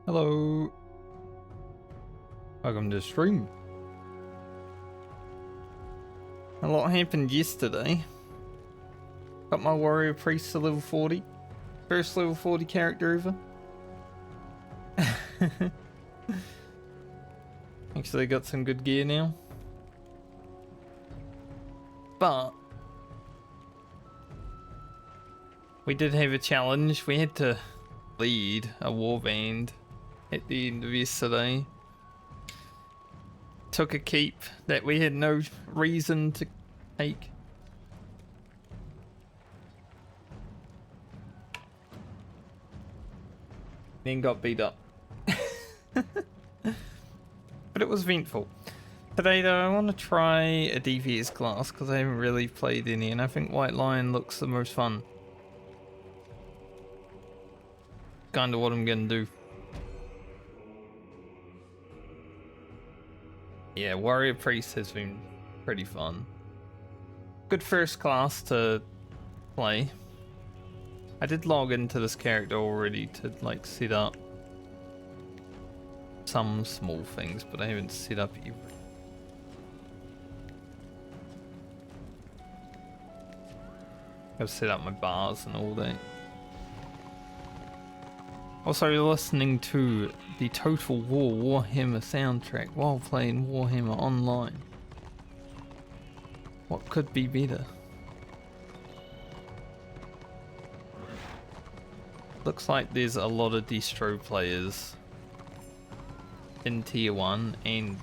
Hello. Welcome to the stream. A lot happened yesterday. Got my warrior priest to level 40. First level 40 character ever. Actually got some good gear now. But we did have a challenge. We had to lead a warband at the end of yesterday. Took a keep that we had no reason to take. Then got beat up. But it was eventful. Today though, I want to try a DPS class because I haven't really played any, and I think White Lion looks the most fun. Kind of what I'm gonna do. Yeah, Warrior Priest has been pretty fun. Good first class to play. I did log into this character already to like set up some small things, but I haven't set up everything. I've set up my bars and all that. Also listening to the Total War Warhammer soundtrack while playing Warhammer Online. What could be better? Looks like there's a lot of distro players in tier 1, and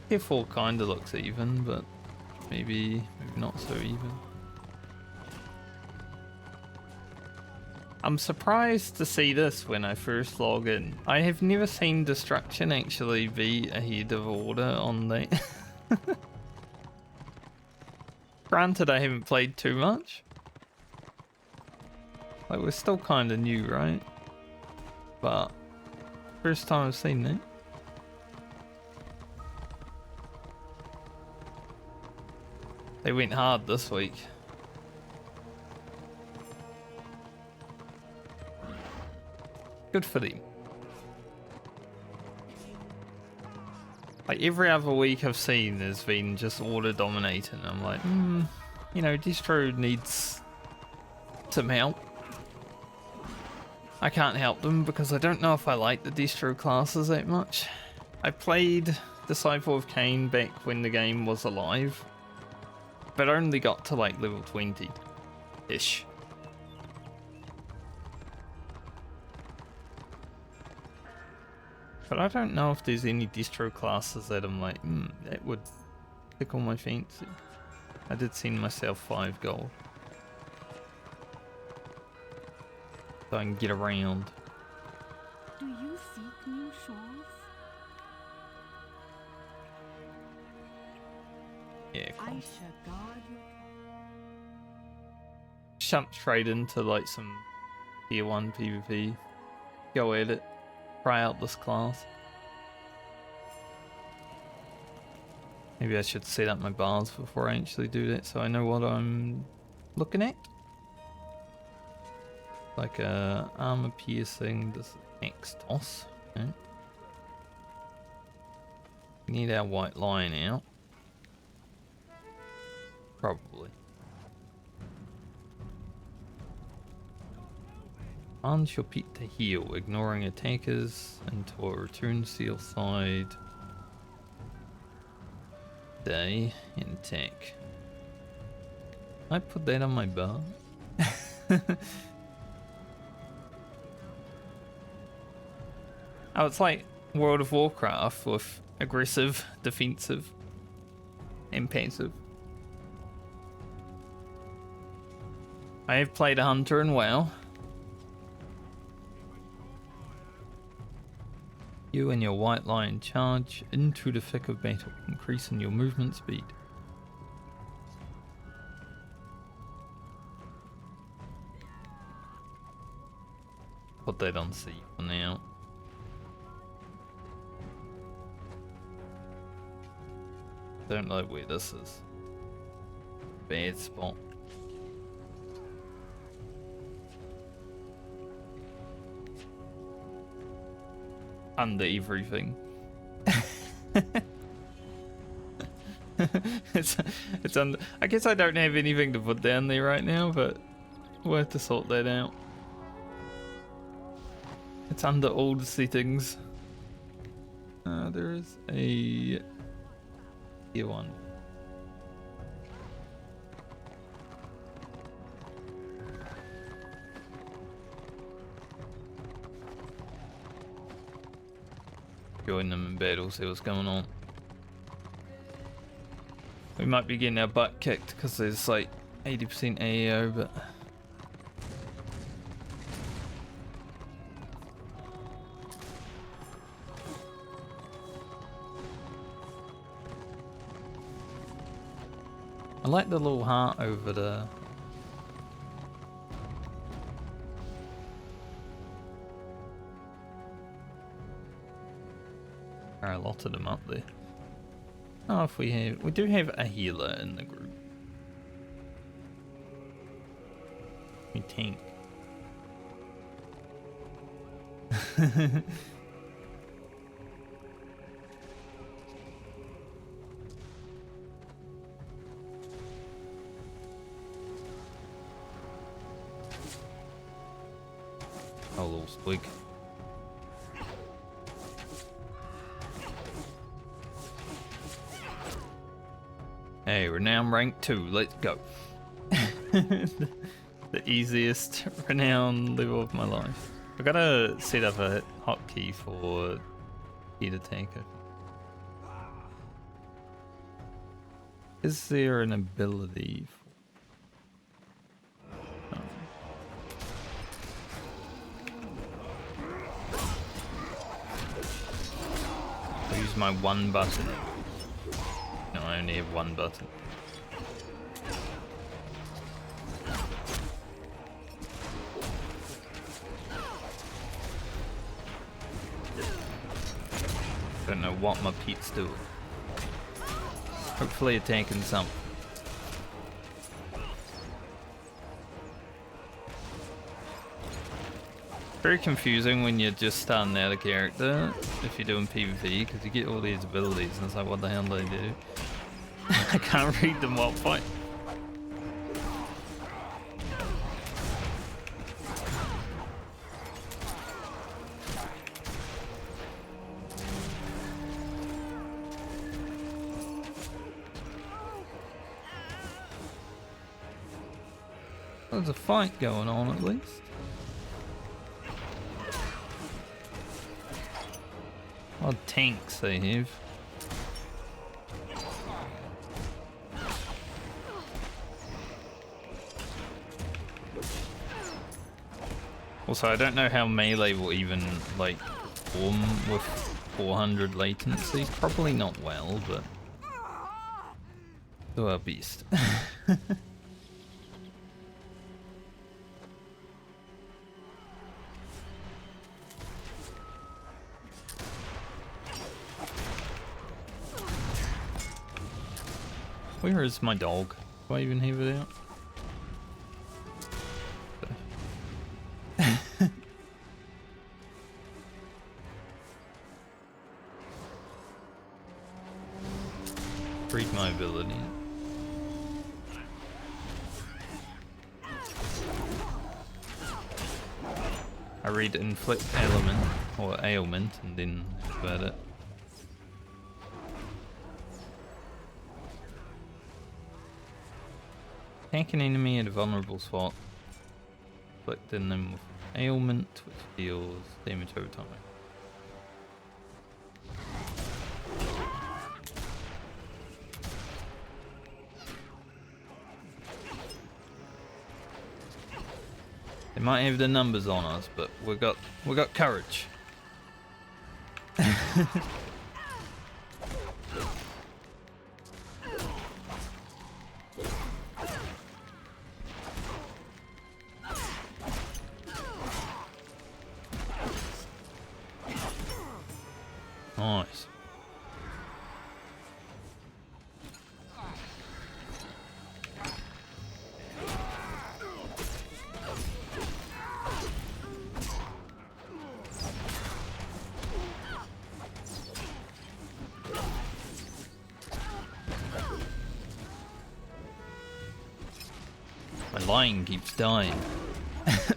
tier 4 kinda looks even, but maybe not so even. I'm surprised to see this when I first log in. I have never seen Destruction actually be ahead of Order on that. Granted, I haven't played too much. Like, we're still kind of new, right? But first time I've seen that. They went hard this week. Good for them. Like every other week I've seen has been just Order dominating. I'm like, you know, distro needs some help. I can't help them because I don't know if I like the distro classes that much. I played Disciple of Cain back when the game was alive, but only got to like level 20-ish. But I don't know if there's any distro classes that I'm like, that would tickle my fancy. I did send myself 5 gold. So I can get around. Do you seek new shores? Yeah, I cool. shall guard your Jump straight into like some tier 1 PvP. Go at it. Try out this class. Maybe I should set up my bars before I actually do that so I know what I'm looking at. Like a armor piercing, this is X toss. Okay. We need our White Lion out. Probably. Arms your pet to heal, ignoring attackers until it returns to your side. Day and attack. I put that on my bar. Oh, it's like World of Warcraft with aggressive, defensive, and passive. I have played a hunter in WoW. You and your White Lion charge into the thick of battle, increasing your movement speed. Put that on C for now. Don't know where this is. Bad spot. under everything. it's under. I guess I don't have anything to put down there right now, but we'll have to sort that out. It's under all the settings. There is a tier 1. Join them in battle, see what's going on. We might be getting our butt kicked because there's like 80% AO, but I like the little heart over there. There are a lot of them up there. Oh, if we do have a healer in the group. We tank. Oh, little squig. Hey, we're now rank 2, let's go. The easiest renown level of my life. I gotta set up a hotkey for either tanker. Is there an ability for... Oh. I'll use my one button. No, I only have one button. Don't know what my pete's doing. Hopefully attacking something. Very confusing when you're just starting out a character if you're doing PvP because you get all these abilities and it's like, what the hell do I do? I can't read them while fighting. There's a fight going on at least. Odd tanks they have. Also, I don't know how melee will even like perform with 400 latency. Probably not well, but do our best. Where is my dog? Do I even have it out? Read my ability. I read inflict element or ailment and then that's about it. Tank an enemy at a vulnerable spot, inflicting them with ailment, which deals damage over time. They might have the numbers on us, but we got courage. Nice. My lion keeps dying.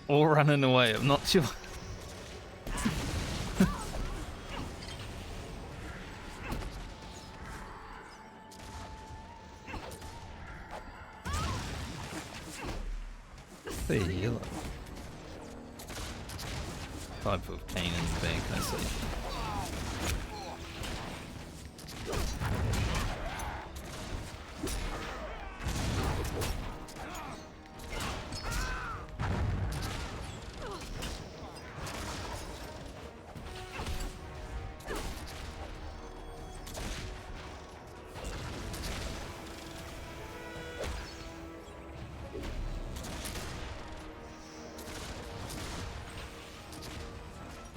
Or running away, I'm not sure. The healer. Type of pain in the back, I see.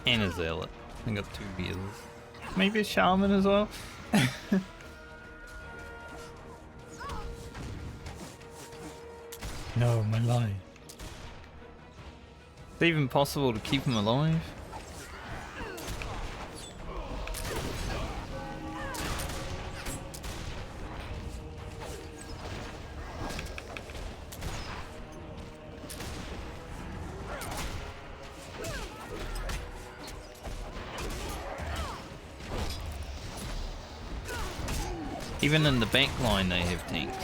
And a zealot. I got 2 healers. Maybe a shaman as well. No, my life. Is it even possible to keep him alive? Even in the back line they have tanks.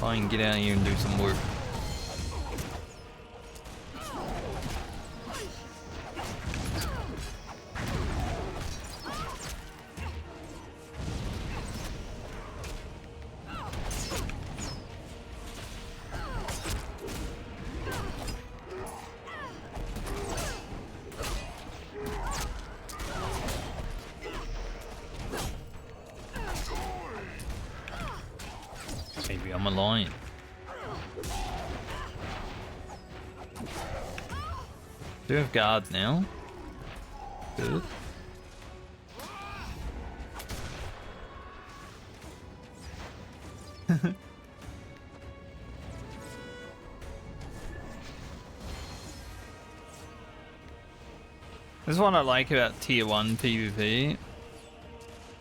I can get out of here and do some work. Maybe I'm a lion. Do have guard now. Good. This is what I like about tier 1 PvP.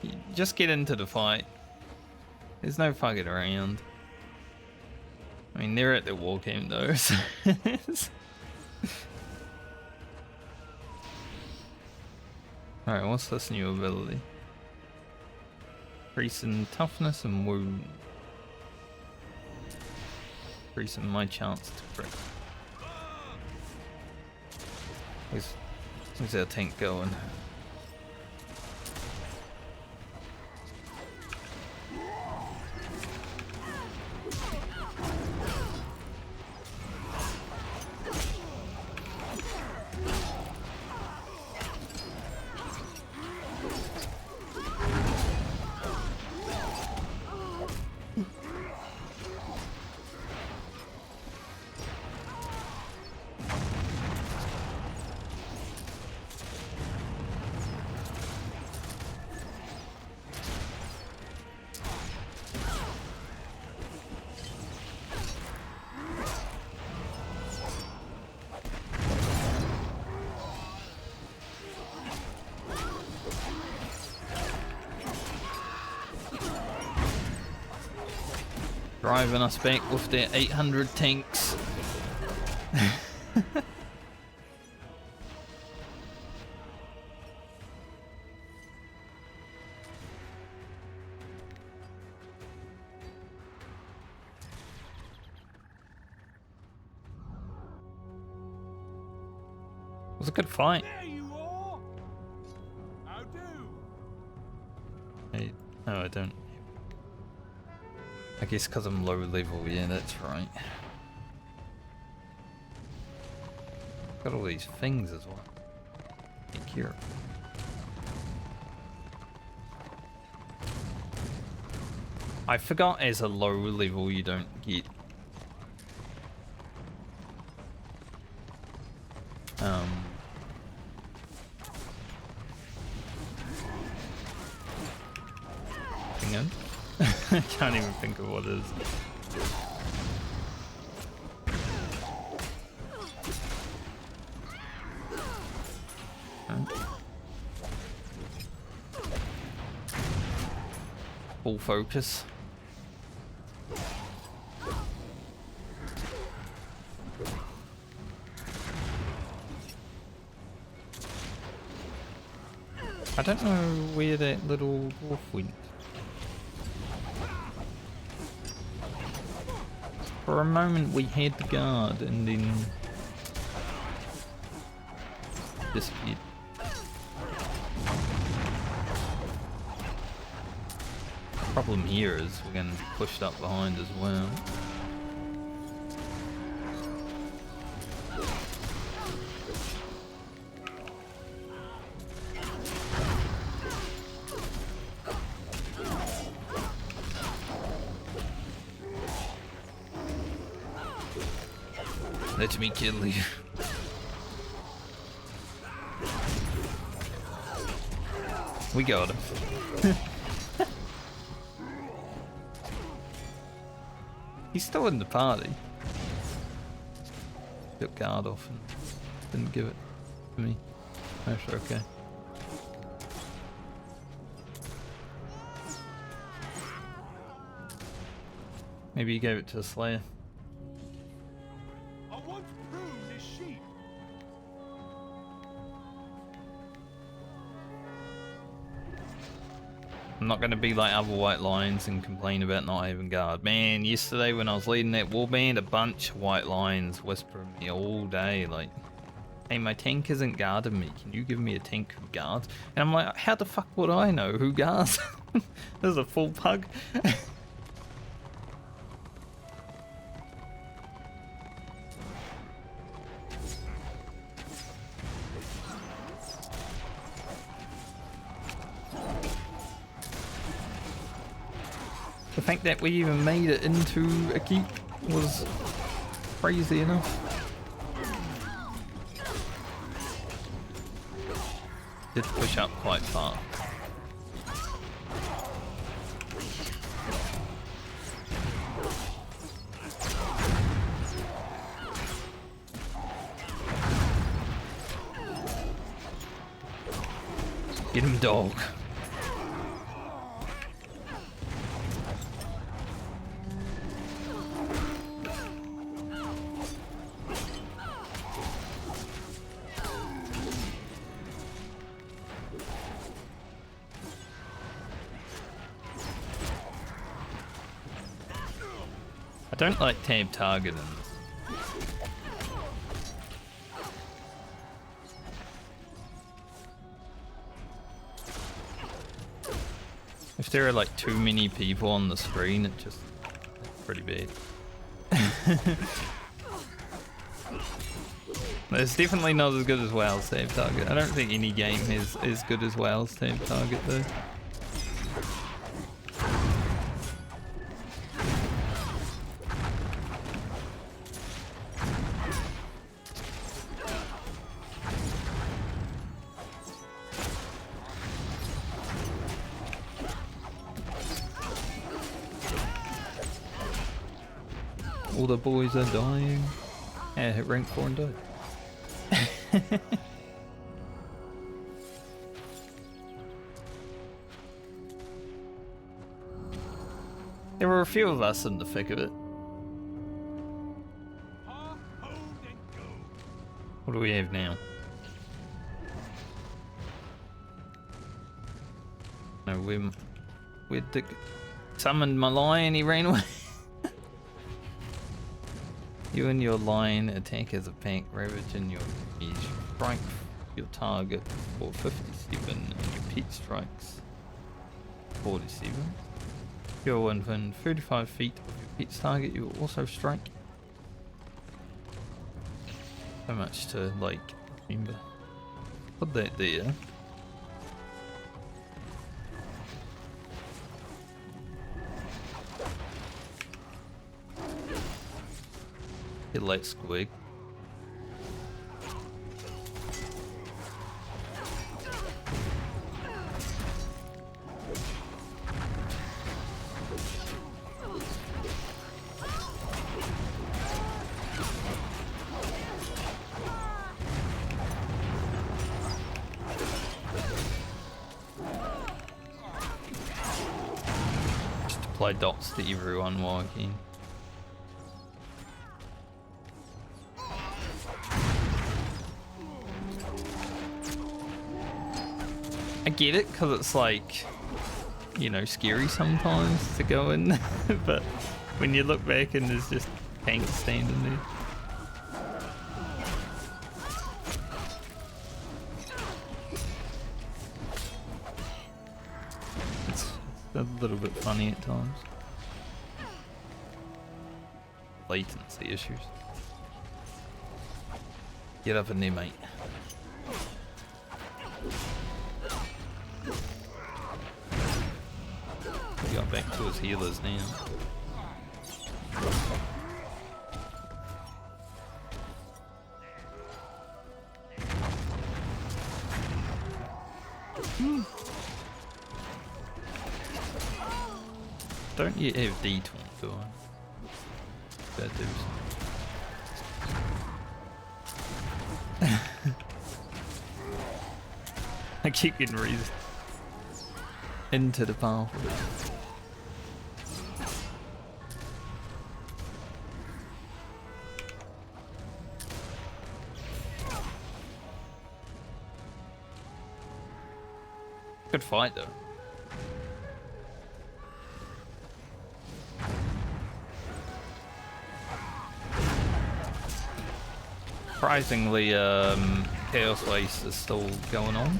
You just get into the fight. There's no fucking around. I mean, they're at the war camp though. So alright, what's this new ability? Increase in toughness and wound. Increasing my chance to crit. Where's our tank going? Driving us back with their 800 tanks. It was a good fight. There you are. How do? Hey, no, I don't. I guess because I'm low level, yeah, that's right. Got all these things as well. Be careful. I forgot as a low level you don't get Hang on. I can't even think of what it is. Full focus. I don't know where that little dwarf went. For a moment we had the guard and then disappeared. Problem here is we're going to be pushed up behind as well. Let me kill you. We got him. He's still in the party. Took guard off and didn't give it to me. That's okay. Maybe you gave it to a Slayer. I want to prune this sheep. I'm not going to be like other white lions and complain about not having guard. Man, yesterday when I was leading that warband, a bunch of white lions whispering me all day like, hey, my tank isn't guarding me. Can you give me a tank who guards? And I'm like, how the fuck would I know who guards? There's a full pug. The fact that we even made it into a keep was crazy enough. Did push up quite far. Get him, dog. I don't like tab targeting. If there are like too many people on the screen, it's just pretty bad. It's definitely not as good as WoW's tab target. I don't think any game is as good as WoW's tab target though. All the boys are dying. Yeah, hit rank 4 and died. There were a few of us in the thick of it. What do we have now? No, we summoned my lion, he ran away. You and your lion attack as a pack, ravaging your edge. Strike your target for 57 and your pet strikes 47. You're within 35 feet of your pet's target, you will also strike. So much to like remember. Put that there. Get light squig. apply dots to everyone walking. I get it, because it's like, you know, scary sometimes to go in, but when you look back and there's just tanks standing there. It's a little bit funny at times. Latency issues. Get up in there, mate. He got back to his healers now. Don't you have D20 going? That dude. I keep getting raised into the path. Good fight though. Surprisingly, Chaos Waste is still going on.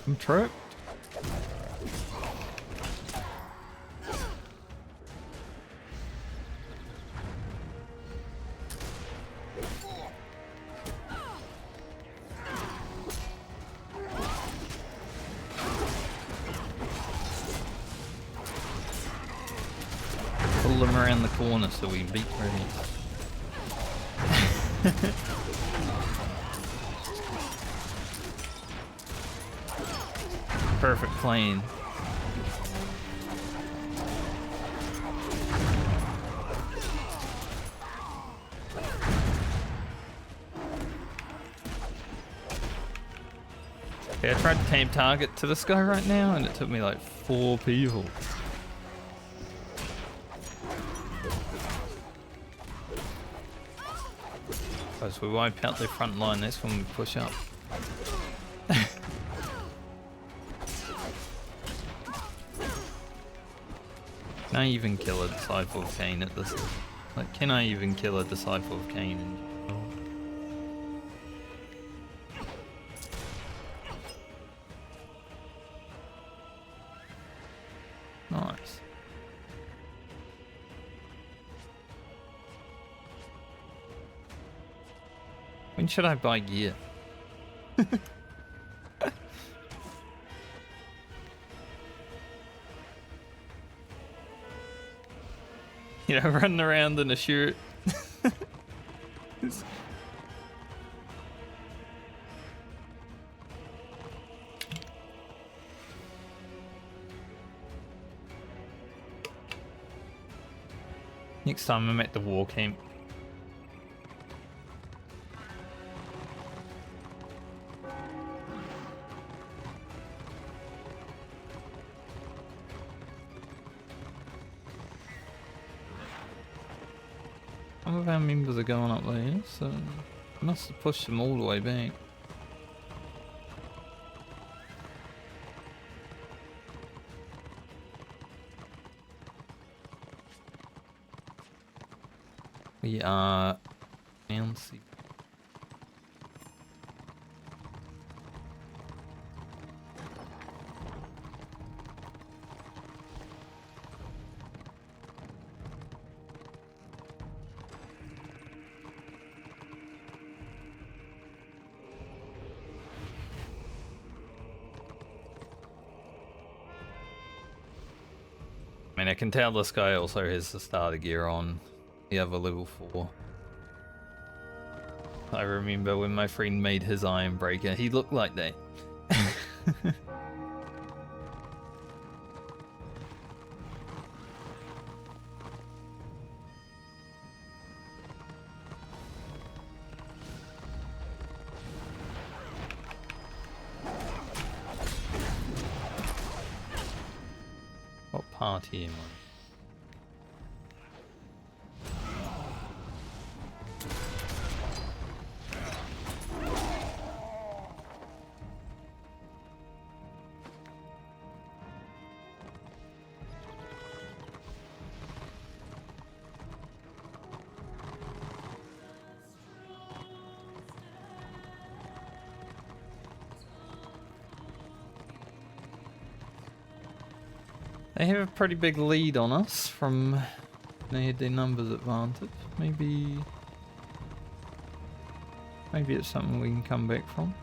I'm tripped. Pull them around the corner so we beat ready. Perfect plane. Yeah, I tried to tame target to this guy right now and it took me like 4 people. As we wipe out their front line, that's when we push up. Can I even kill a Disciple of Cain at this? Like, can I even kill a Disciple of Cain in general? Nice. When should I buy gear? You know, running around in a shirt. Next time I'm at the war camp. Some of our members are going up there, so I must have pushed them all the way back. We are down C. I mean, I can tell this guy also has the starter gear on the other level 4. I remember when my friend made his Iron Breaker, he looked like that. party in one. They have a pretty big lead on us from the numbers advantage. Maybe it's something we can come back from.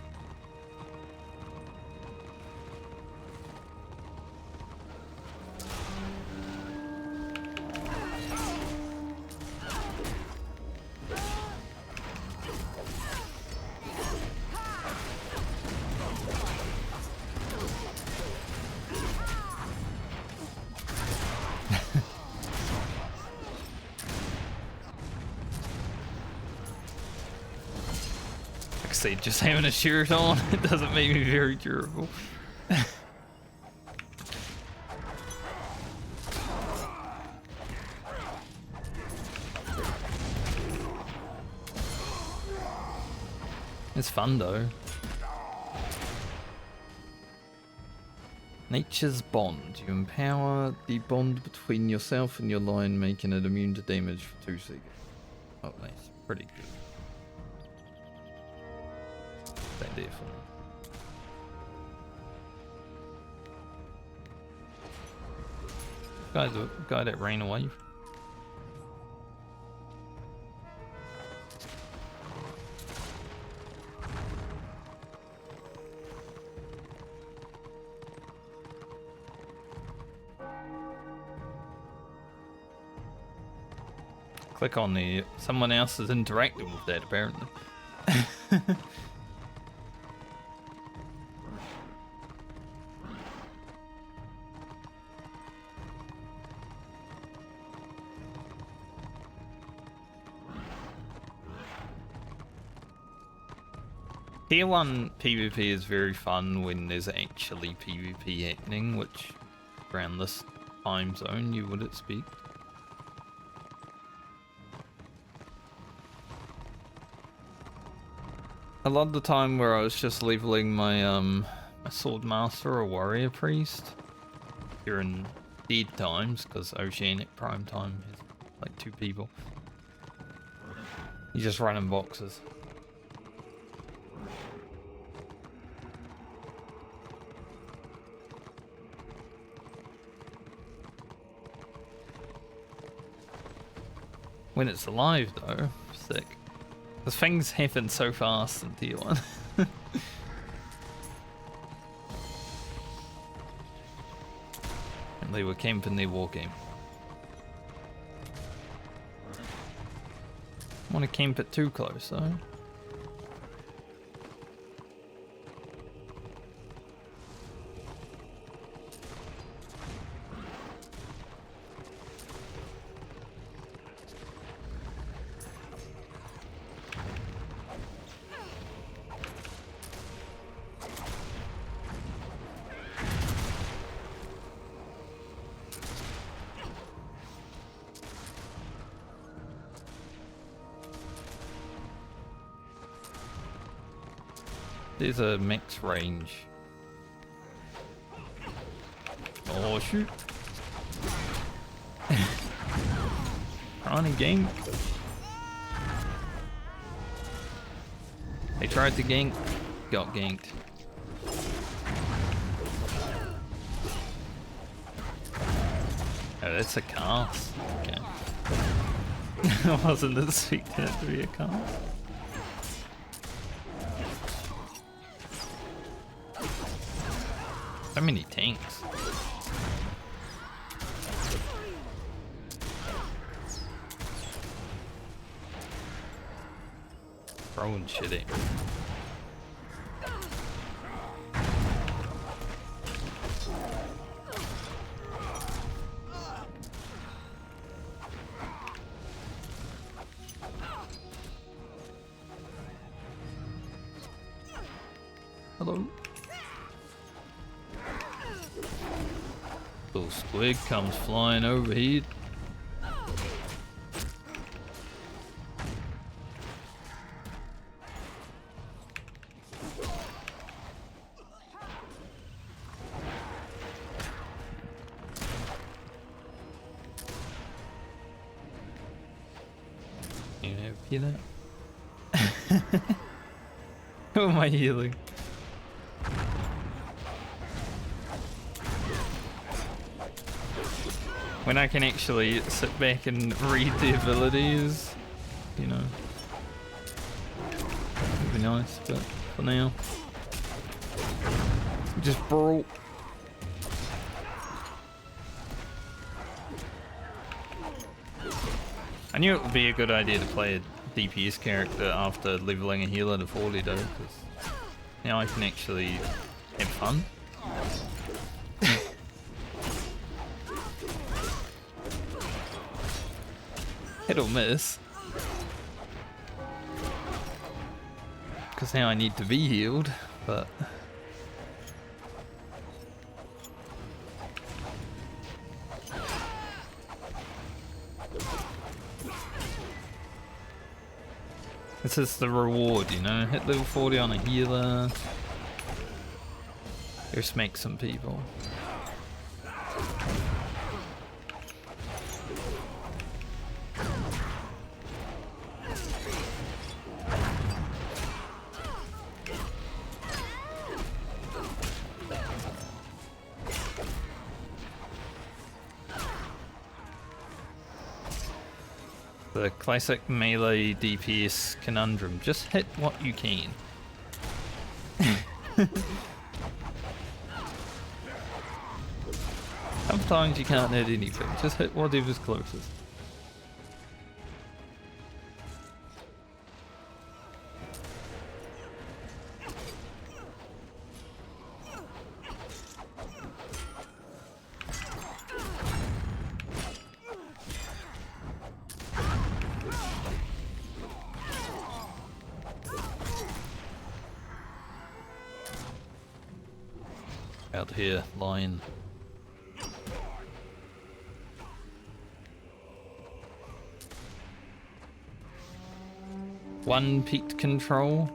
Say just having a shirt on, it doesn't make me very durable. It's fun though. Nature's Bond. You empower the bond between yourself and your lion, making it immune to damage for 2 seconds. Oh, that's pretty good. That did for me. Guy that ran away. Click on the someone else is interacting with that apparently. Tier 1 PvP is very fun when there's actually PvP happening, which around this time zone you would expect. A lot of the time where I was just leveling my my sword master or warrior priest during dead times, because Oceanic prime time is like 2 people. You just run in boxes. When it's alive though, sick. Because things happen so fast in Tier 1. And they were camping their war game. I want to camp it too close though. There's a max range. Oh shoot. Running gank. They tried to gank, got ganked. Oh, that's a cast. Okay. I wasn't expecting it to be a cast. So many tanks. Throwing shit at me. Hello. Little squid comes flying over here. You know, hear that? Who am I healing? When I can actually sit back and read the abilities, you know, it'd be nice, but for now, just brawl. I knew it would be a good idea to play a DPS character after leveling a healer to 40 though, because now I can actually have fun. Hit or miss. Because now I need to be healed, but... This is the reward, you know? Hit level 40 on a healer. Go smack some people. The classic melee DPS conundrum. Just hit what you can. Sometimes you can't hit anything. Just hit whatever's closest. Out here, lion. One peaked control.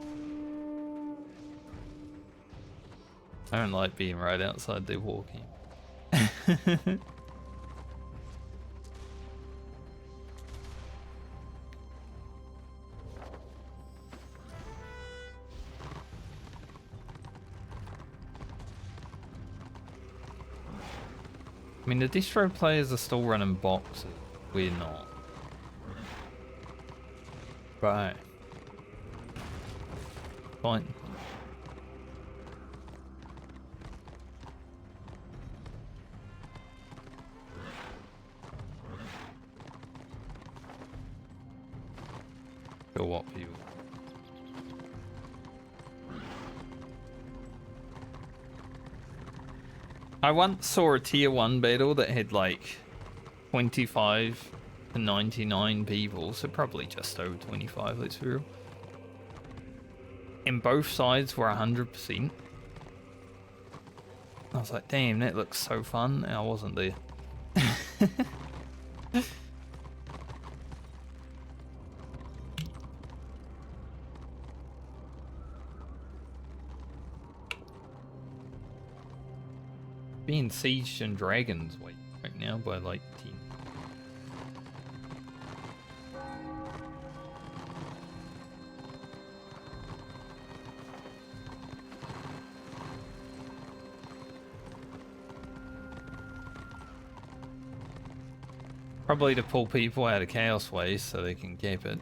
I don't like being right outside there walking. I mean, the distro players are still running boxes. We're not. Right. Fine. Go what people? I once saw a tier 1 battle that had like 25 to 99 people, so probably just over 25, let's be real. And both sides were 100%. I was like, damn, that looks so fun, and I wasn't there. Being sieged and dragons right now by like 10. Probably to pull people out of Chaos Waste so they can cap it.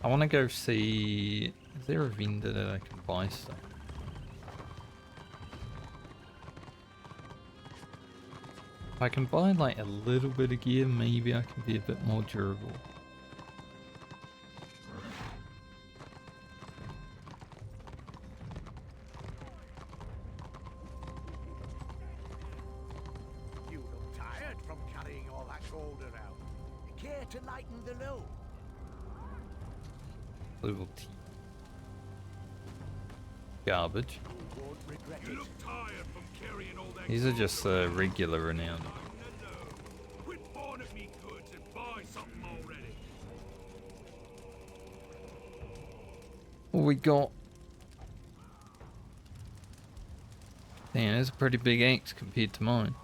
I want to go see... Is there a vendor that I can buy stuff? If I can buy like a little bit of gear, maybe I can be a bit more durable. You look tired from carrying all that gold around. Care to lighten the load? Level T. garbage. You won't regret it. Tired from carrying all that. These are just regular renown. Quit pawing at me goods and buy something already. What we got? Damn, it's a pretty big axe compared to mine.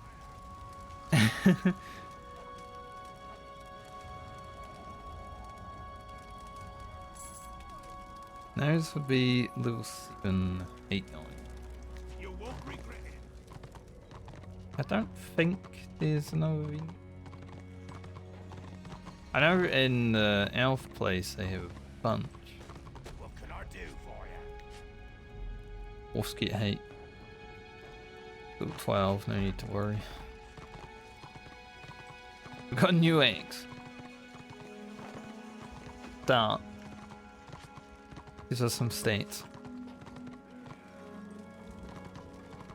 Those would be level 7, 8, 9. You won't regret it. I don't think there's another V. I know in the elf place they have a bunch. What can I do for you? Wolves get hate. Level 12, no need to worry. We've got a new axe. Start. These are some stats.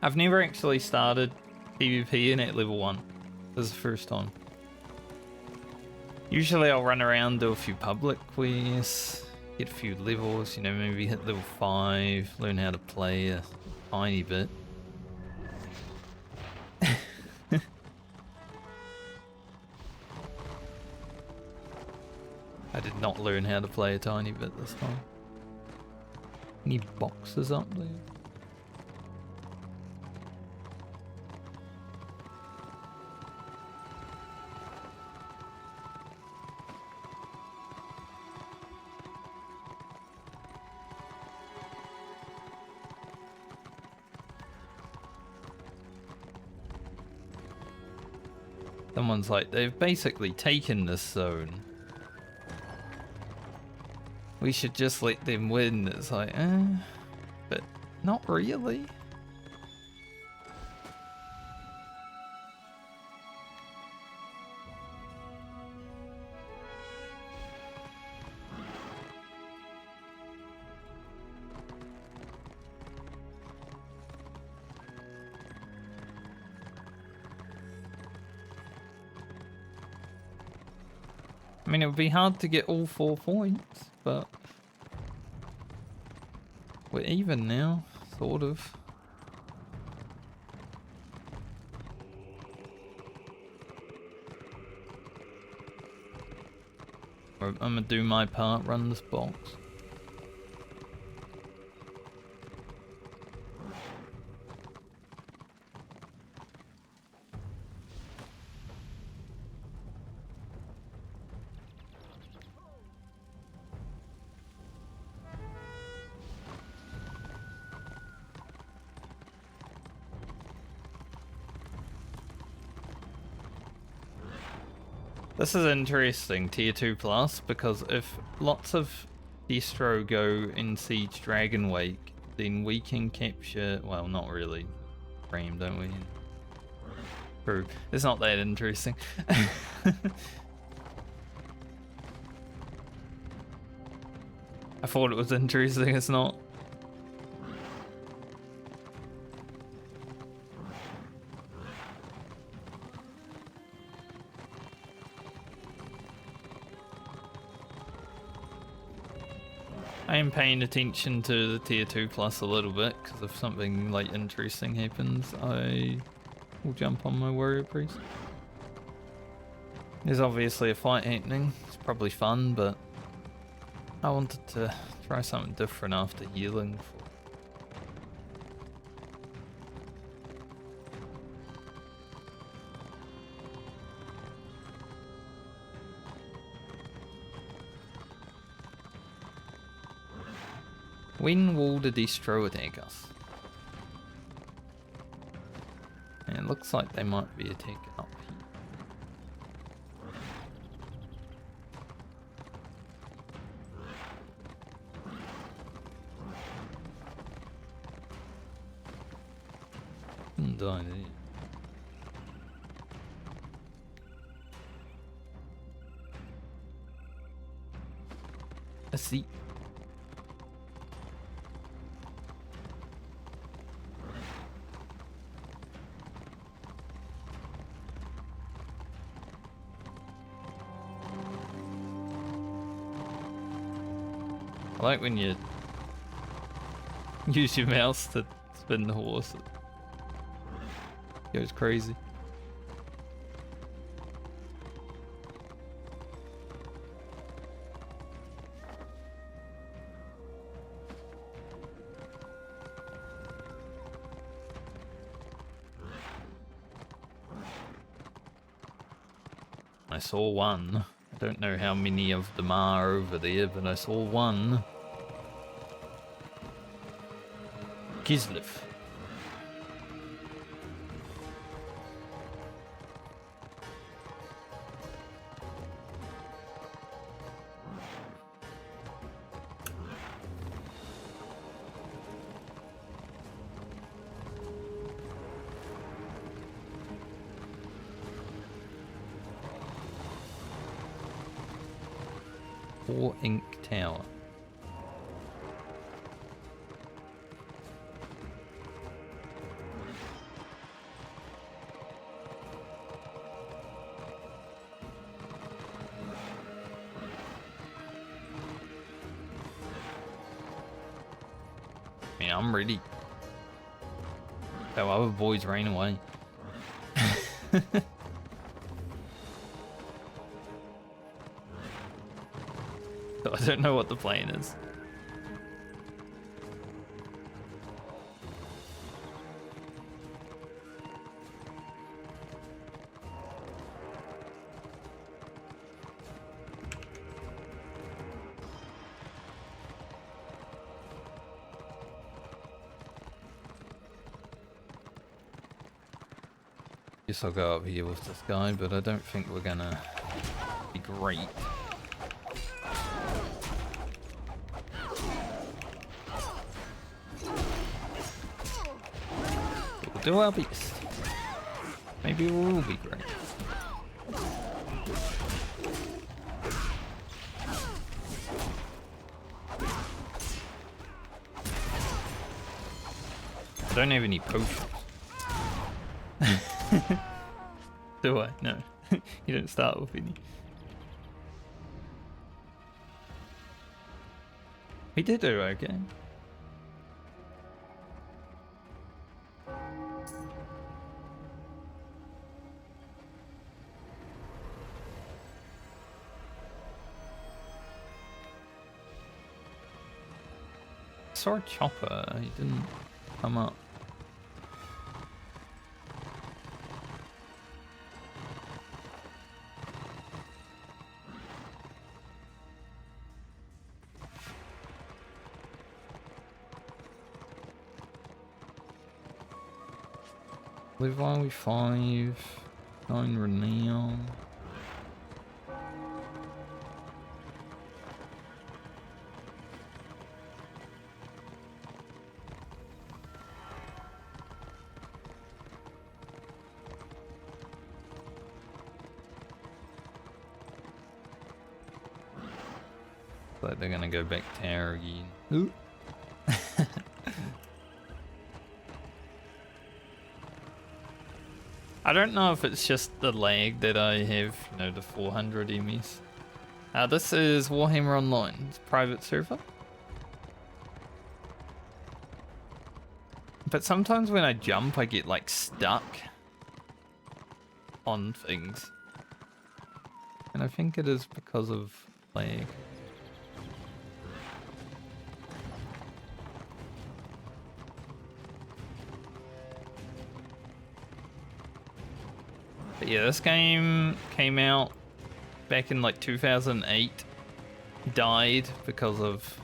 I've never actually started PvP in at level 1. This is the first time. Usually I'll run around, do a few public quests, get a few levels, you know, maybe hit level 5, learn how to play a tiny bit. I did not learn how to play a tiny bit this time. Any boxes up there? Someone's like, they've basically taken this zone. We should just let them win. It's like, but not really. I mean, it would be hard to get all 4 points, but we're even now, sort of. I'm gonna do my part, run this box. This is interesting, tier 2 plus, because if lots of distro go in Siege Dragon Wake, then we can capture, well, not really, frame, don't we? True, it's not that interesting. I thought it was interesting, it's not. I am paying attention to the tier 2 plus a little bit, because if something like interesting happens, I will jump on my warrior priest. There's obviously a fight happening, it's probably fun, but I wanted to try something different after healing. When will the distro attack us? And it looks like they might be attacking up here. Didn't die there. A seat. I like when you Use your mouse to spin the horse. It goes crazy. I saw one. I don't know how many of them are over there, but I saw one. Kislev. Four Ink Tower. I mean, I'm ready. So other boys ran away. So I don't know what the plan is. Guess I'll go up here with this guy, but I don't think we're gonna be great. We'll do our best. Maybe we'll be great. I don't have any potions. Do I? No. You don't start with any. We did do okay. Saw a chopper, he didn't come up. Live while we 5, 9 renown. But they're gonna go back tower again. Ooh. I don't know if it's just the lag that I have, you know, the 400 MS. This is Warhammer Online, it's a private server. But sometimes when I jump, I get like stuck on things. And I think it is because of lag. But yeah, this game came out back in like 2008. Died because of...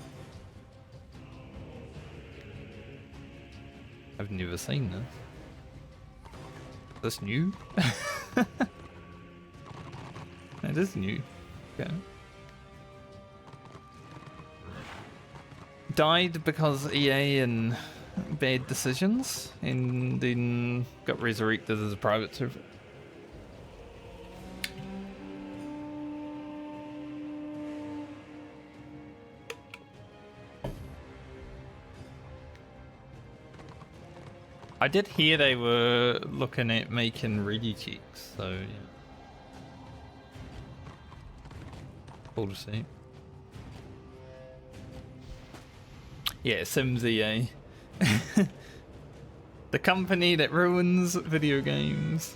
I've never seen this. Is this new? It is new. Okay. Died because EA and bad decisions, and then got resurrected as a private server. I did hear they were looking at making ready checks, so yeah. Cool to see. Yeah, Sims EA. The company that ruins video games.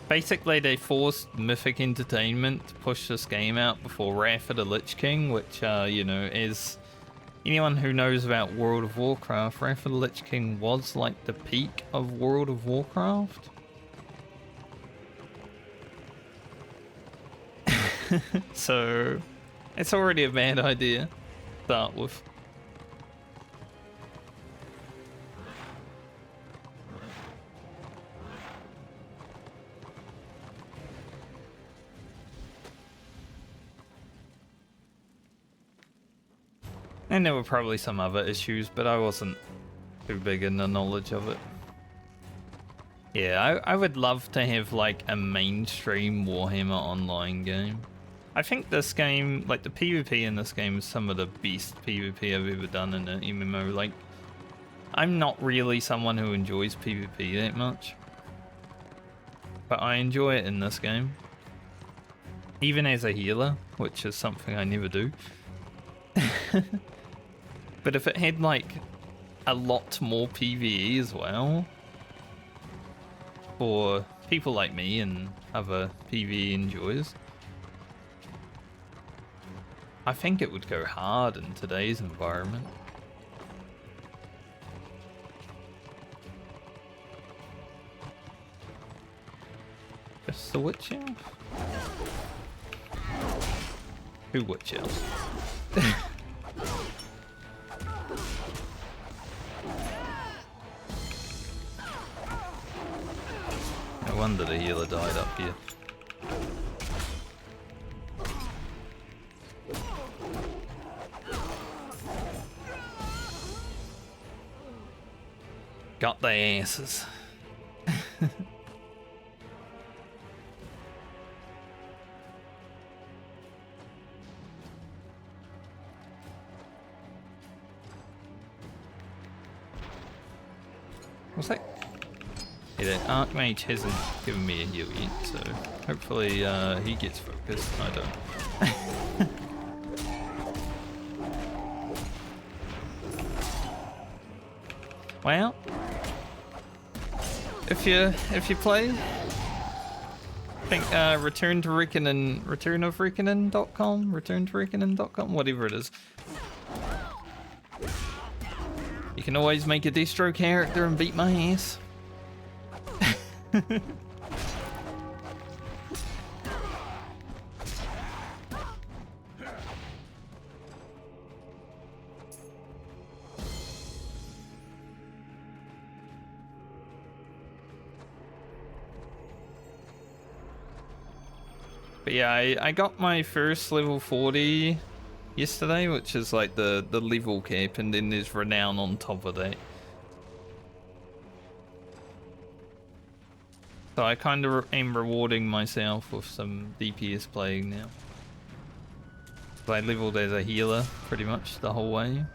Basically, they forced Mythic Entertainment to push this game out before Wrath of the Lich King, which, you know, is... Anyone who knows about World of Warcraft, Wrath of the Lich King was like the peak of World of Warcraft. So, it's already a bad idea to start with. And there were probably some other issues, but I wasn't too big in the knowledge of it. Yeah, I would love to have like a mainstream Warhammer online game. I think this game, like the PvP in this game is some of the best PvP I've ever done in an MMO. Like, I'm not really someone who enjoys PvP that much, but I enjoy it in this game. Even as a healer, which is something I never do. But if it had like a lot more PvE as well, for people like me and other PvE enjoyers, I think it would go hard in today's environment. Just the witch elf? Who witch elves? No wonder the healer died up here. Got the asses. What's that? Yeah, the Archmage hasn't given me a heal yet, so hopefully he gets focused. I don't. Well, if you play, I think returnofreckoning.com, whatever it is. You can always make a distro character and beat my ass. But yeah, I got my first level 40 yesterday, which is like the level cap, and then there's renown on top of that. So I kind of am rewarding myself with some DPS playing now. So I leveled as a healer pretty much the whole way.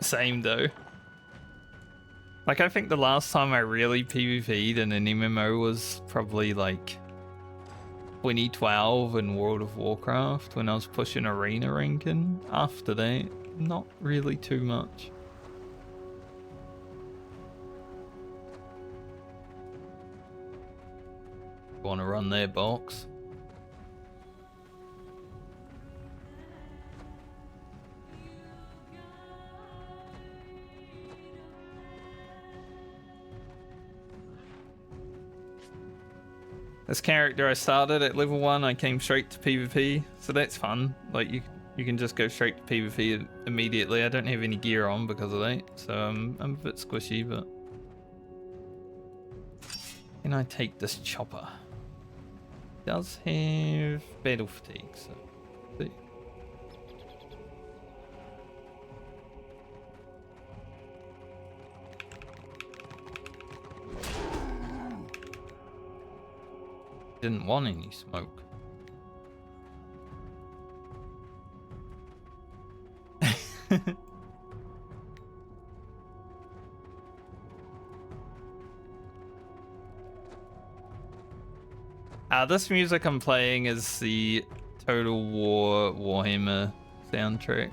Same though. Like, I think the last time I really PvP'd in an MMO was probably like 2012 in World of Warcraft when I was pushing arena ranking. After that, not really too much. Want to run their box? This character I started at level 1, I came straight to PvP, so that's fun. Like, you can just go straight to PvP immediately. I don't have any gear on because of that, so I'm a bit squishy, but... Can I take this chopper? It does have battle fatigue, so... See. Didn't want any smoke. This music I'm playing is the Total War Warhammer soundtrack.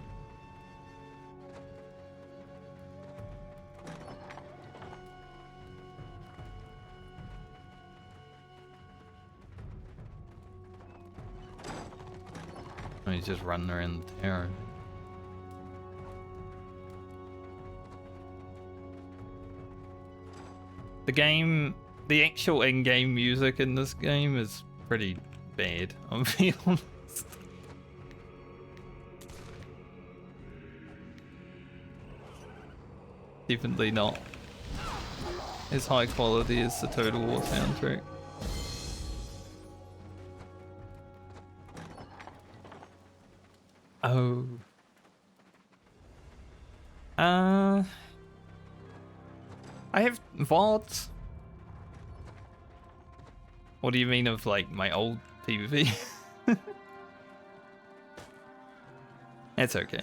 Oh, he's just running around the tower. The actual in-game music in this game is pretty bad, I'm being honest. Definitely not as high quality as the Total War soundtrack. Oh. I have VODs. What do you mean of like my old PvP? It's okay.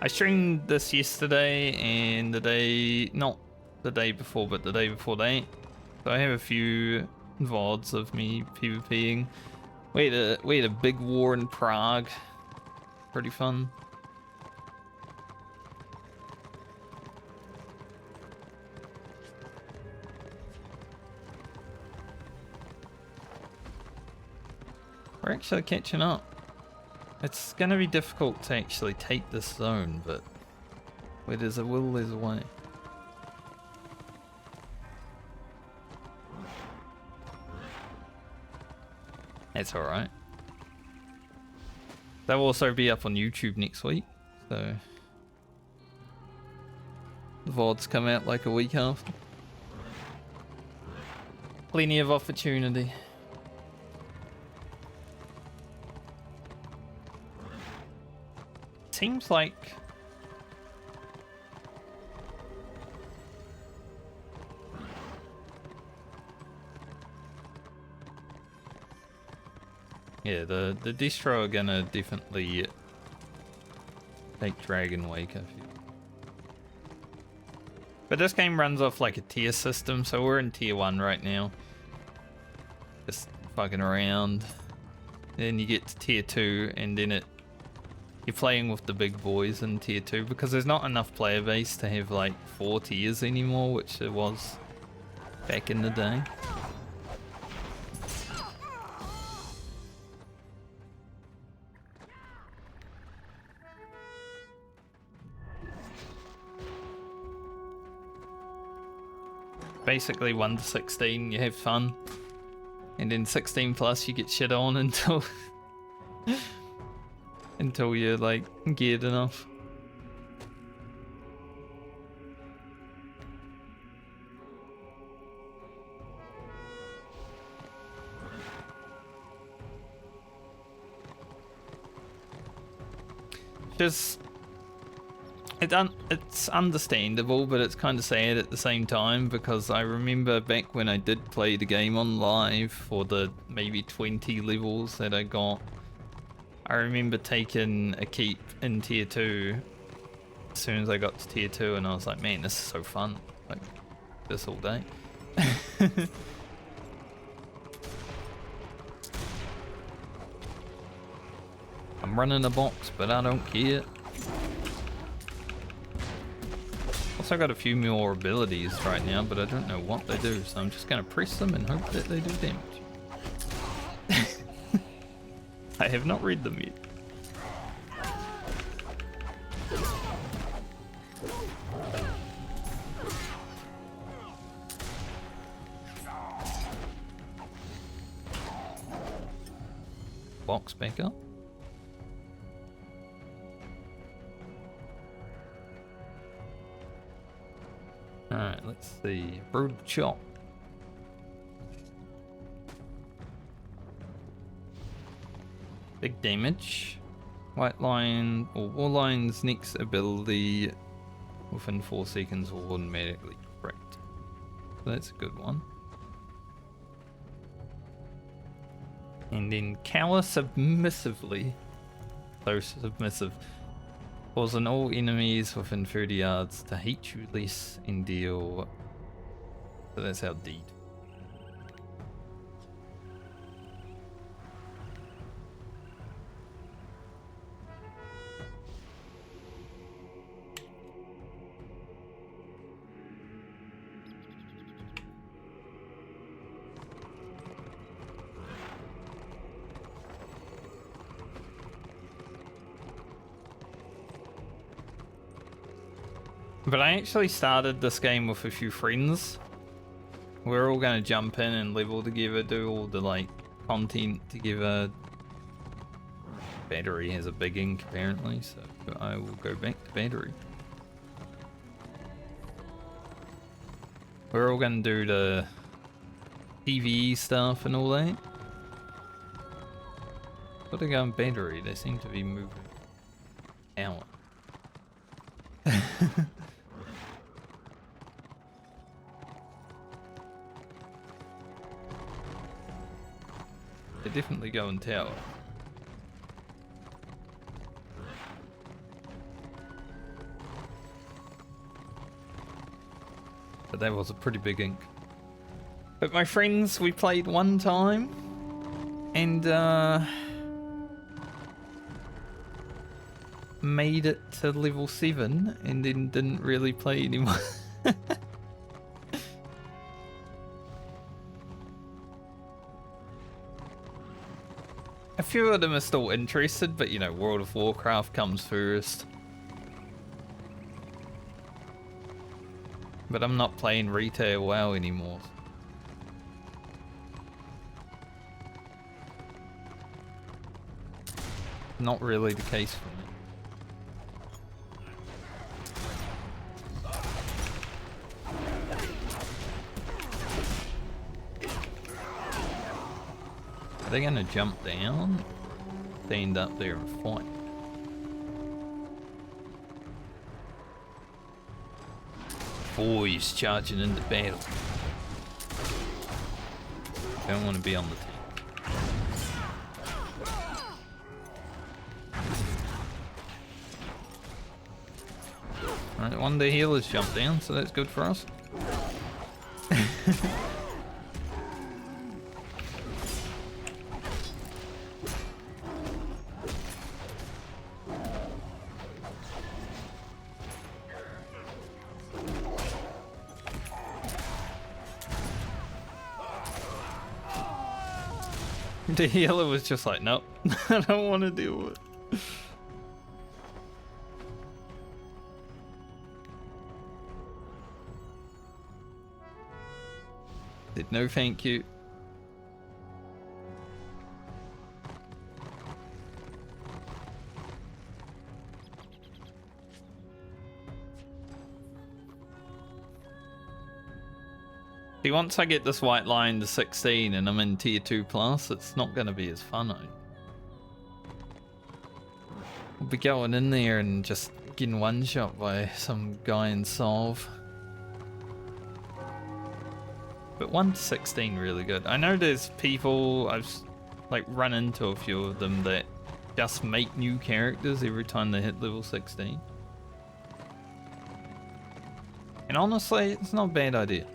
I streamed this yesterday and not the day before, but the day before that. So I have a few VODs of me PvPing. We had a big war in Prague. Pretty fun. We're actually catching up. It's gonna be difficult to actually take this zone, but where there's a will, there's a way. That's alright. They'll also be up on YouTube next week, so the VODs come out like a week after. Plenty of opportunity. Seems like yeah, the distro are gonna definitely take Dragon Wake, I feel. But this game runs off like a tier system, so we're in tier 1 right now. Just fucking around. Then you get to tier 2 and then you're playing with the big boys in tier 2 because there's not enough player base to have like 4 tiers anymore, which there was back in the day. Basically 1 to 16 you have fun, and then 16 plus you get shit on until until you're like geared enough. Just it's understandable, but it's kind of sad at the same time, because I remember back when I did play the game on live for the maybe 20 levels that I got, I remember taking a keep in tier 2 as soon as I got to tier 2, and I was like, man, this is so fun, like this all day. I'm running a box, but I don't care. Also got a few more abilities right now, but I don't know what they do, so I'm just gonna press them and hope that they do damage. I have not read them yet. Box back up. Alright, let's see. Brutal Chop. Big damage. White Lion or War Lion's next ability within 4 seconds will automatically crit. So that's a good one. And then cower submissively. So submissive. Causing all enemies within 30 yards to hate you less and deal So that's our deed. But I actually started this game with a few friends. We're all going to jump in and level together, do all the like content together. Battery has a big ink apparently, so I will go back to battery. We're all going to do the PvE stuff and all that. Got to go on battery, they seem to be moving out. They definitely go in tower. But that was a pretty big ink. But my friends, we played one time and made it to level 7 and then didn't really play anymore. A few of them are still interested, but you know, World of Warcraft comes first. But I'm not playing retail WoW anymore. Not really the case for me. Are they gonna jump down? Stand up there and fight. Boys charging into battle. Don't want to be on the team. Alright, one of the healers jumped down, so that's good for us. The healer was just like, nope, I don't want to deal with it. Said no thank you. See, once I get this white line to 16 and I'm in tier 2 plus, it's not going to be as fun. I'll be going in there and just getting one shot by some guy in Solve. But 1 to 16 really good. I know there's people, I've like run into a few of them that just make new characters every time they hit level 16. And honestly, it's not a bad idea.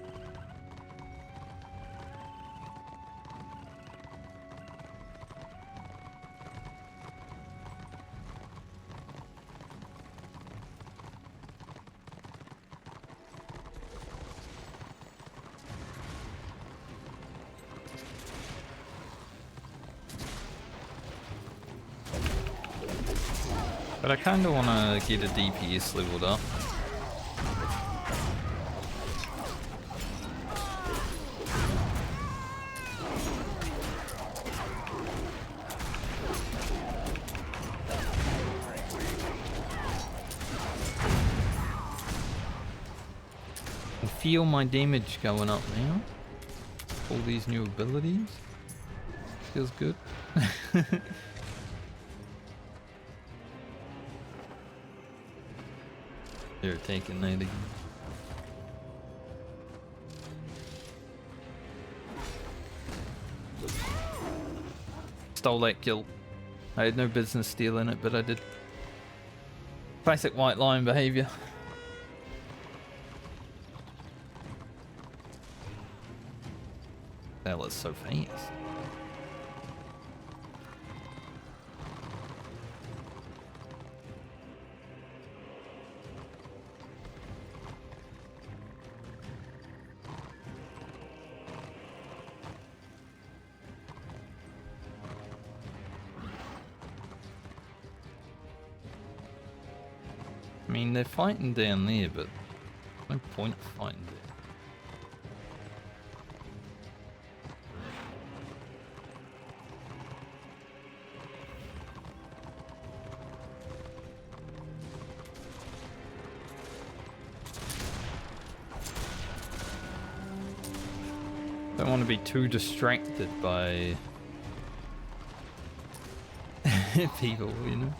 But I kind of want to get a DPS leveled up. I feel my damage going up now. All these new abilities. Feels good. They're taking that again. Stole that kill. I had no business stealing it, but I did. Classic white line behavior. hell it's so fast. I mean, they're fighting down there, but no point fighting there. Don't want to be too distracted by people, you know?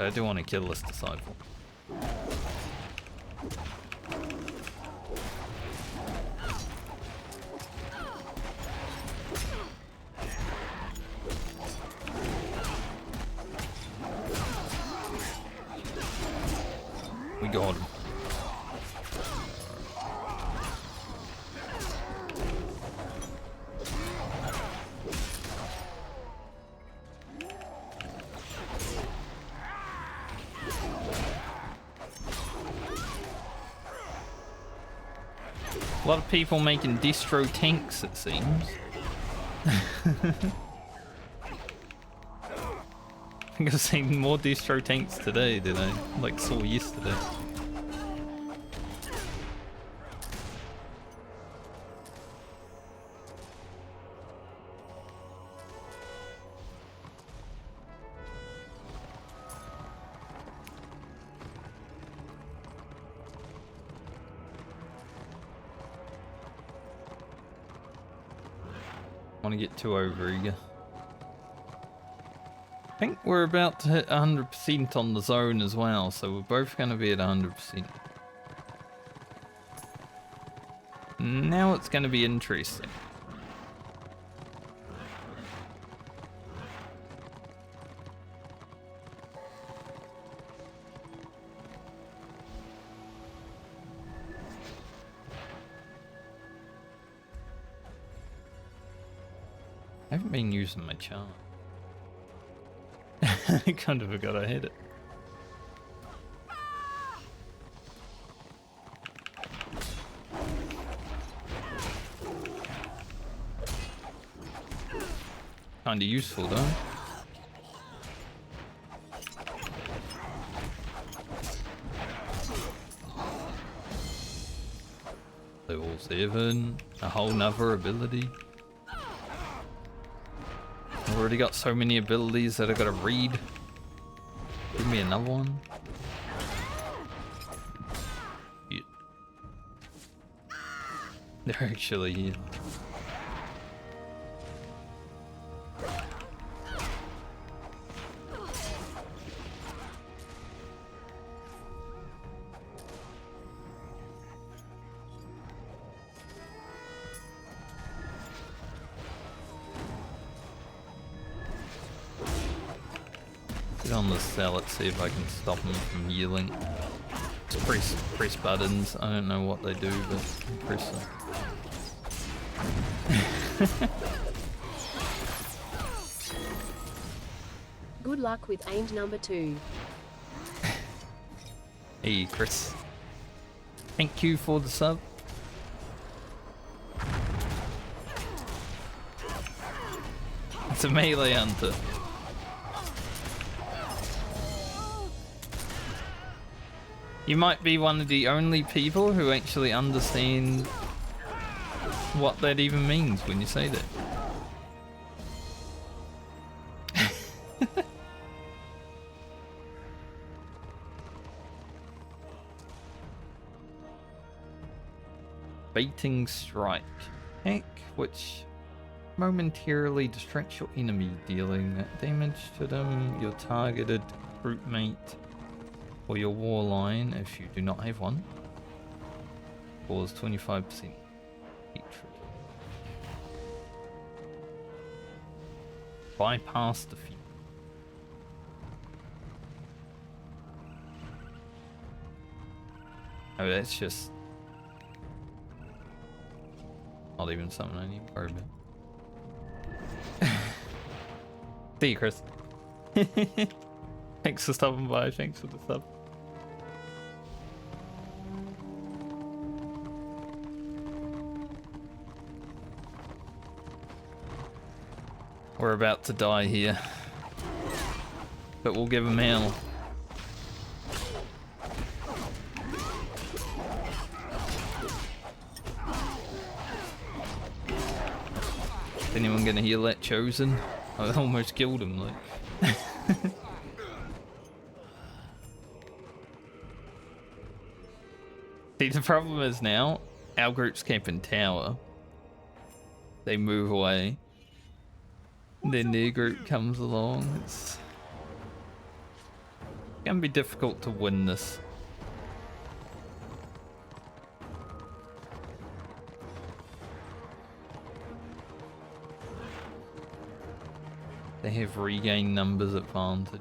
I do want to kill this disciple. We got him. A lot of people making distro tanks, it seems. I think I've seen more distro tanks today than I saw yesterday. Want to get too overeager. I think we're about to hit 100% on the zone as well, so we're both going to be at 100%. Now it's going to be interesting. I haven't been using my charm. I kind of forgot I had it. Kinda useful though. Level 7, a whole nother ability. I've already got so many abilities that I gotta read. Give me another one. Yeah. They're actually here. On the cell, let's see if I can stop them from healing. Just press buttons. I don't know what they do, but press them. Good luck with aimed number 2. Hey, Chris. Thank you for the sub. It's a melee hunter. You might be one of the only people who actually understand what that even means when you say that. Baiting strike. Hack, which momentarily distracts your enemy, dealing damage to them, your targeted group mate, or your war line if you do not have one. Cause 25% hatred. Bypass defeat. Oh, that's just... Not even something I need to worry about. See you, Chris. Thanks for stopping by. Thanks for the sub. We're about to die here, but we'll give him hell. Is anyone gonna heal that chosen? I almost killed him, like. See, the problem is now, our group's camping tower. They move away. Then their group comes along. It's gonna be difficult to win this. They have regained numbers advantage.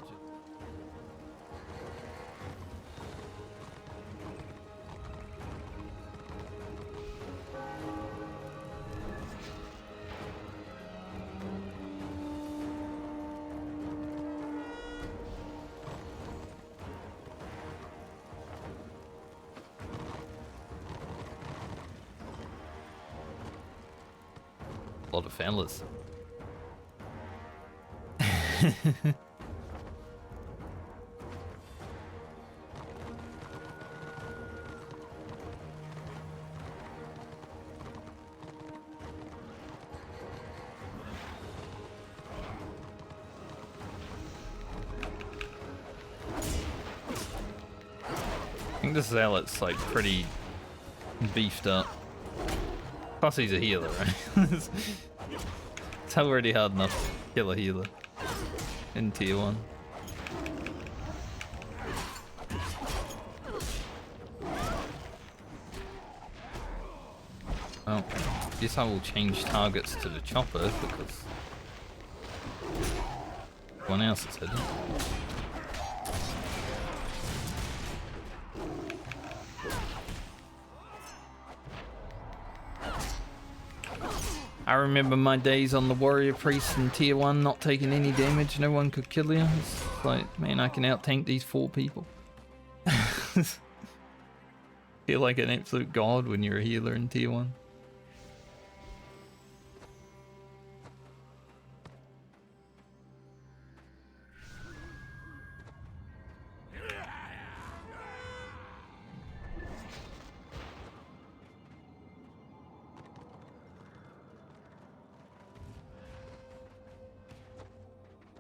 A lot of fellas. I think this zealot's like pretty beefed up. Plus he's a healer, right? It's already hard enough to kill a healer in tier 1. Well, guess I will change targets to the chopper because everyone else is hidden. I remember my days on the warrior priest in tier 1 not taking any damage, no one could kill you. It's like, man, I can out-tank these 4 people. Feel like an absolute god when you're a healer in tier 1.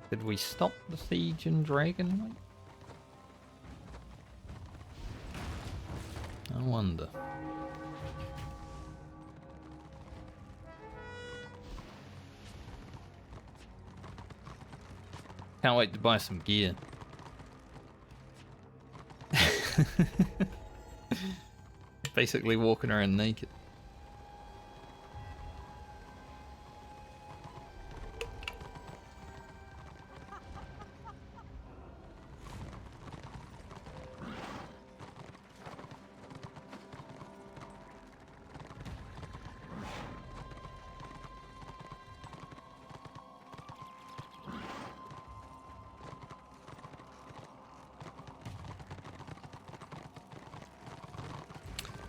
Did we stop the siege in Dragonlight? I wonder. Can't wait to buy some gear. Basically walking around naked.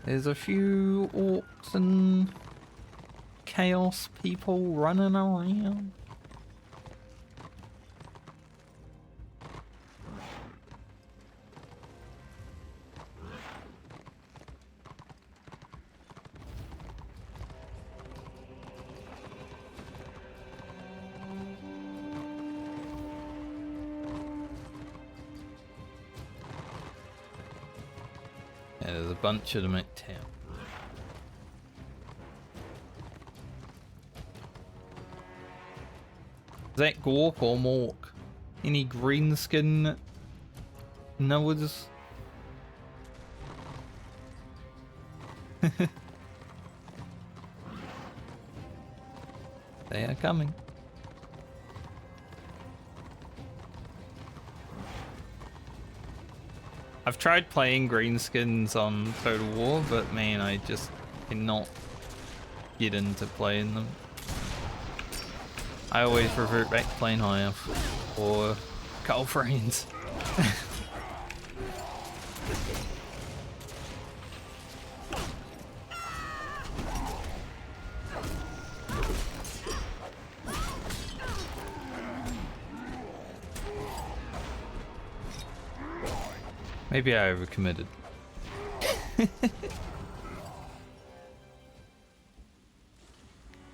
There's a few orcs and chaos people running around. Yeah, there's a bunch of them at town. Is that Gork or Mork? Any green skin knowers? They are coming. I've tried playing greenskins on Total War, but man, I just cannot get into playing them. I always revert back to playing High Elf or Cull Friends. Maybe I overcommitted.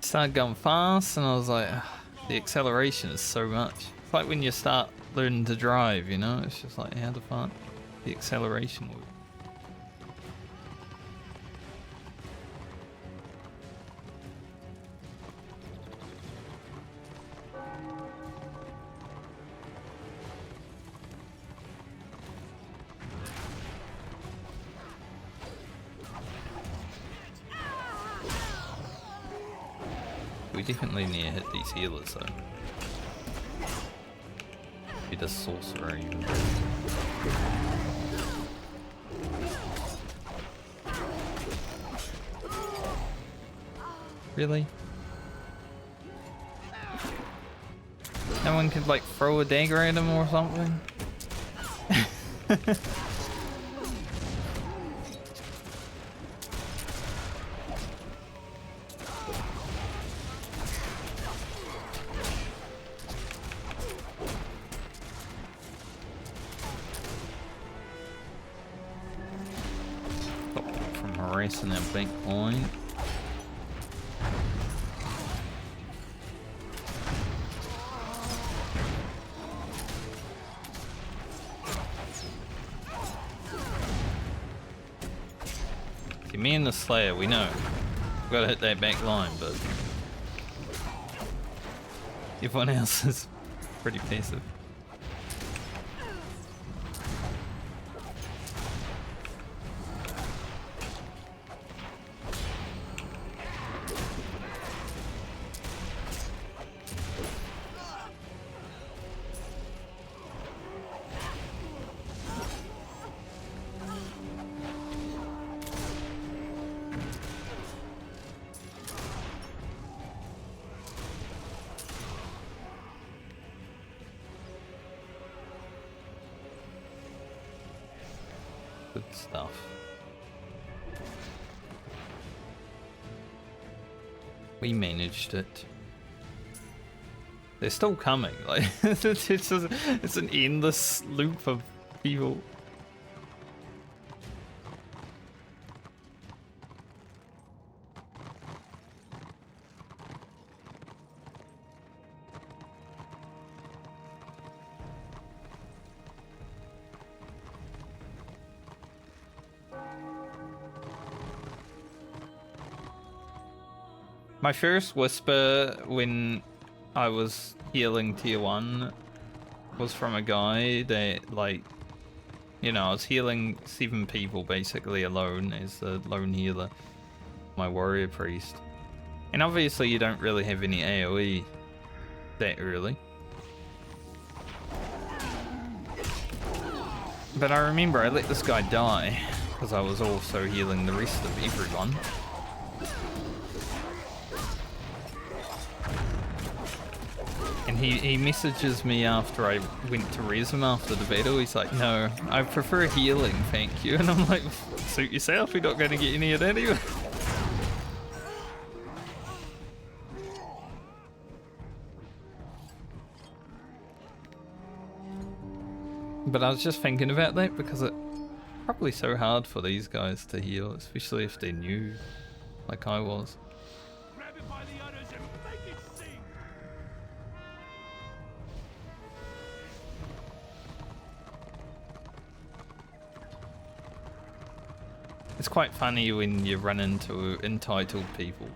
Started going fast and I was like, "Ugh, the acceleration is so much." It's like when you start learning to drive, you know? It's just like, how the fuck the acceleration work. We definitely need to hit these healers though. Be the sorcerer even. Really? No one could like throw a dagger at him or something? From that big point. See, me and the Slayer, we know. We've got to hit that back line, but everyone else is pretty passive. Good stuff. We managed it. They're still coming. Like it's an endless loop of people. My first whisper when I was healing tier 1 was from a guy that, like, you know, I was healing 7 people basically alone as the lone healer, my warrior priest. And obviously you don't really have any AoE that early. But I remember I let this guy die because I was also healing the rest of everyone. And he messages me after I went to res him after the battle. He's like, "No, I prefer healing, thank you." And I'm like, "Suit yourself, you're not going to get any of that either." But I was just thinking about that because it's probably so hard for these guys to heal, especially if they're new, like I was. Grab it by the udders and make it sing. It's quite funny when you run into entitled people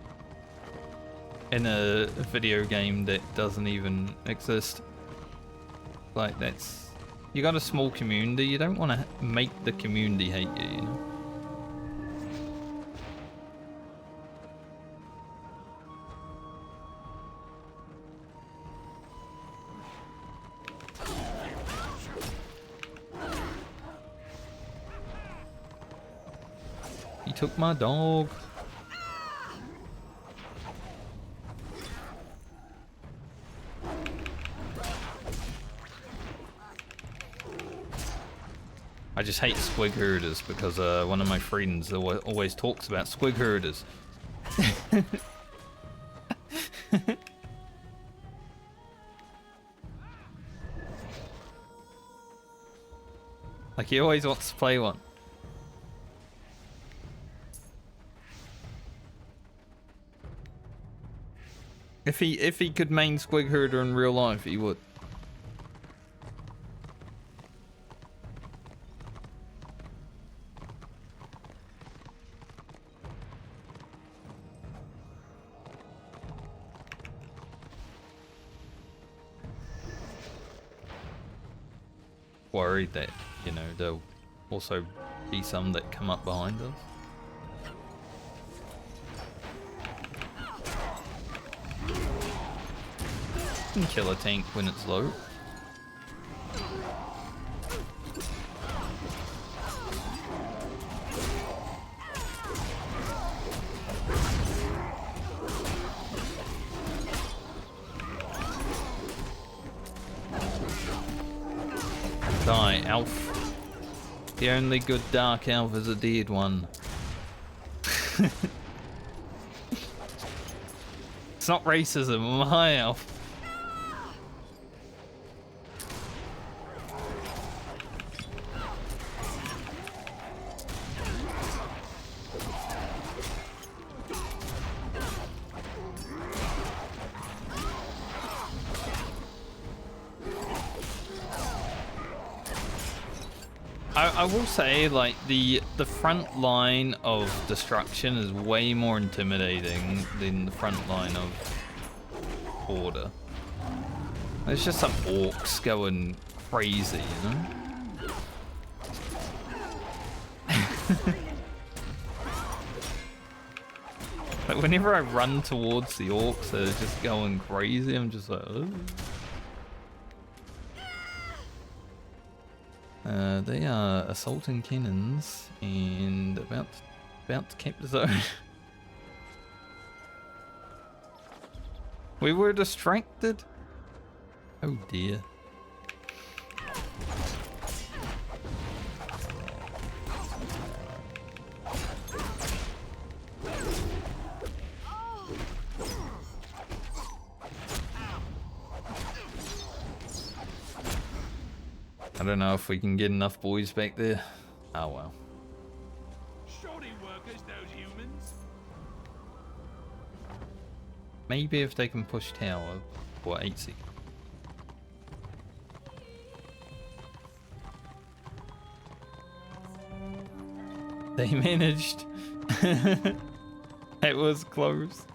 in a video game that doesn't even exist. Like, that's... You got a small community, you don't want to make the community hate you, you know? He took my dog. I just hate squig herders because one of my friends always talks about squig herders. Like he always wants to play one. If he could main squig herder in real life, he would. Worried that, you know, there'll also be some that come up behind us. You can kill a tank when it's low. Die, elf. The only good dark elf is a dead one. It's not racism, my elf. I will say, like, the front line of destruction is way more intimidating than the front line of order. There's just some orcs going crazy, you know? Like, whenever I run towards the orcs, they're just going crazy. I'm just like, oh. They are assaulting cannons and about to cap the zone. We were distracted. Oh dear. I don't know if we can get enough boys back there. Oh well. Shoddy workers, those humans. Maybe if they can push tower for 8 seconds. They managed. It was close.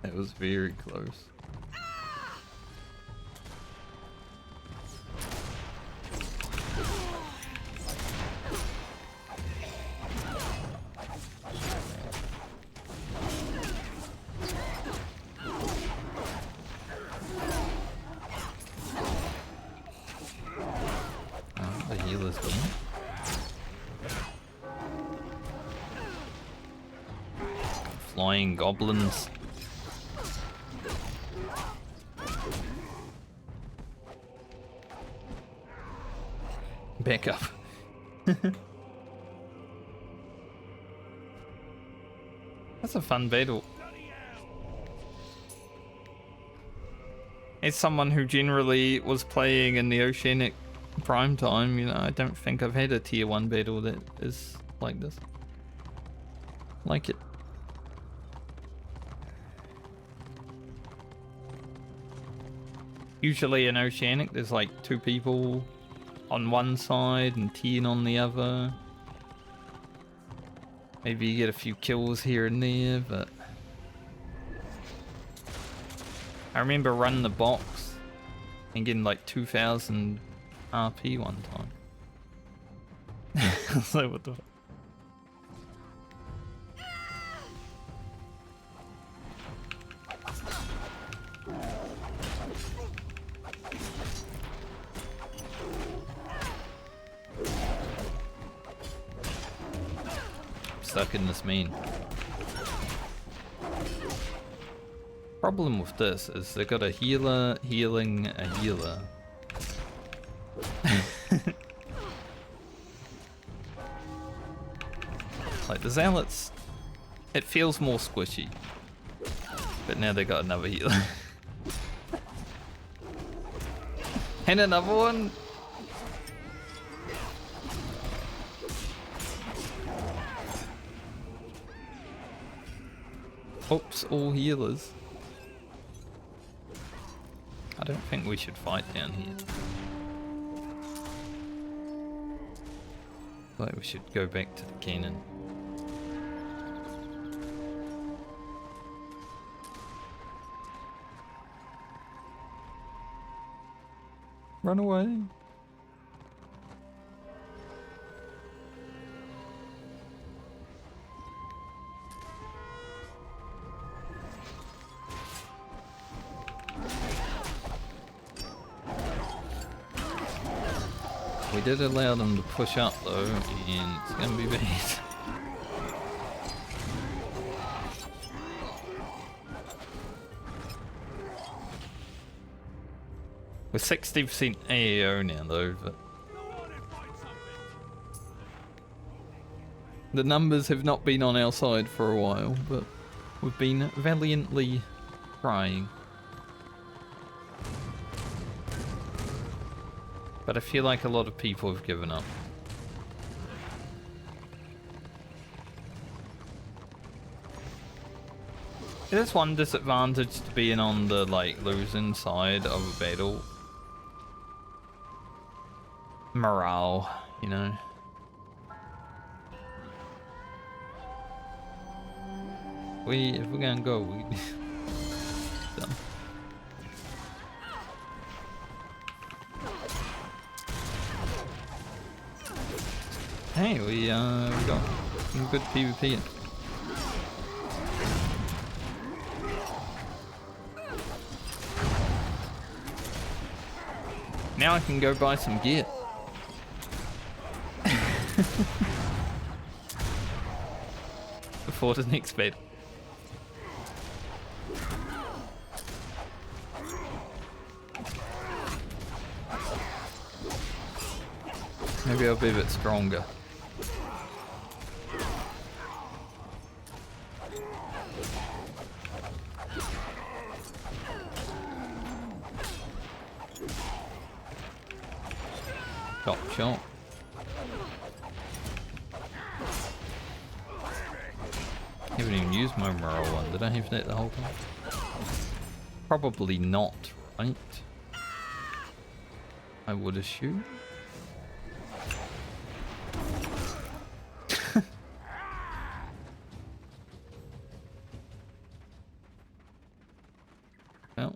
It was very close. Oh, the healer's gone. Flying goblins. Back up. That's a fun battle. As someone who generally was playing in the Oceanic prime time, you know, I don't think I've had a tier 1 battle that is like this. Like it. Usually in Oceanic there's like 2 people on one side and 10 on the other. Maybe you get a few kills here and there, but I remember running the box and getting like 2000 RP one time. I was like, what the fuck? stuck in this main. Problem with this is they got a healer healing a healer. Like the zealots, it feels more squishy, but now they got another healer. And another one. Oops, all healers. I don't think we should fight down here. Like we should go back to the cannon. Run away. We did allow them to push up though, and it's gonna be bad. We're 60% AAO now though, but the numbers have not been on our side for a while, but we've been valiantly trying. But I feel like a lot of people have given up. There's one disadvantage to being on the like losing side of a battle. Morale, you know. If we're gonna go, we done. Hey, we got some good PvP in. Now I can go buy some gear. Before the next bed. Maybe I'll be a bit stronger. Top shot. Haven't even used my morale one. Did I have that the whole time? Probably not, right? I would assume. Well.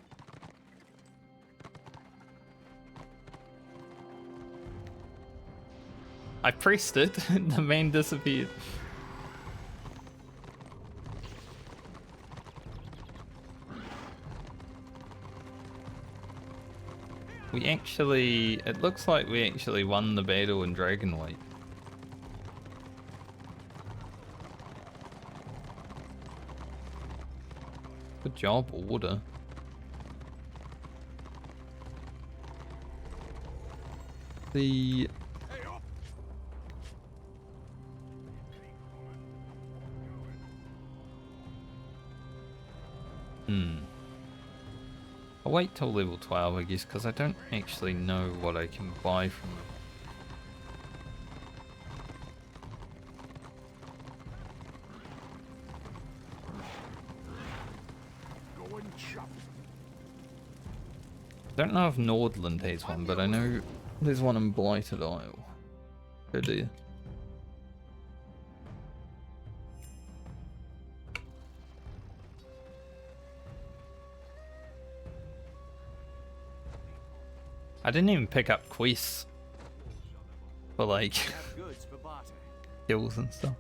I pressed it, the man disappeared. We actually, it looks like we actually won the battle in Dragonweight. Good job, Order. The... I'll wait till level 12, I guess, because I don't actually know what I can buy from them. I don't know if Nordland has one, but I know there's one in Blighted Isle. Oh dear. I didn't even pick up quests for like kills and stuff.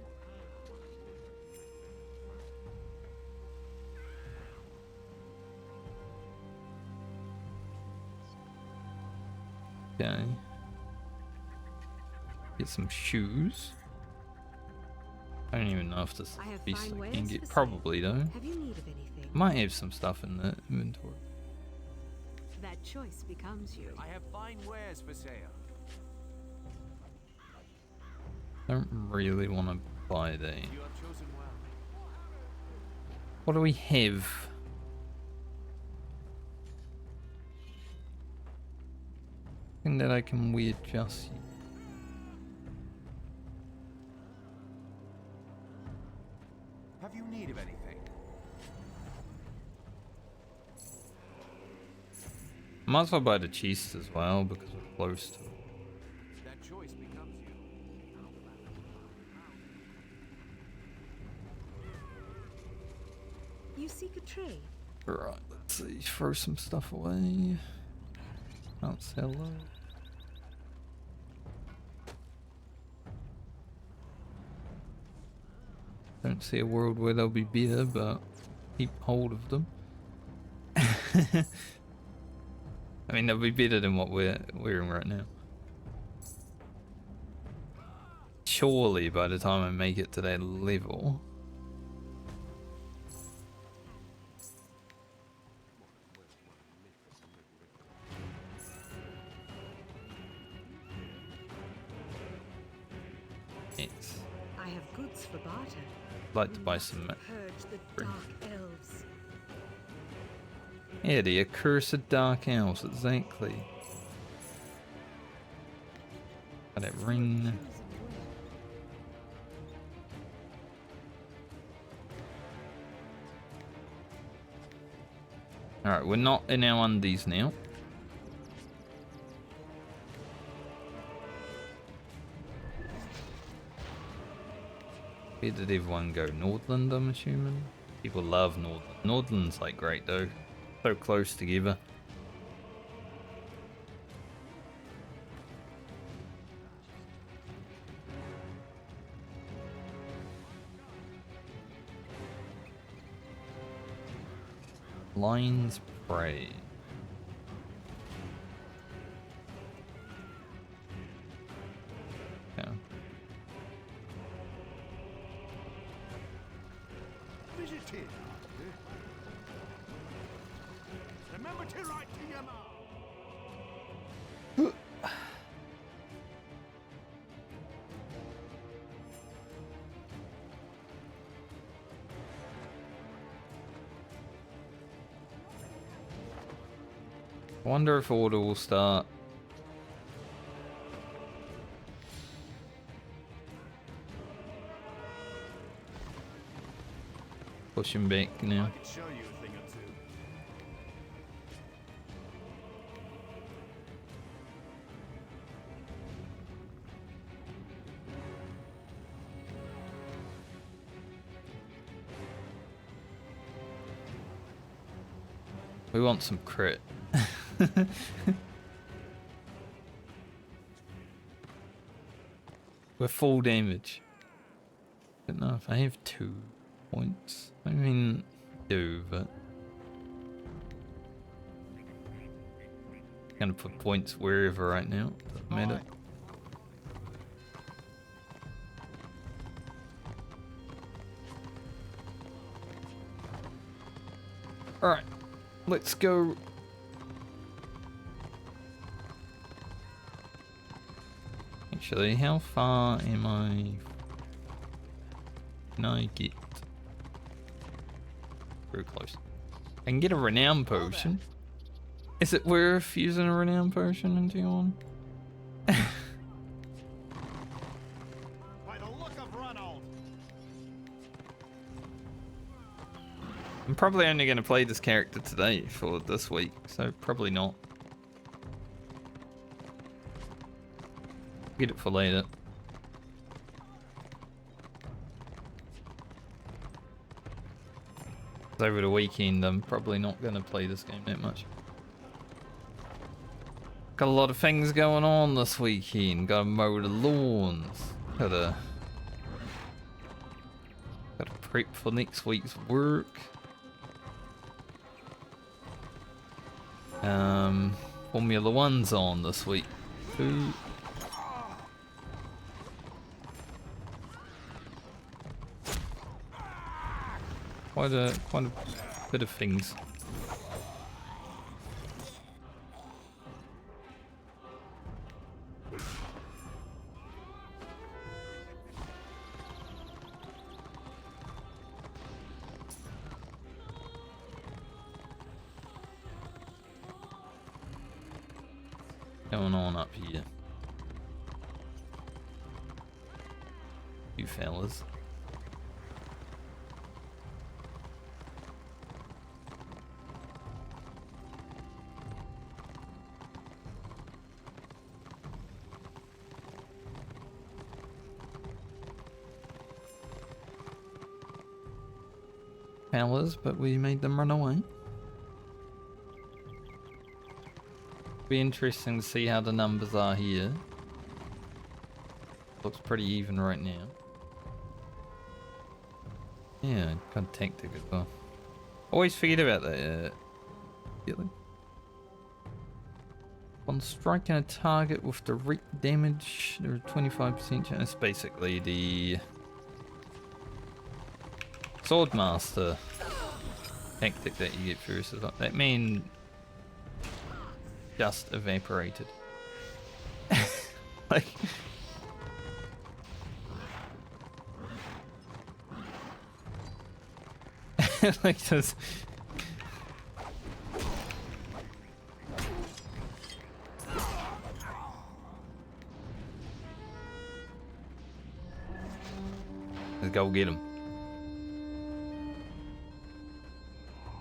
Okay. Get some shoes. I don't even know if this I have beast fine I can wares get. for Probably though. Have you need of anything? Might have some stuff in the inventory. That choice becomes you. I have fine wares for sale. Don't really want to buy that. You have chosen well. What do we have? Thing that I can wear just. Have you need of anything? Might as well buy the chest as well because we're close to it. That choice becomes you. You seek a trade. Right, let's see. Throw some stuff away. Can't sell that. Don't see a world where they'll be better, but keep hold of them. I mean, they'll be better than what we're wearing right now. Surely, by the time I make it to that level. Yes. I have goods for barter. I'd like to buy some. Purge the dark elves. Yeah, the accursed dark elves, exactly. Got that ring. Alright, we're not in our undies now. Where did everyone go? Nordland, I'm assuming? People love Nordland. Nordland's like great though. So close together. Lion's Prey. Yeah. Visited. Remember to write to your mom. I wonder if order will start. Pushing back now. I could show you a thing or two. We want some crit. We're full damage. Don't know if I have 2 points. I mean, do, but gonna put points wherever right now. Doesn't matter. All right, let's go. Actually, how far am I? Can I get? Very close. I can get a renown potion. Is it worth using a renown potion in tier 1? By the look of Ronald. I'm probably only going to play this character today for this week, so probably not. Get it for later. Over the weekend, I'm probably not going to play this game that much. Got a lot of things going on this weekend. Got to mow the lawns. Gotta prep for next week's work. Formula 1's on this week too. quite a bit of things. Going on up here. You fellas. Fellas, but we made them run away. Be interesting to see how the numbers are here. Looks pretty even right now. Yeah, kind of tactic as well. Always forget about that. Feeling. On striking a target with direct damage, there are 25% chance. It's basically the Swordmaster tactic that you get first. That mean just evaporated. Like like this. Let's go get him.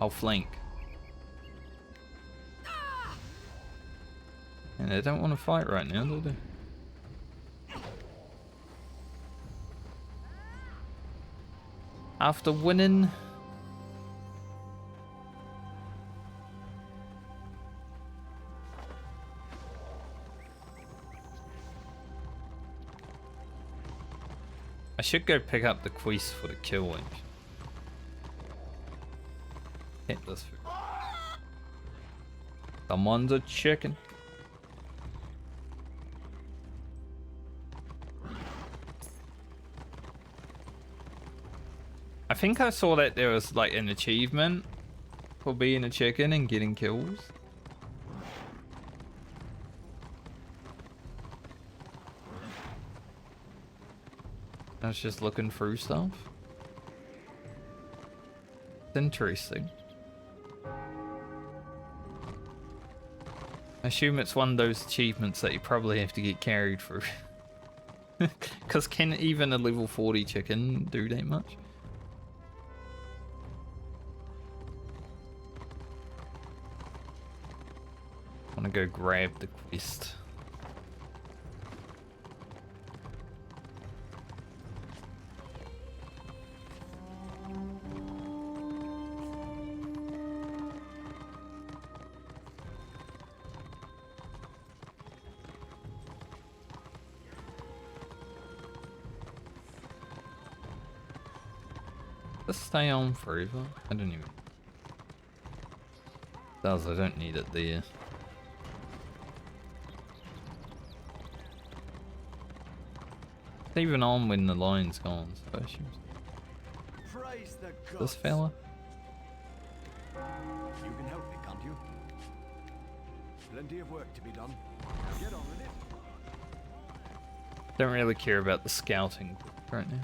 I'll flank. And they don't want to fight right now, do they? After winning I should go pick up the quest for the kill winch. Hit this food. Someone's a chicken. I think I saw that there was like an achievement for being a chicken and getting kills. I was just looking through stuff. It's interesting. I assume it's one of those achievements that you probably have to get carried through. Because can even a level 40 chicken do that much? I want to go grab the quest. Let's stay on forever. I don't even. I don't need it there. It's even on when the line's gone, so I assume. Praise the gods. This fella? You can help me, can't you? Plenty of work to be done. Get on with it. Don't really care about the scouting right now.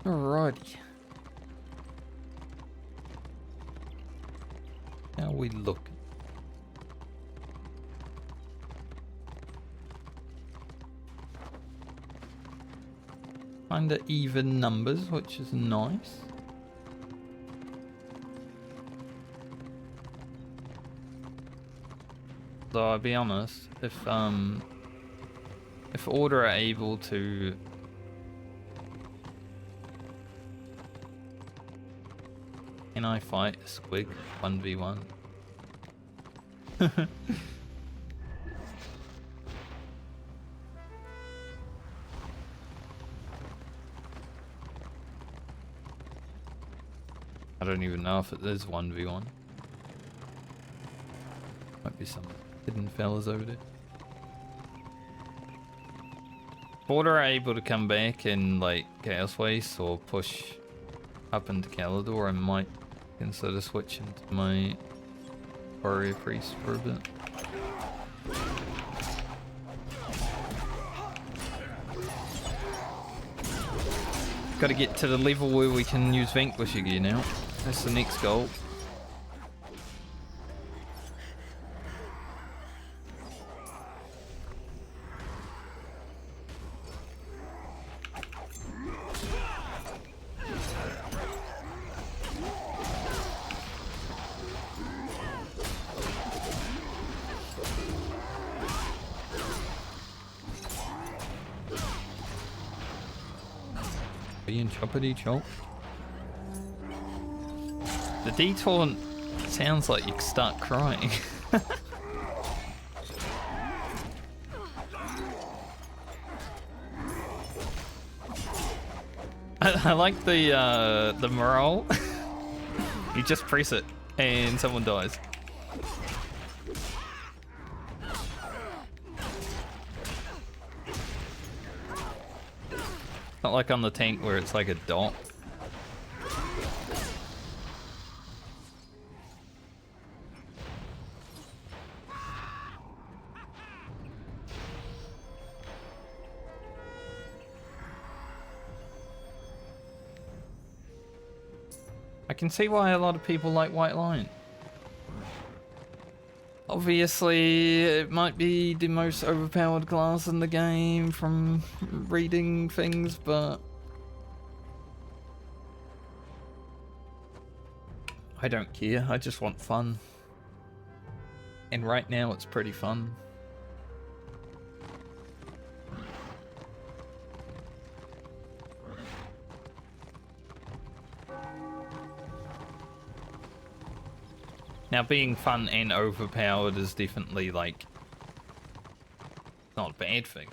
Alrighty. How we looking? Kinda even numbers, which is nice. Though I'll be honest, if Order are able to can I fight a squig 1v1? I don't even know if it is 1v1. Might be some hidden fellas over there. Border are able to come back in like Chaos Waste or push up into Calador, I might consider switching to my Warrior Priest for a bit. Got to get to the level where we can use Vanquisher gear now. That's the next goal. Choppity chop. The D-taunt sounds like you start crying. I like the morale. You just press it and someone dies. Not like on the tank where it's like a dot. I can see why a lot of people like White Lion. Obviously, it might be the most overpowered class in the game from reading things, but I don't care. I just want fun. And right now, it's pretty fun. Now, being fun and overpowered is definitely, like, not a bad thing.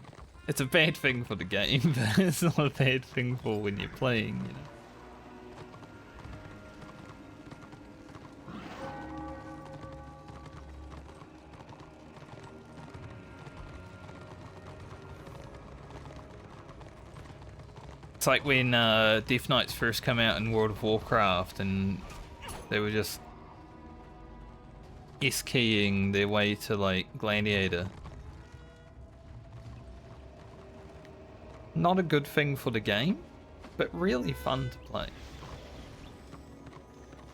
It's a bad thing for the game, but it's not a bad thing for when you're playing, you know. It's like when Death Knights first come out in World of Warcraft and they were just S-keying their way to like Gladiator. Not a good thing for the game, but really fun to play.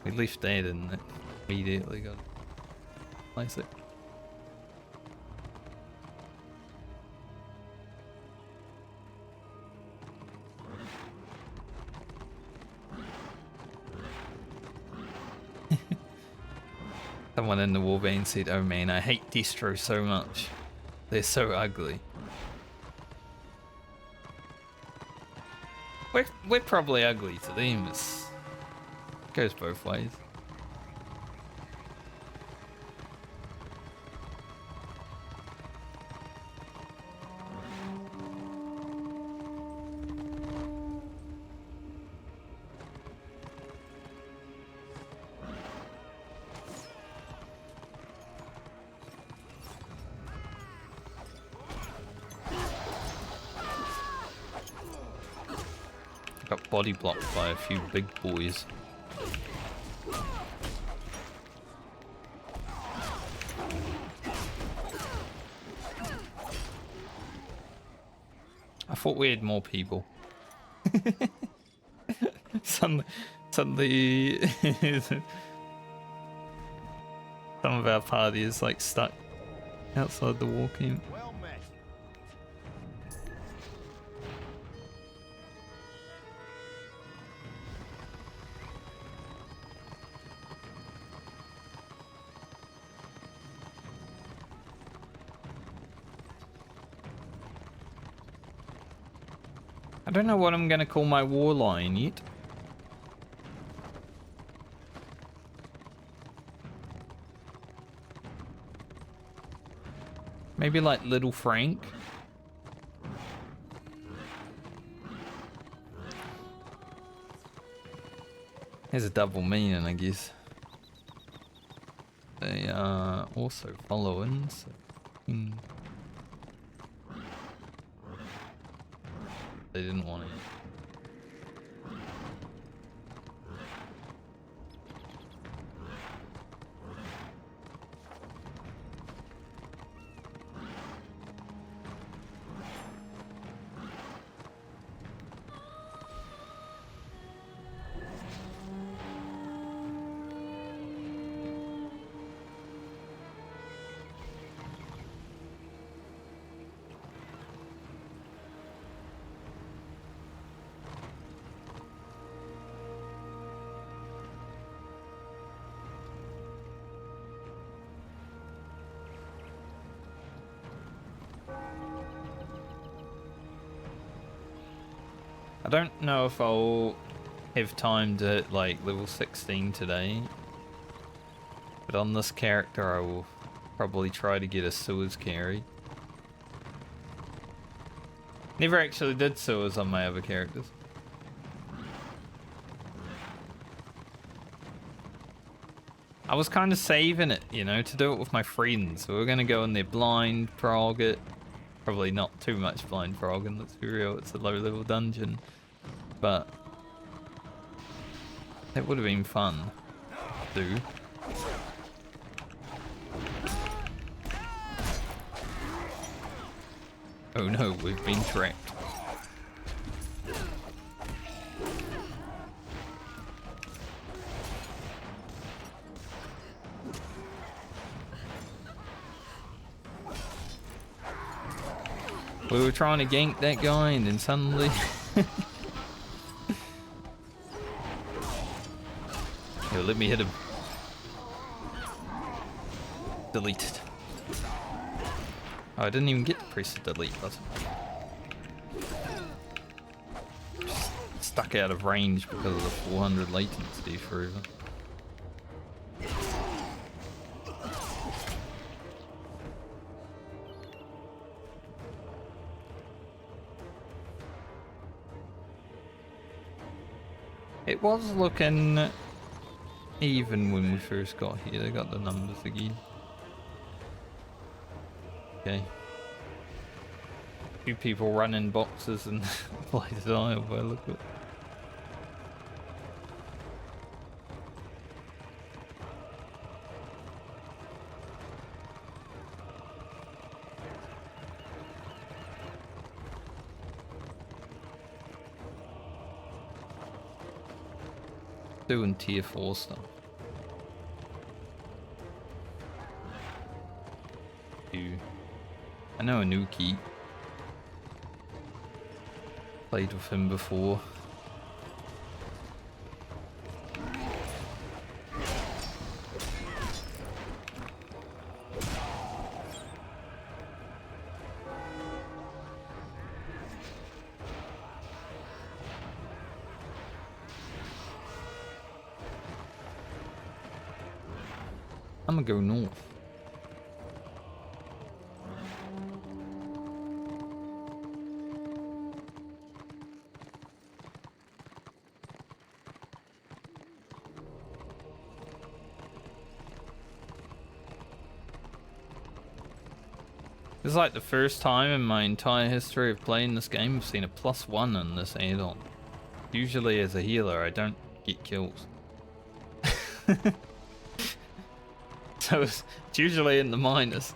We left that and it immediately got classic. Someone in the warband said, "Oh man, I hate Destro so much. They're so ugly." We're probably ugly to them. It goes both ways. Got body blocked by a few big boys. I thought we had more people. Suddenly some of our party is like stuck outside the war camp. Well met. I don't know what I'm gonna call my war line yet. Maybe like Little Frank. Has a double meaning, I guess. They are also following, so they didn't want it. I don't know if I'll have time to hit like level 16 today, but on this character I will probably try to get a sewers carry. Never actually did sewers on my other characters. I was kind of saving it, you know, to do it with my friends. So we're going to go in there blind, prog it. Probably not too much blind frogging, let's be real, it's a low level dungeon. But it would have been fun to do. Oh no, we've been trapped. We were trying to gank that guy and then suddenly... Yo, let me hit him. Deleted. Oh, I didn't even get to press the delete button. Just stuck out of range because of the 400 latency forever. It was looking even when we first got here. They got the numbers again. Okay. Two people running boxes and Blazed Eye by the look of it. Doing tier 4 stuff. I know Anuki. Played with him before. I'm gonna go north. This is like the first time in my entire history of playing this game I've seen a +1 on this add-on. Usually as a healer I don't get kills. So it's usually in the minus.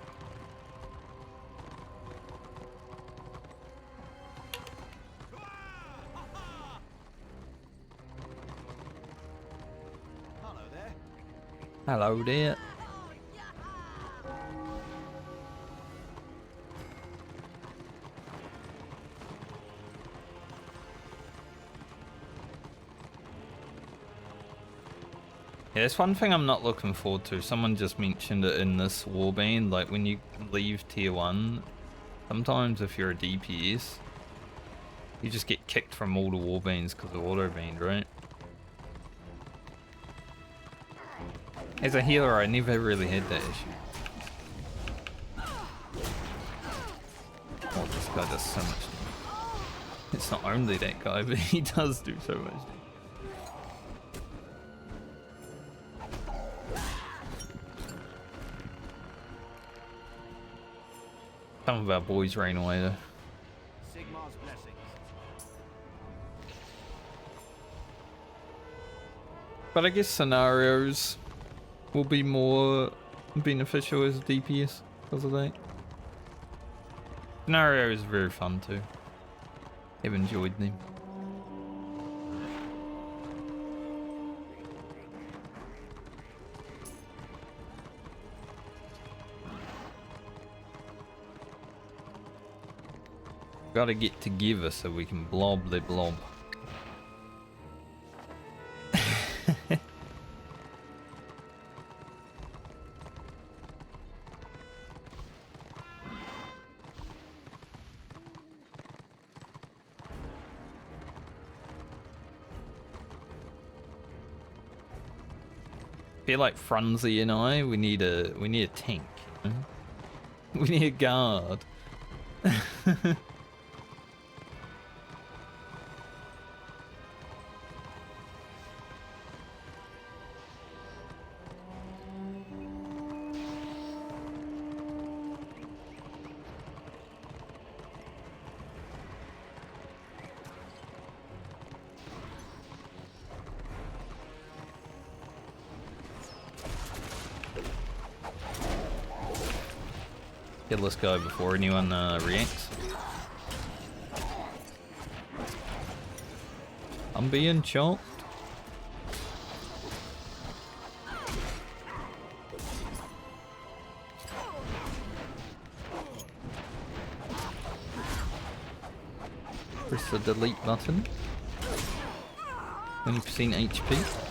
Hello there. Hello there. Yeah, that's one thing I'm not looking forward to. Someone just mentioned it in this warband, like when you leave tier 1, sometimes if you're a DPS, you just get kicked from all the warbands because of autoband, right? As a healer, I never really had that issue. Oh, this guy does so much damage. It's not only that guy, but he does do so much damage. Some of our boys ran away though. Sigmar's blessings. But I guess scenarios will be more beneficial as DPS because of that. Scenario is very fun too. I've enjoyed them. Gotta get together so we can blob the blob. Feel like Franzi and I, we need a tank. You know? We need a guard. Kill this guy before anyone reacts. I'm being chopped. Press the delete button. 20% HP.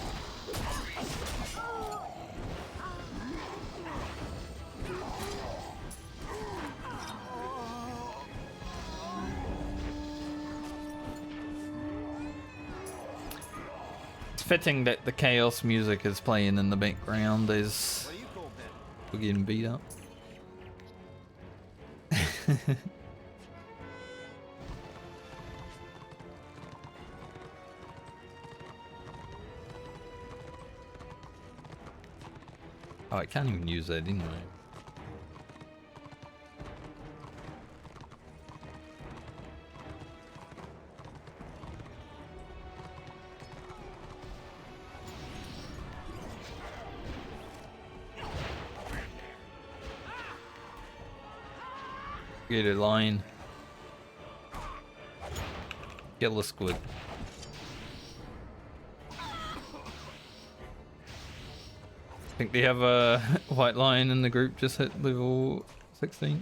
Fitting that the chaos music is playing in the background as we're getting beat up. Oh, I can't even use that anyway. Get a line. Kill the squid. Think they have a white lion in the group just hit level 16.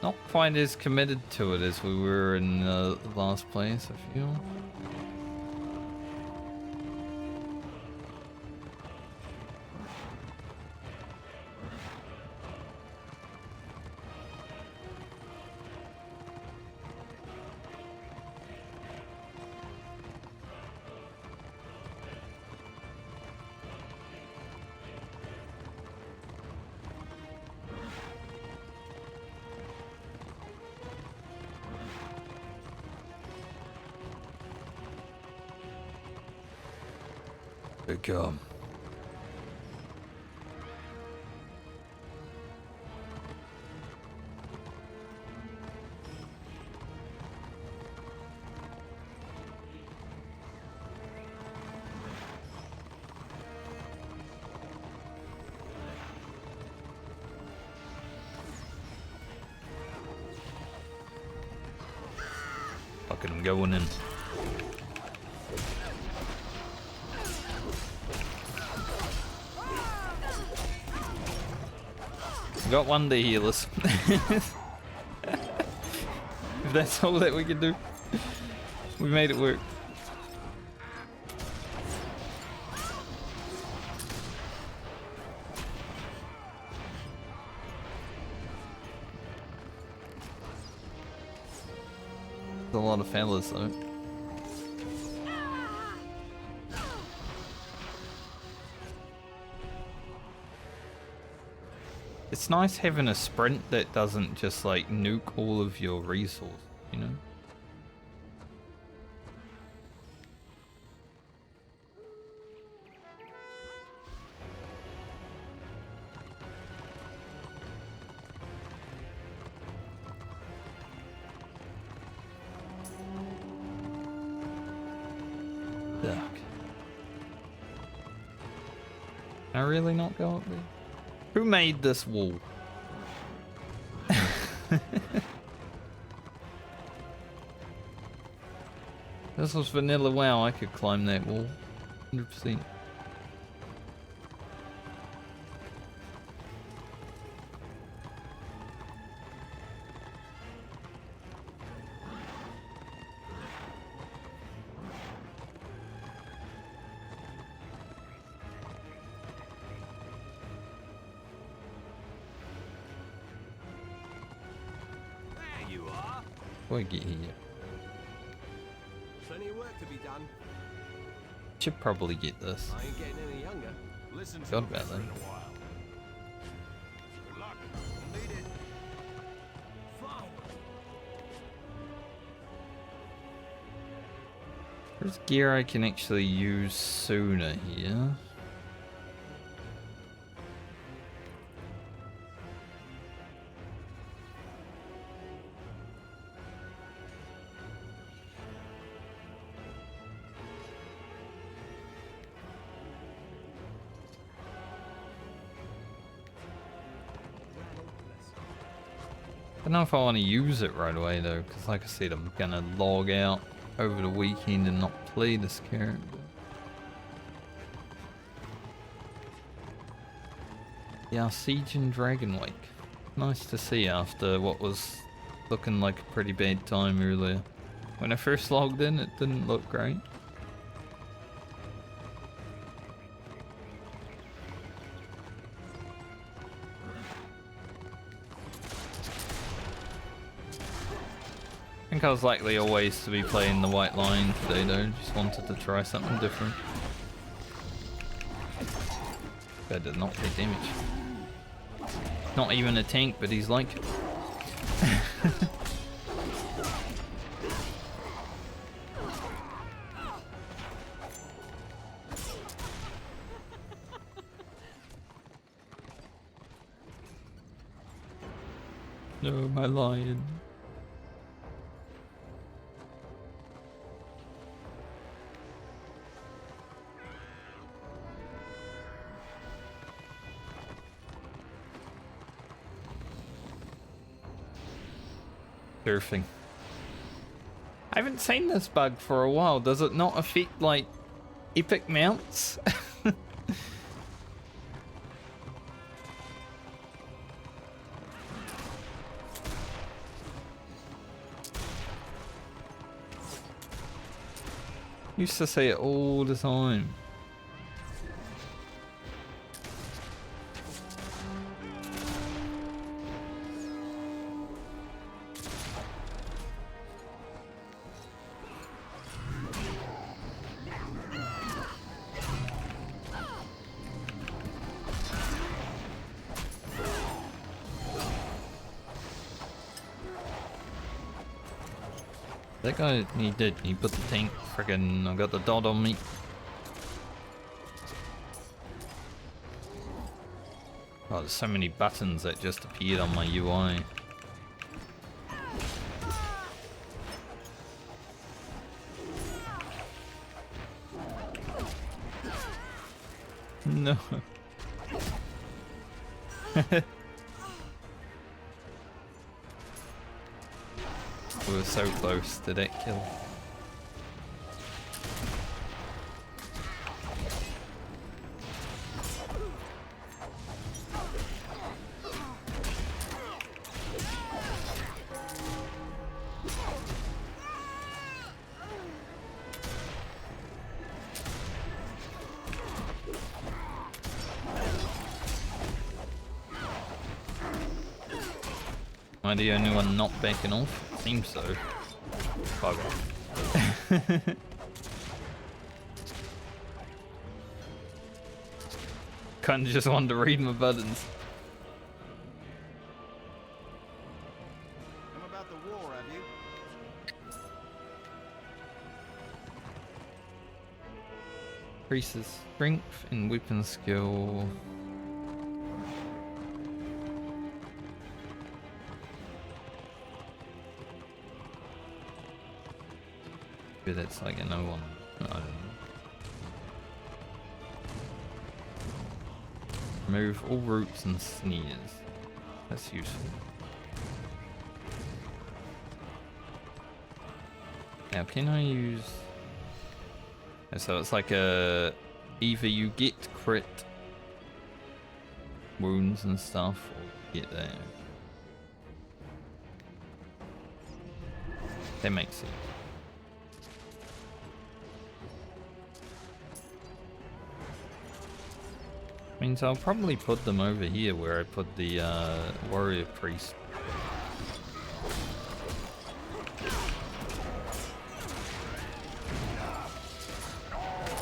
Not quite as committed to it as we were in the last place, I feel. Come. Fucking going in. Got one to heal us. If that's all that we can do. We made it work. There's a lot of fellas though. It's nice having a sprint that doesn't just like nuke all of your resources, you know? Duck. Can I really not go up there? Who made this wall? This was vanilla WoW, I could climb that wall. 100%. There you are. Before I get here. Plenty of work to be done. Should probably get this. I ain't getting any younger. Listen to Forgot me about for that. a while. Good luck. We'll need it. Fine. There's gear I can actually use sooner here. I don't know if I want to use it right away though, because like I said, I'm gonna log out over the weekend and not play this character. Yeah, Siege and Dragonwake. Nice to see after what was looking like a pretty bad time earlier. When I first logged in, it didn't look great. I think I was likely always to be playing the White Lion today though, just wanted to try something different. That did not take damage. Not even a tank, but he's like... No, my lion. Surfing. I haven't seen this bug for a while. Does it not affect like epic mounts? Used to say it all the time. That guy, he did. He put the tank. Friggin', I got the dot on me. Oh, there's so many buttons that just appeared on my UI. No. We were so close to that kill. Am I the only one not backing off? Seems so. Bugger. Kinda just wanted to read my buttons. Increases strength and weapon skill. Maybe that's like a no one. I don't know. Remove all roots and sneers. That's useful. Now can I use... So it's like a... Either you get crit wounds and stuff, or you get that. That makes sense. Means I'll probably put them over here where I put the warrior priest.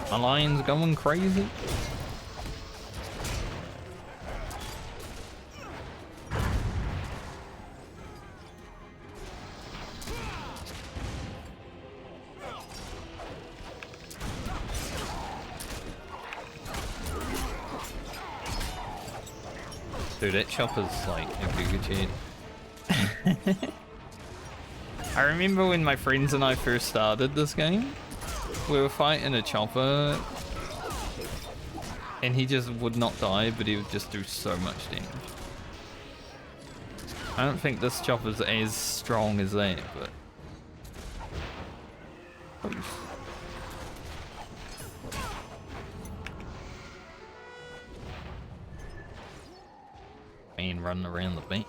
My lion's going crazy. Dude, that chopper's like a giga cheat. I remember when my friends and I first started this game, we were fighting a chopper and he just would not die, but he would just do so much damage. I don't think this chopper's as strong as that, but... Man running around the bank.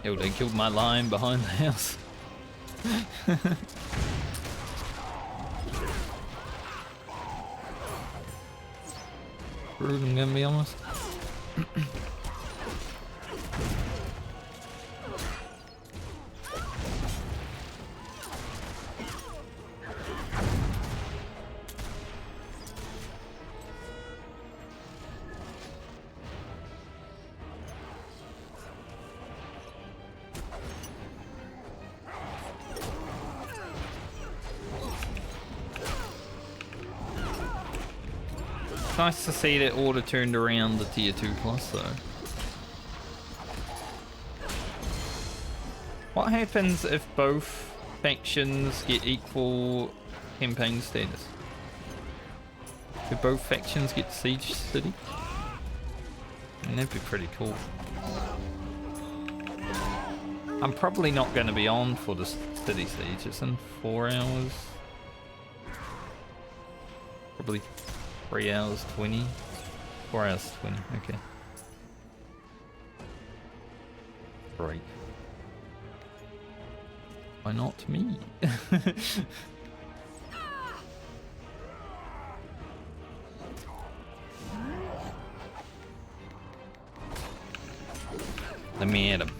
Yo, they killed my lion behind the house. Rude, I'm gonna be honest. Nice to see that order turned around the tier 2 plus though. What happens if both factions get equal campaign status? Do both factions get siege city? I mean, that'd be pretty cool. I'm probably not going to be on for the city siege. It's in 4 hours. Probably 3 hours 20. 4 hours 20, okay. Great. Why not me? Let me hit him.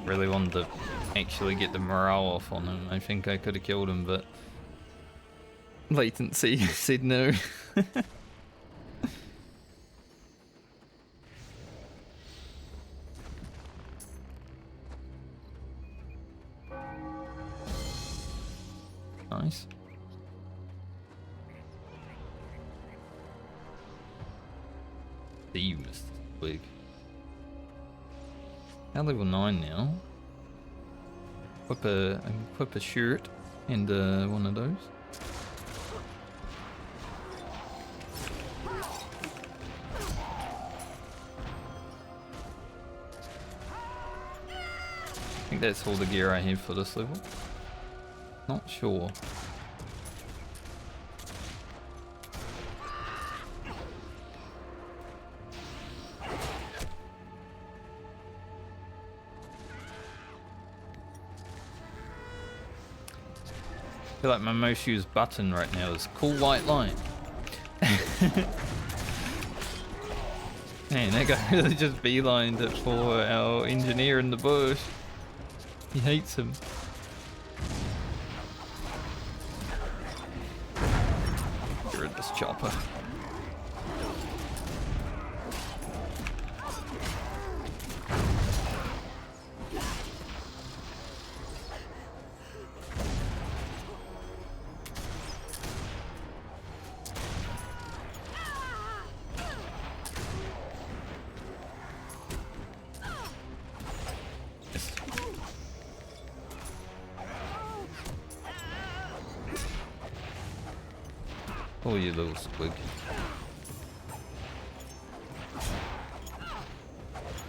Really wanted to actually get the morale off on him. I think I could have killed him, but latency said no. Nice. Steve is big. Now level 9 now. Equip a shirt and one of those. I think that's all the gear I have for this level. Not sure. I feel like my most used button right now is cool white line. Man, that guy really just beelined it for our engineer in the bush. He hates him. this chopper. Oh, you little squig.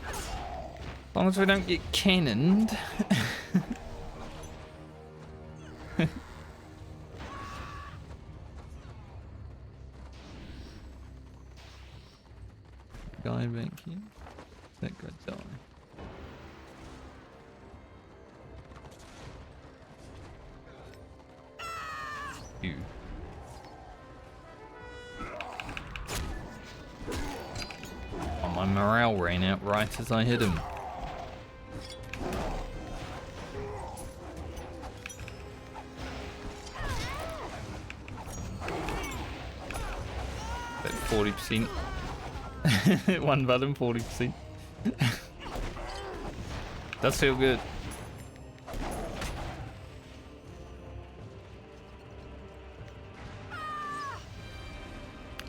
As long as we don't get cannoned. Guy back here. That could die. You. My morale ran out right as I hit him. About 40%. One button, 40%. Does feel good.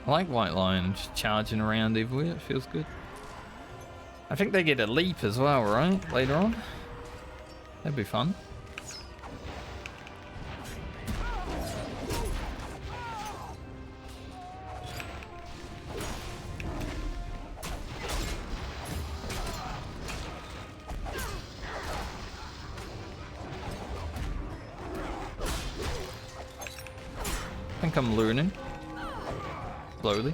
I like White Lion just charging around everywhere, it feels good. I think they get a leap as well, right? Later on? That'd be fun. I think I'm learning. Slowly.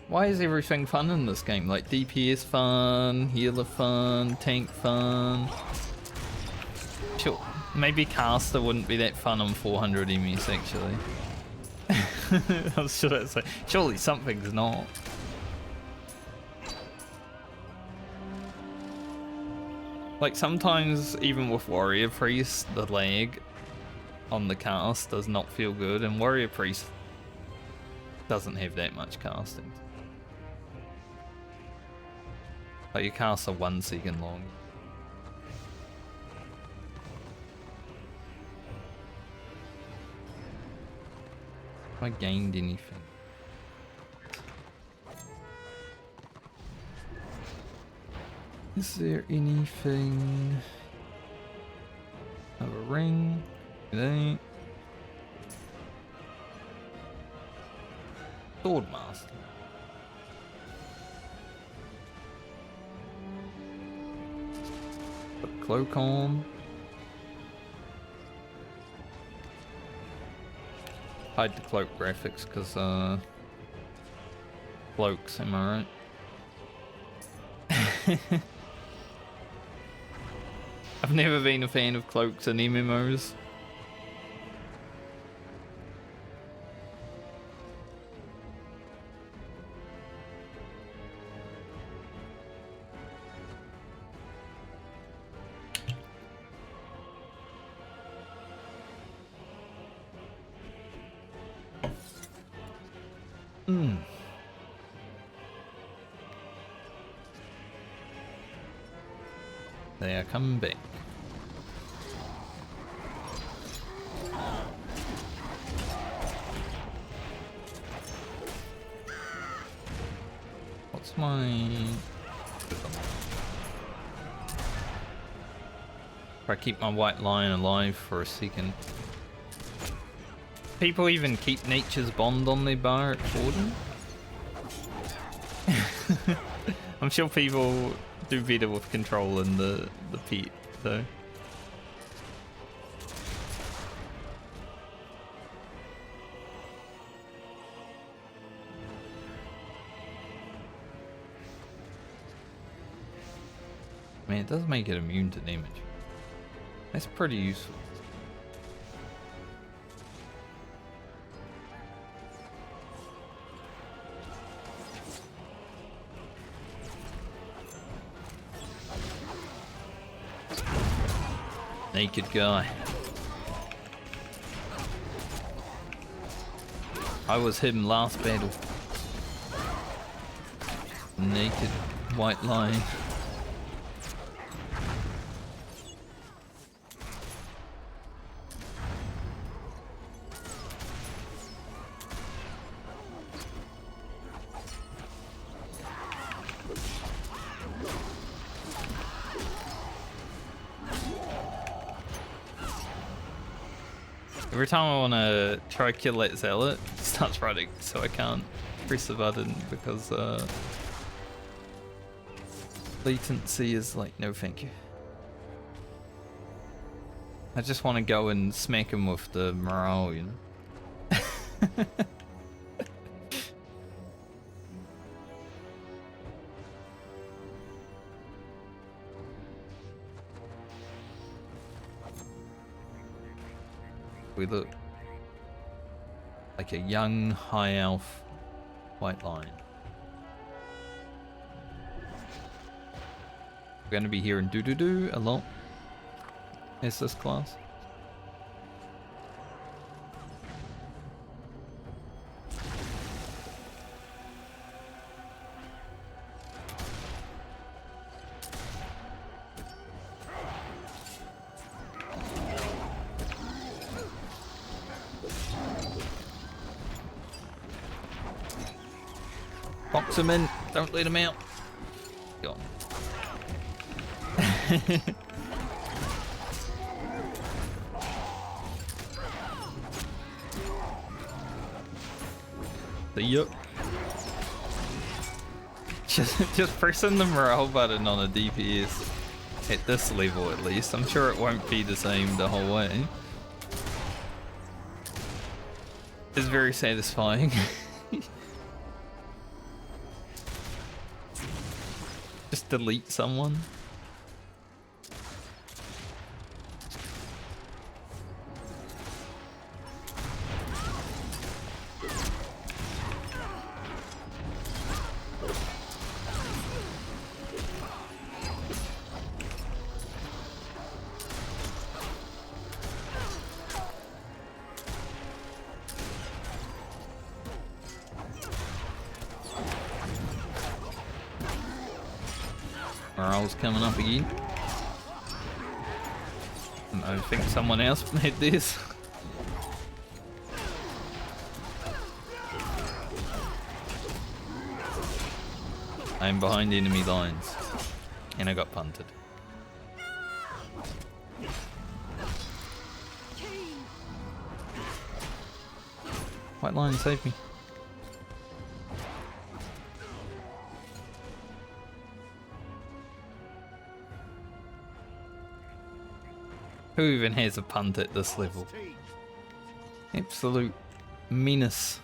Why is everything fun in this game? Like DPS fun, healer fun, tank fun. Sure, maybe caster wouldn't be that fun on 400 MS actually. I was sure say, surely something's not. Like sometimes even with warrior priest, the lag on the cast does not feel good, and warrior priest doesn't have that much casting. Like your casts are 1 second long. Have I gained anything? Is there anything? Have a ring? It ain't. Swordmaster. Put cloak on. Hide the cloak graphics because cloaks, am I right? I've never been a fan of cloaks in MMOs. They are coming back. What's my... If I keep my white lion alive for a second. People even keep Nature's Bond on their bar at Fordham? I'm sure people do better with controlling the pet, though. I mean, it does make it immune to damage. That's pretty useful. Naked guy. I was him last battle. Naked white line. Every time I want to try kill that zealot, it starts running, so I can't press the button because latency is like, no thank you. I just want to go and smack him with the morale, you know? We look like a young high elf white line. We're going to be hearing doo-doo-doo a lot. Is this class? Box him in, don't let him out. Go on. See ya. Just pressing the morale button on a DPS at this level at least. I'm sure it won't be the same the whole way. It's very satisfying. Just delete someone. Morale's coming up again. I think someone else made this. I'm behind enemy lines. And I got punted. White line, save me. Who even has a punt at this level? Absolute menace.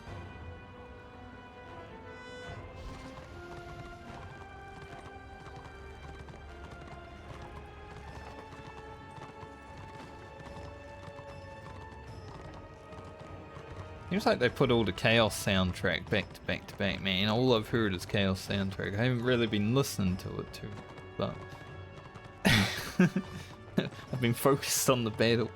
Seems like they put all the Chaos soundtrack back to back to back, man. All I've heard is Chaos soundtrack. I haven't really been listening to it too, but I've been focused on the battle.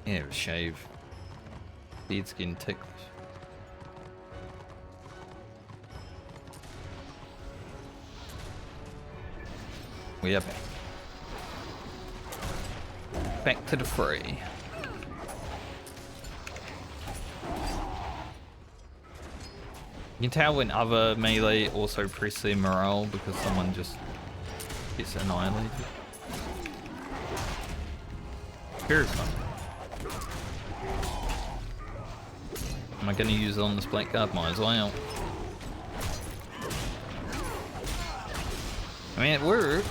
Yeah, a shave. Beard's getting ticklish. We are back. Back to the fray. You can tell when other melee also press their morale because someone just gets annihilated. Very fun. Am I going to use it on this blackguard? Might as well. I mean, it worked.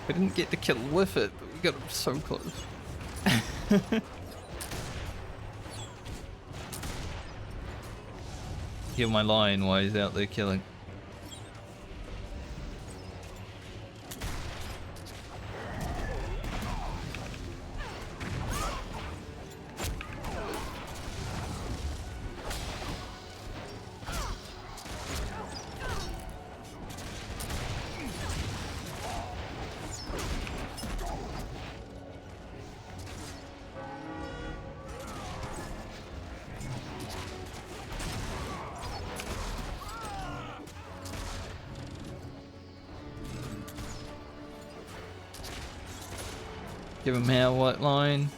We didn't get the kill with it, but we got him so close. Heal my lion while he's out there killing. Give him our white line.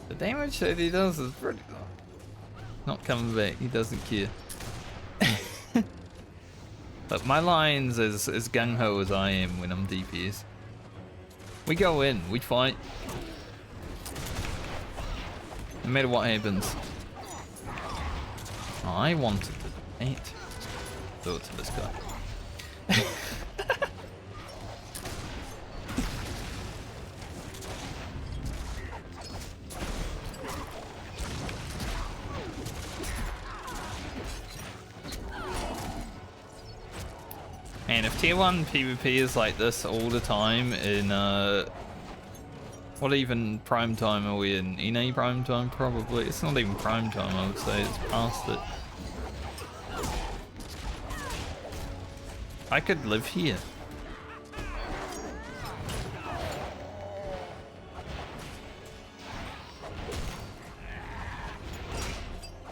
The damage that he does is pretty low. Not coming back, he doesn't care. But my line's as gung-ho as I am when I'm DPS. We go in, we fight. No matter what happens. Oh, I wanted to do it. Do it to this guy. And if tier 1 PvP is like this all the time in what even prime time are we in? NA prime time probably. It's not even prime time, I would say, it's past it. I could live here.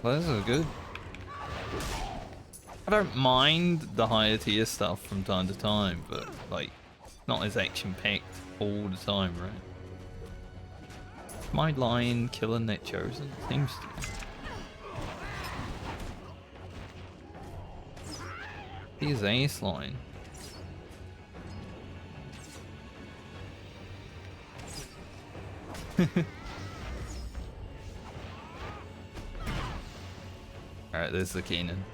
Well, this is good. I don't mind the higher tier stuff from time to time, but like, not as action packed all the time, right? My line killing that chosen seems to. His ace line. Alright, there's the cannon.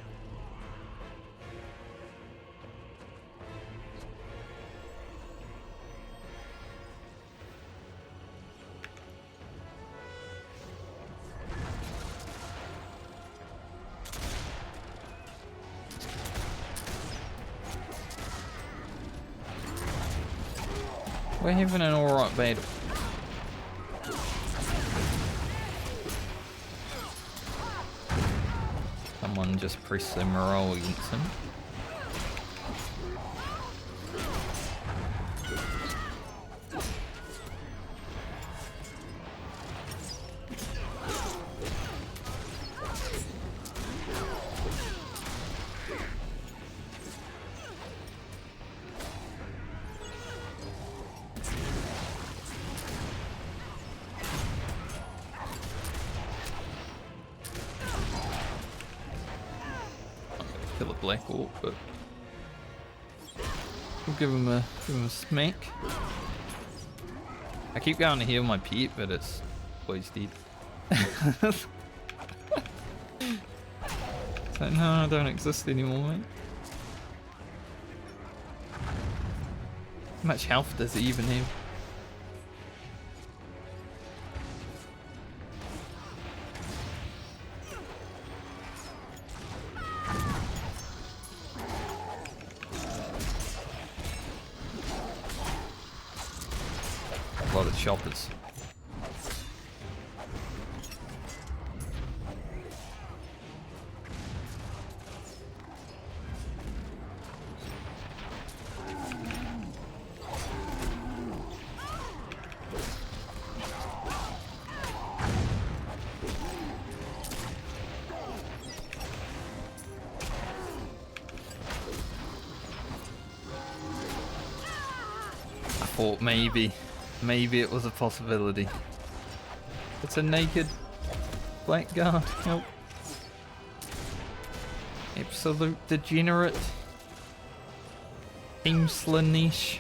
We're having an alright battle. Someone just pressed their morale against him. Kill a black orc, but we'll give him a smack. I keep going to heal my pet, but it's always dead. So no, I don't exist anymore, mate. How much health does he even have? A lot of choppers. I thought maybe it was a possibility. It's a naked blackguard. Help. Absolute degenerate. Team Slaanesh.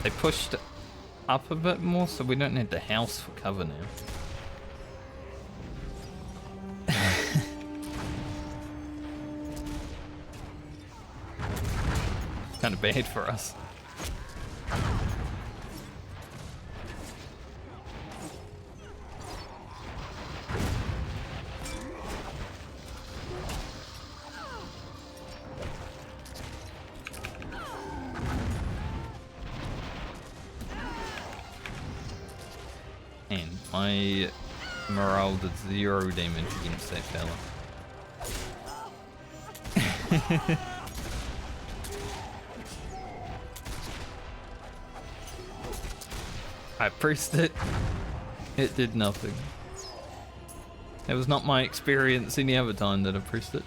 They pushed up a bit more, so we don't need the house for cover now. Kind of bad for us. And my morale did 0 damage against that fella. I pressed it. It did nothing. It was not my experience any other time that I pressed it.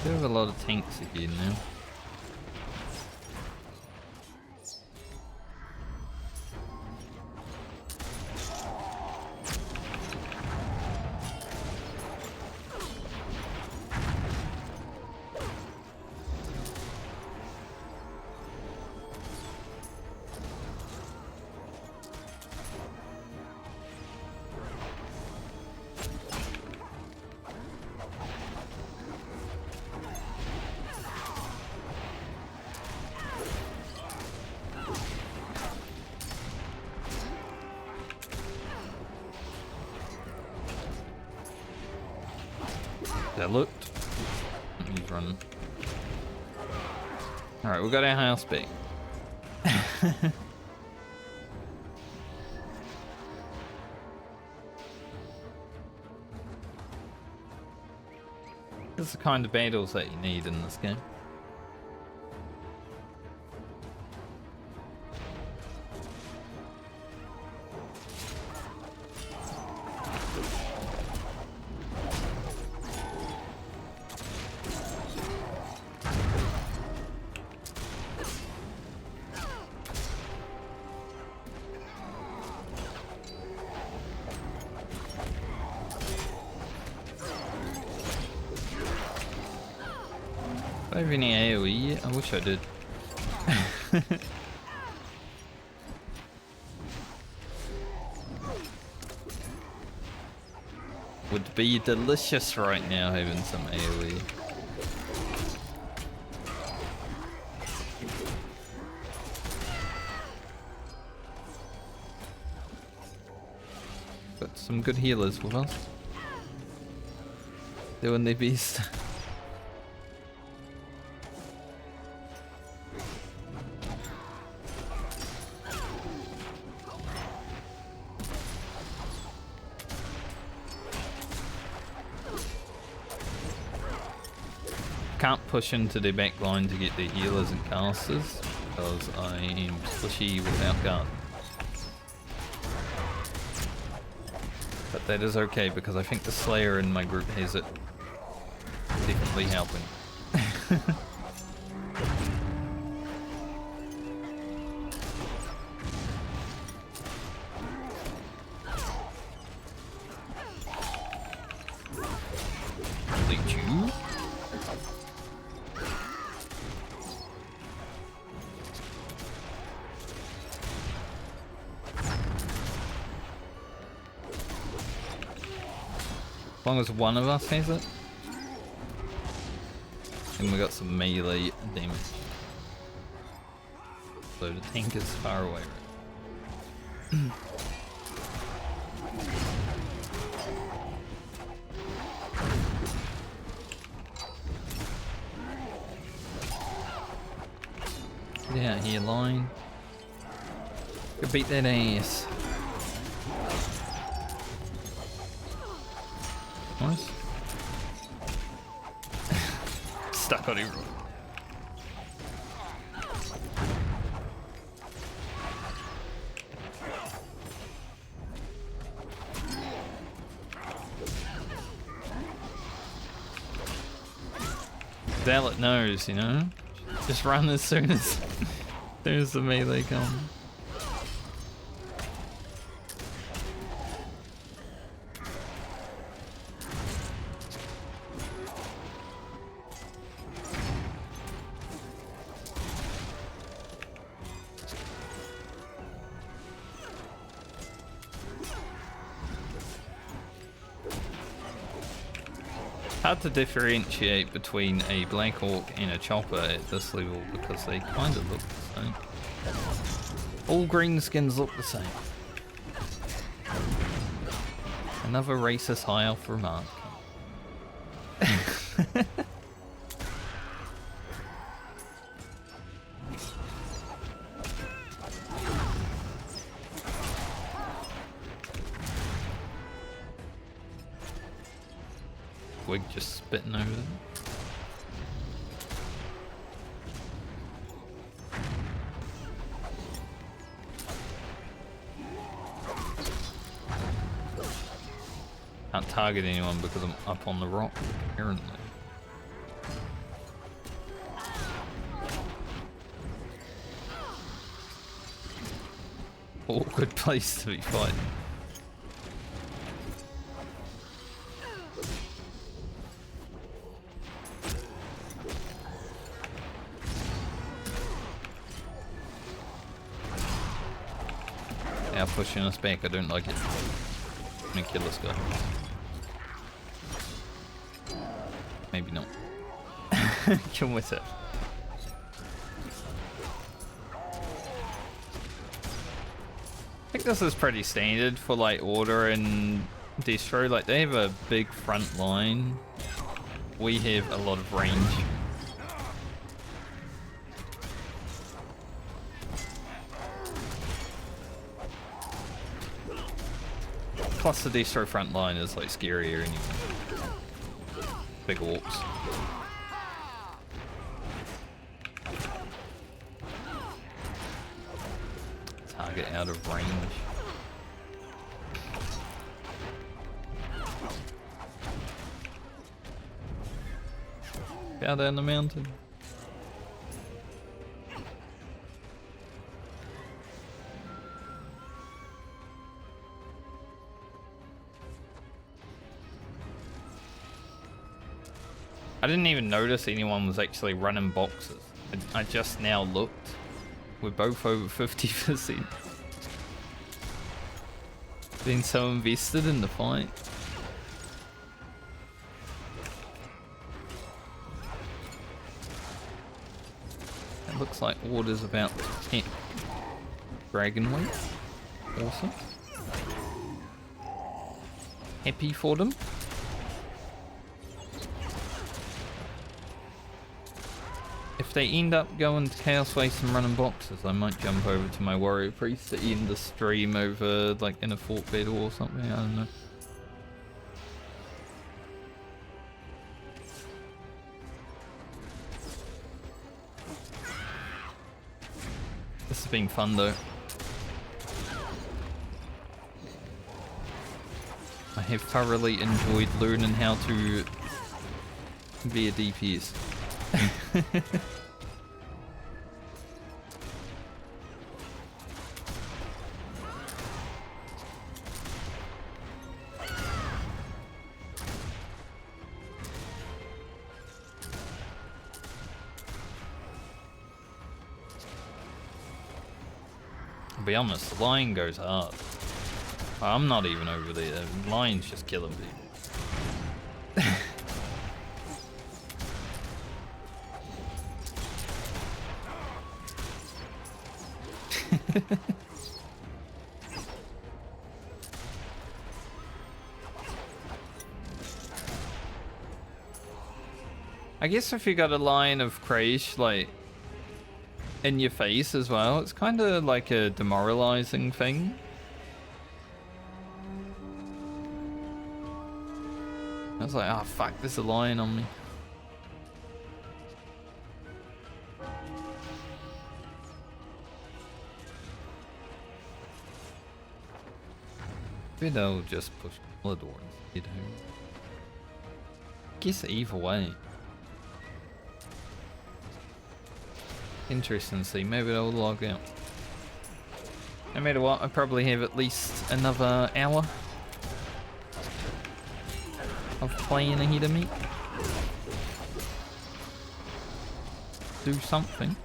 We have a lot of tanks again now. That looked. He's running. Alright, we got our house back. This is the kind of battles that you need in this game. Do I have any AoE yet? I wish I did. Would be delicious right now having some AoE. Got some good healers with us. Doing their best. Can't push into the back line to get the healers and casters because I am slushy without guard. But that is okay because I think the Slayer in my group has it. Definitely helping. Thank you. As long as one of us has it. And we got some melee damage. So the tank is far away. Get out here, line. Go beat that ass. Nice. Stuck on him. Zealot knows, you know? Just run as soon as the melee comes. Hard to differentiate between a Black Hawk and a Chopper at this level because they kind of look the same. All green skins look the same. Another racist high elf remark. twig just spitting over them. Can't target anyone because I'm up on the rock, apparently. Awkward place to be fighting. They are pushing us back, I don't like it. I'm gonna kill this guy. Maybe not. Kill myself. I think this is pretty standard for like Order and Destro. Like they have a big front line. We have a lot of range. Plus the Destro front line is like scarier anyway. Big orcs. Target out of range. Out there in the mountain. I didn't even notice anyone was actually running boxes. I just now looked. We're both over 50%. Being so invested in the fight. It looks like Order's about 10 dragon weight. Awesome. Happy for them. If they end up going to Chaos Waste and running boxes, I might jump over to my Warrior Priest to end the stream over like in a fort battle or something, I don't know. This has been fun though. I have thoroughly enjoyed learning how to be a DPS. I'll be honest, the lion goes hard. I'm not even over there. The lion's just killing people. I guess if you got a line of Krash like in your face as well, it's kind of like a demoralizing thing. I was like, oh fuck, there's a lion on me. Maybe they'll just push Bloodborne instead. Guess either way. Interesting to see, maybe they'll log out. No matter what, I probably have at least another hour of playing ahead of me. Do something.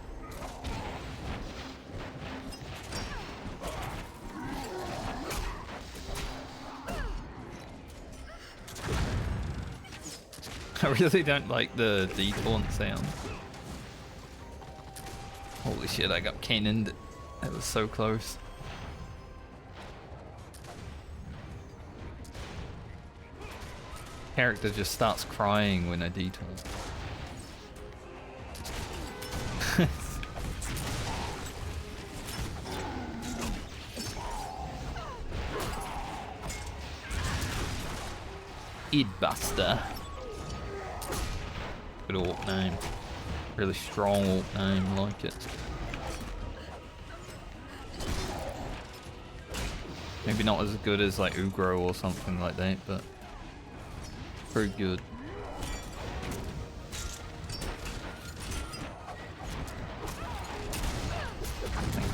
I really don't like the detaunt sound. Holy shit, I got cannoned. That was so close. Character just starts crying when I detaunt. Id Buster. good orc name. Really strong orc name, like it. Maybe not as good as like Ugro or something like that, but pretty good.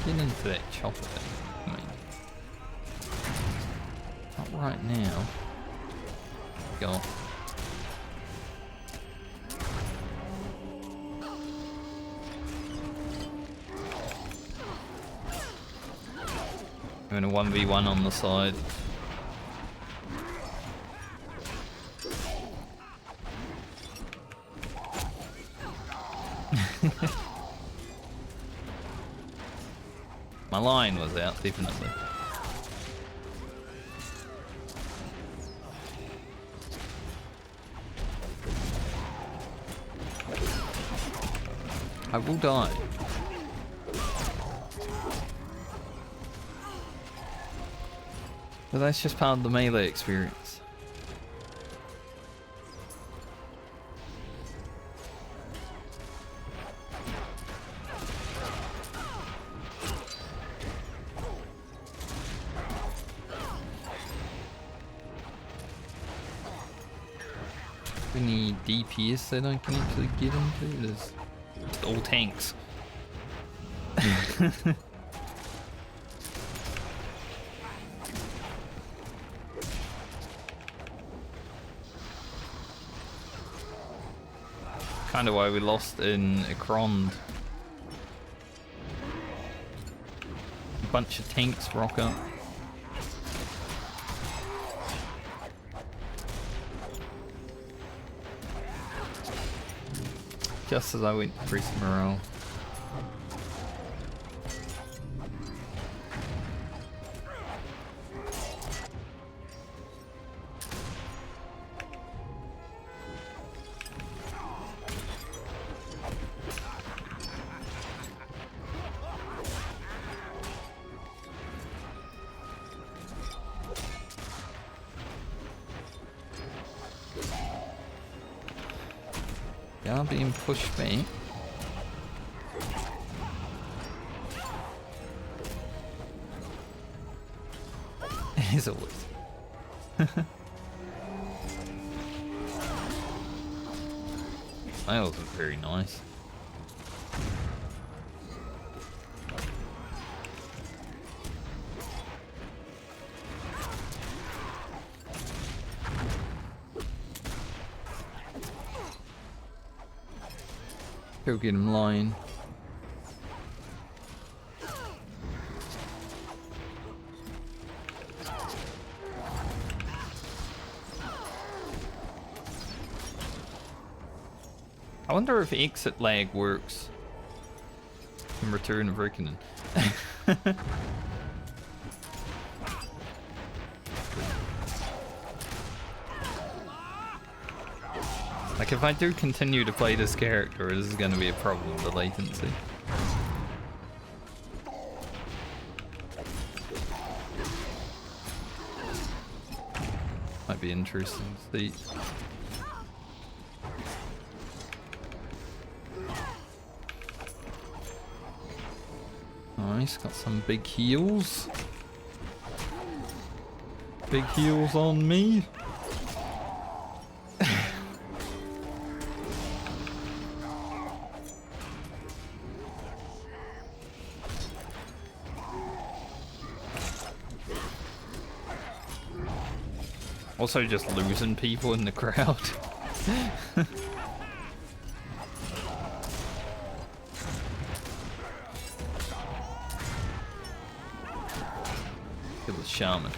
Get into that chopper thing. I mean, not right now. Go. I'm in a 1v1 on the side. My line was out, definitely. I will die. But that's just part of the melee experience. Any DPS that I can actually get into? There's just all tanks. Kind of why we lost in Ekrond. A bunch of tanks rock up. Just as I went to increase morale. Yeah, being pushed back. As always. That wasn't very nice. Go get him lying. I wonder if exit lag works in Return of Reckoning. Like if I do continue to play this character, this is going to be a problem, the latency. Might be interesting to see. Nice, got some big heals. Big heals on me. Also just losing people in the crowd. Kill the shaman.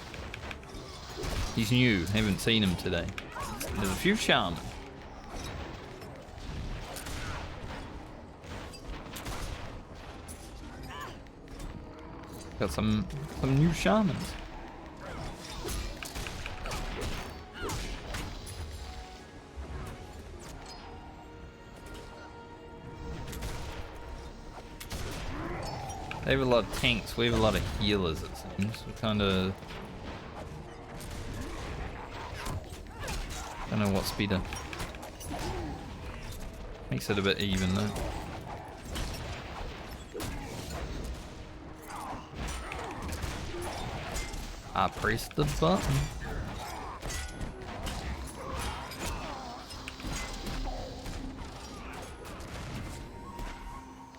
He's new, haven't seen him today. There's a few shaman. Got some new shamans. They have a lot of tanks, we have a lot of healers it seems. We kinda don't know what's better. Makes it a bit even though. I pressed the button.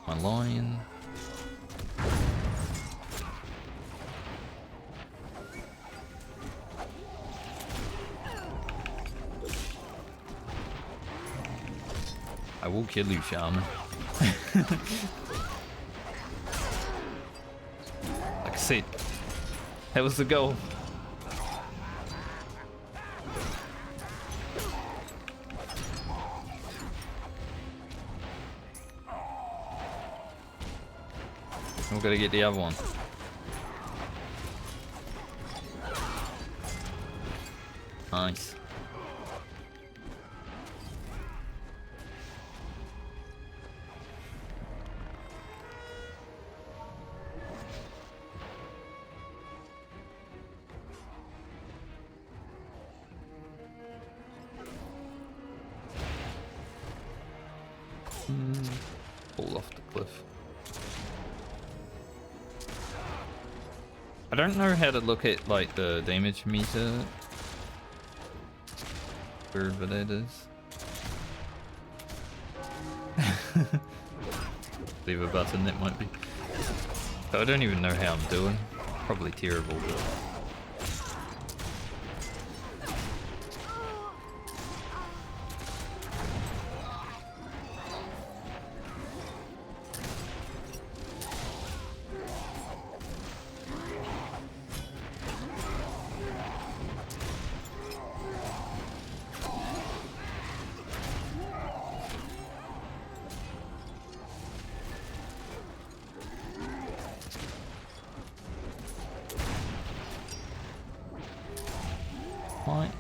My lion. I will kill you, shaman. Like I said, that was the goal. We've got to get the other one. Nice. Fall off the cliff. I don't know how to look at like the damage meter, wherever that is. Leave a button, that might be. So I don't even know how I'm doing. Probably terrible. But... might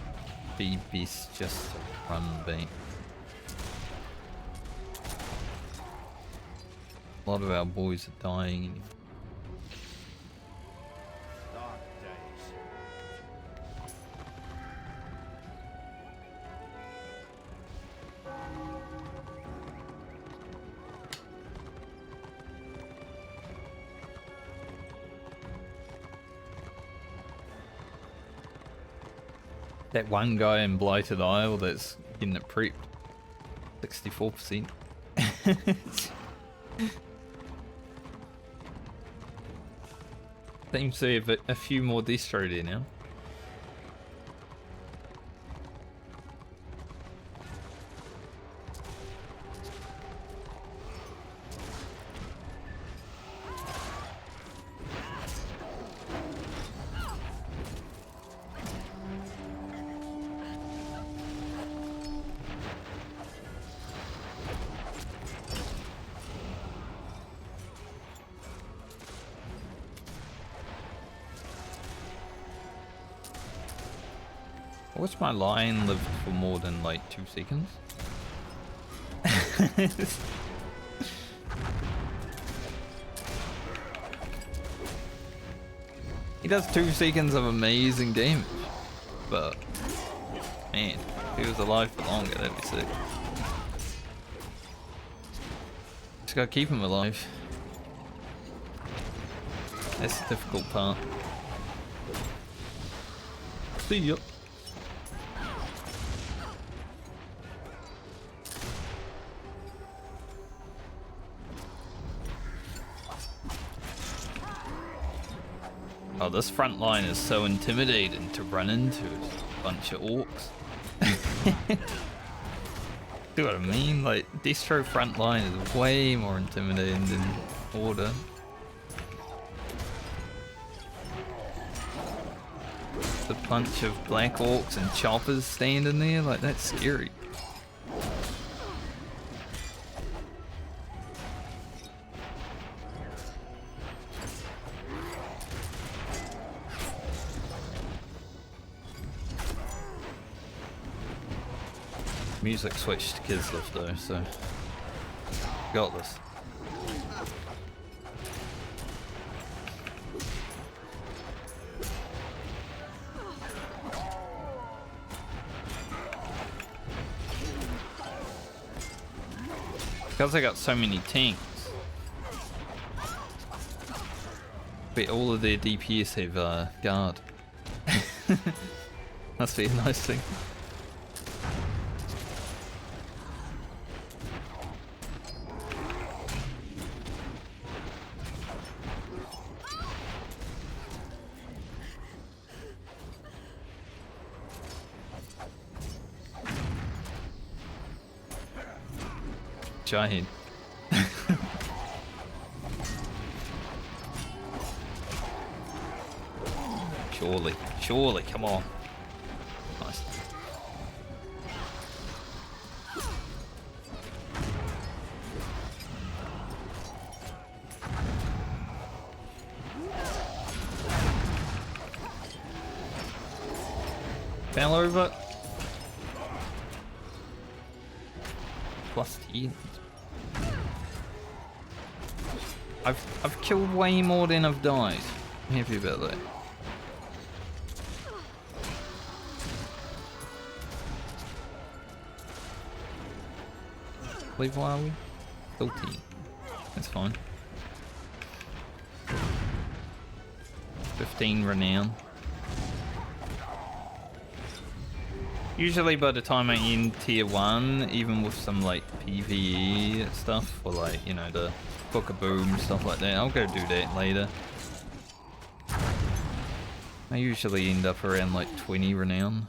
be best just to run back. A lot of our boys are dying. Dark days. That one guy in Blighted Isle that's getting it prepped. 64%. Seems to have a few more distro there now. I wish my lion lived for more than like 2 seconds. He does 2 seconds of amazing damage, but man, if he was alive for longer, that'd be sick. Just gotta keep him alive. That's the difficult part. See ya. Oh, this front line is so intimidating to run into a bunch of orcs. See what I mean? Like, distro front line is way more intimidating than order. The bunch of black orcs and choppers standing there, like, that's scary. Music switched to Kids Lift though, so got this. Because I got so many tanks. But all of their DPS have guard. Must be a nice thing. Giant. Surely, come on. Nice. Fell over. Plus T. I've killed way more than I've died. I'm happy about that. Level are we? 13. That's fine. 15 renown. Usually by the time I end tier 1, even with some like PvE stuff, or like, you know, the Book of Boom, stuff like that, I'll go do that later. I usually end up around like 20 renown.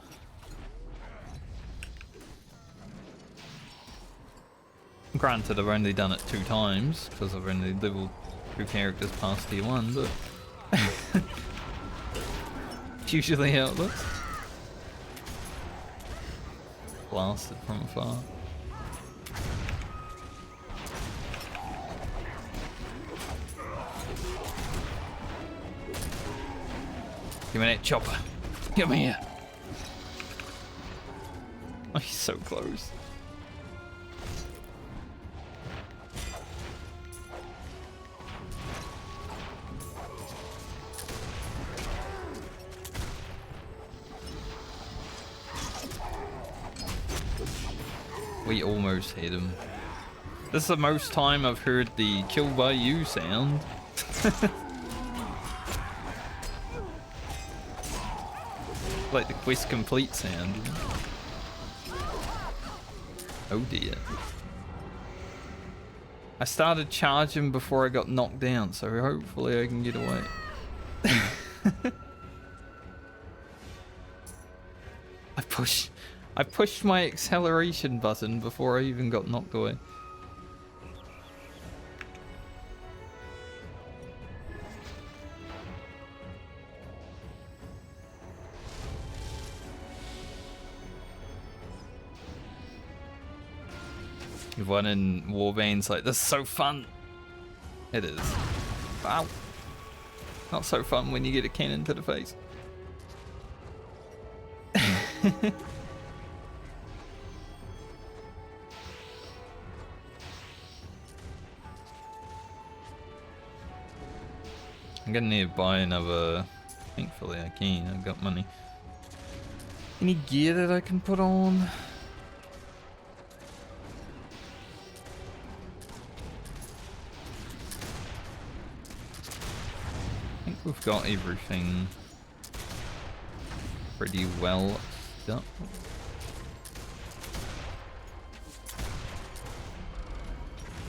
Granted, I've only done it 2 times, because I've only leveled 2 characters past tier 1, but it's usually how it looks. Blasted from afar. Give me that chopper. Come here. Oh, he's so close. We almost hit him. This is the most time I've heard the kill by you sound. Like the quest complete sound. Oh dear. I started charging before I got knocked down, so hopefully I can get away. I pushed my acceleration button before I even got knocked away. Everyone in Warbane's like, this is so fun. It is. Wow. Not so fun when you get a cannon to the face. I'm gonna need to buy another. Thankfully I can, I've got money. Any gear that I can put on? I think we've got everything pretty well done.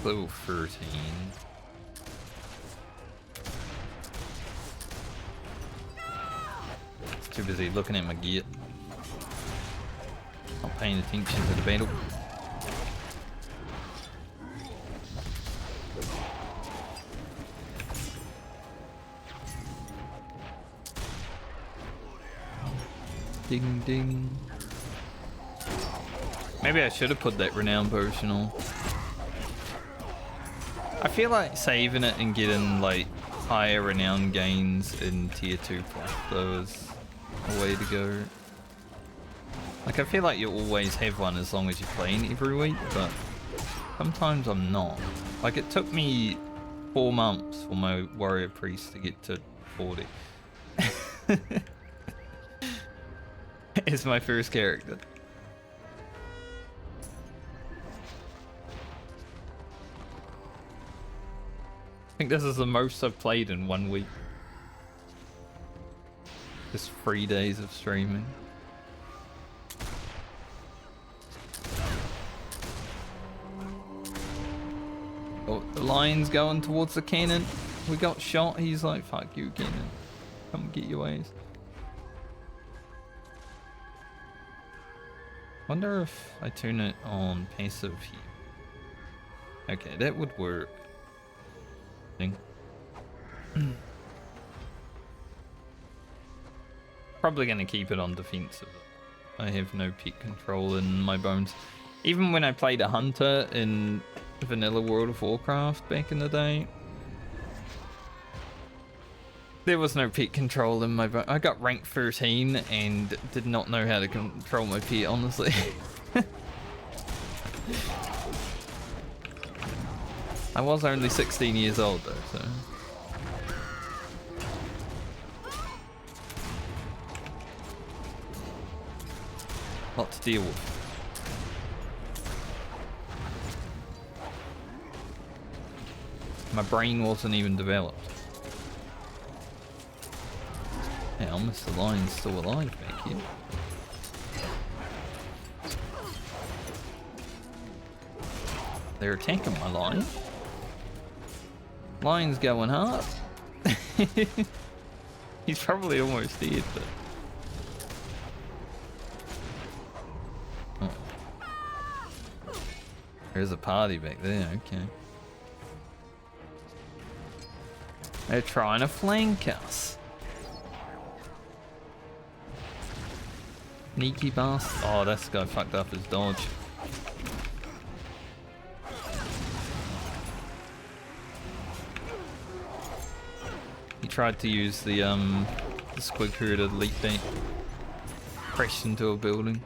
Level 13. Too busy looking at my gear. Not paying attention to the battle. Ding ding. Maybe I should have put that renown potion on. I feel like saving it and getting like higher renown gains in tier 2 plus though is a way to go. Like I feel like you always have one as long as you're playing every week, but sometimes I'm not. Like it took me 4 months for my warrior priest to get to 40. It's my first character. think this is the most I've played in 1 week. Just 3 days of streaming. Oh, the lion's going towards the cannon. We got shot. He's like, fuck you, cannon. Come get your ways. Wonder if I turn it on passive here. Okay, that would work. Probably gonna keep it on defensive. I have no pet control in my bones. Even when I played a hunter in vanilla World of Warcraft back in the day, there was no pet control in my bones. I got rank 13 and did not know how to control my pet, honestly. I was only 16 years old though, so. Lot to deal with. My brain wasn't even developed. Hey, almost the lion's still alive back here. They're attacking my lion. Lion's going hard. He's probably almost dead, but... Oh. There's a party back there, okay. They're trying to flank us. Sneaky bastard. Oh, this guy fucked up his dodge. He tried to use the squig crew to leap bait. Crashed into a building.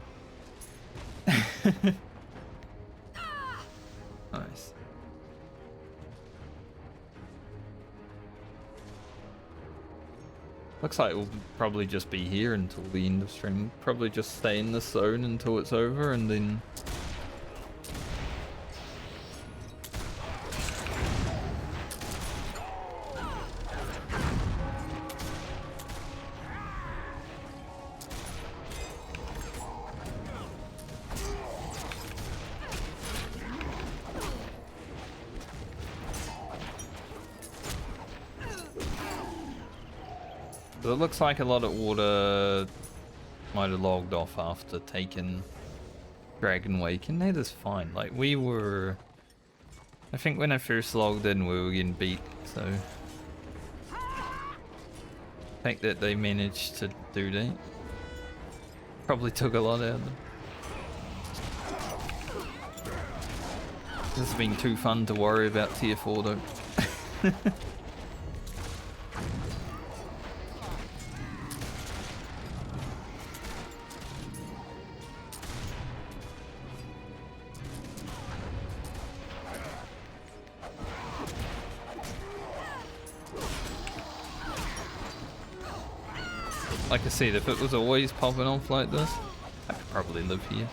Nice. Looks like we'll probably just be here until the end of stream. Probably just stay in this zone until it's over and then... But it looks like a lot of water might have logged off after taking Dragon Wake, and that is fine. Like, we were... I think when I first logged in, we were getting beat, so... The fact that they managed to do that probably took a lot out of them. This has been too fun to worry about tier 4 though. Like I said, if it was always popping off like this, I could probably live here.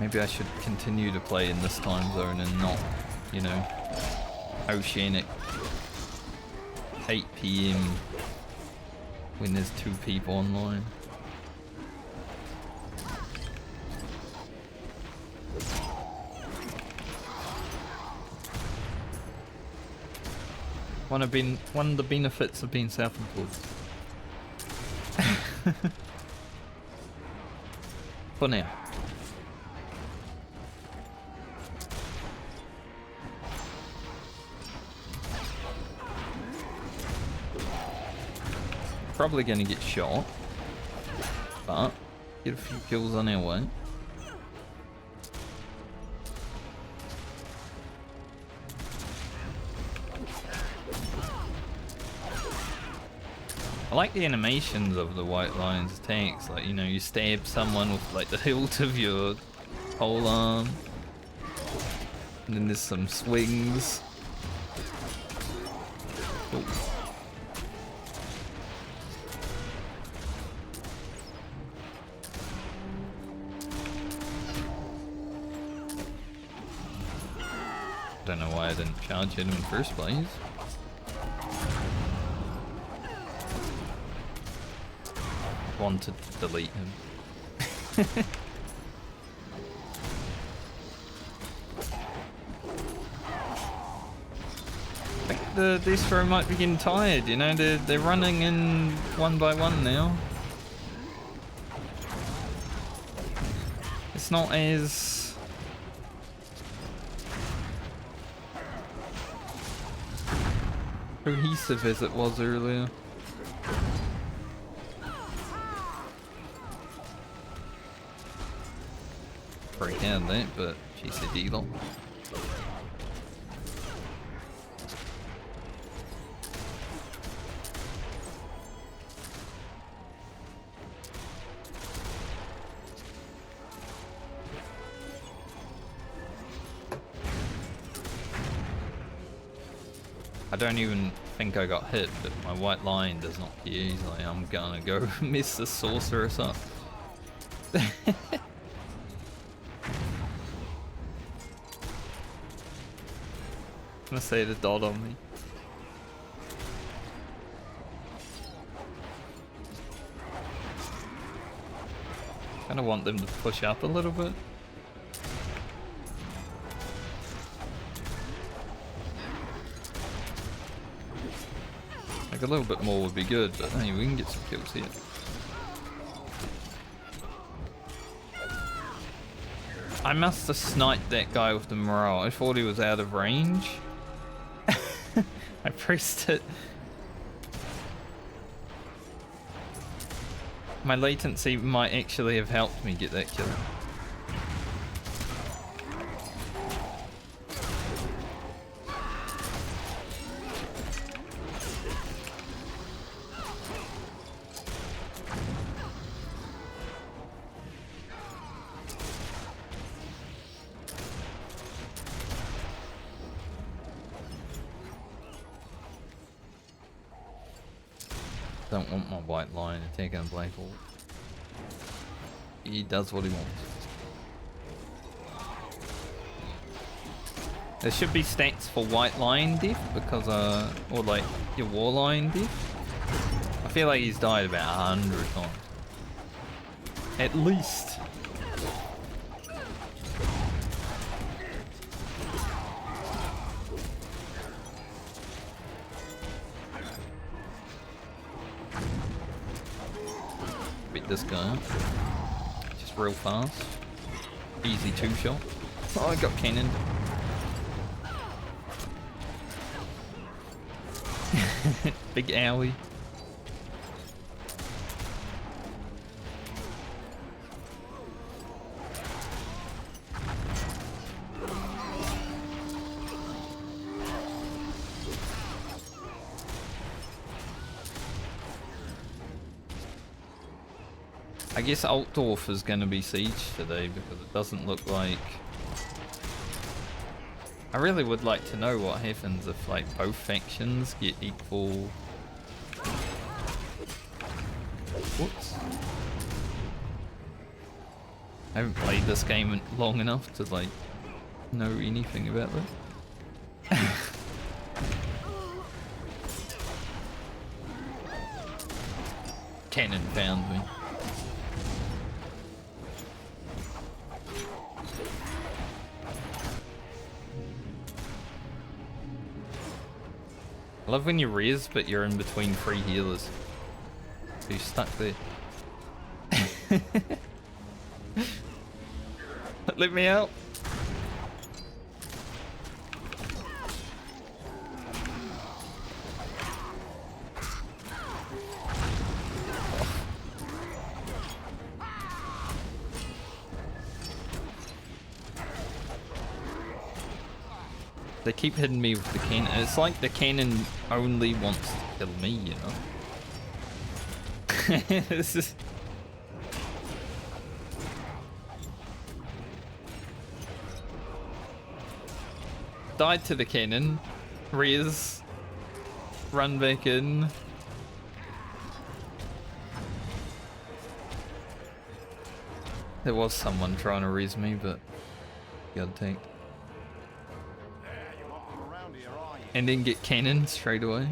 Maybe I should continue to play in this time zone and not, you know, Oceanic 8 PM when there's 2 people online. One of the benefits of being self-employed. For now. Probably gonna get shot, but get a few kills on our way. I like the animations of the White Lion's attacks, like, you know, you stab someone with like the hilt of your pole arm, and then there's some swings. Oh. Don't know why I didn't charge him in the first place. Wanted to delete him. I think the Destro might be getting tired, you know, they're running in one by one now. It's not as cohesive as it was earlier. Break out that, but she's a dealer. I don't even think I got hit, but my white line does not care. He's like, I'm gonna go miss the sorceress up. I'm gonna say the dot on me. Kinda want them to push up a little bit. Like a little bit more would be good, but hey, we can get some kills here. I must have sniped that guy with the morale. I thought he was out of range. I pressed it. My latency might actually have helped me get that kill. Don't want my white line attacking a black orc. He does what he wants. There should be stats for white line diff because or like your war line diff. I feel like he's died about 100 times. At least. This guy up. Just real fast. Easy 2-shot. Oh, I got cannoned. Big owie. I guess Altdorf is going to be siege today because it doesn't look like... I really would like to know what happens if like both factions get equal... Whoops. I haven't played this game long enough to like know anything about this. Cannon found me. I love when you res, but you're in between 3 healers. So you're stuck there. Let me out. They keep hitting me with the cannon. It's like the cannon only wants to kill me, you know? This is... Died to the cannon. Res. Run back in. There was someone trying to res me, but... Gotta take. There you And then get cannon straight away.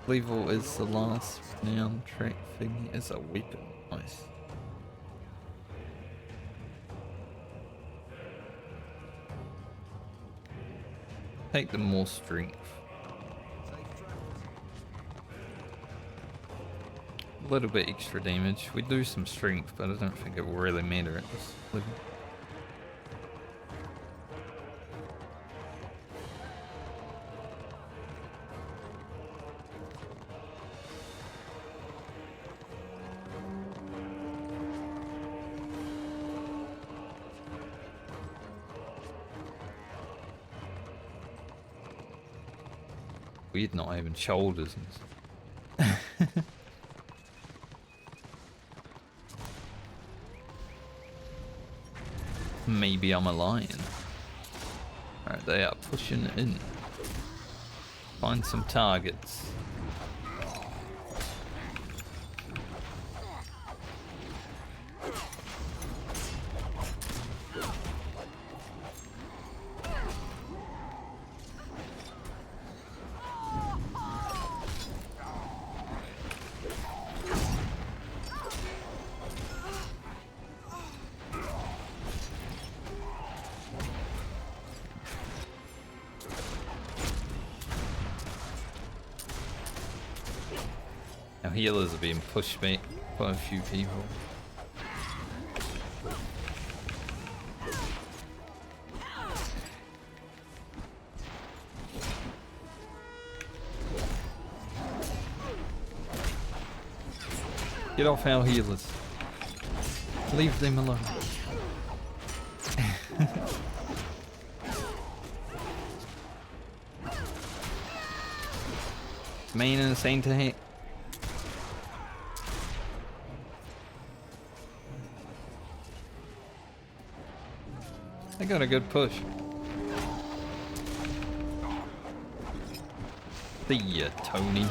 Level is the last renowned track thing as a weapon. Nice. Take the more strength. A little bit extra damage. We do some strength, but I don't think it will really matter at this level. Weird not having shoulders and stuff. Maybe I'm a lion. Alright, they are pushing in. Find some targets. Now healers are being pushed back by a few people. Get off our healers. Leave them alone. Main and Saint hit. They got a good push. See ya, Tony.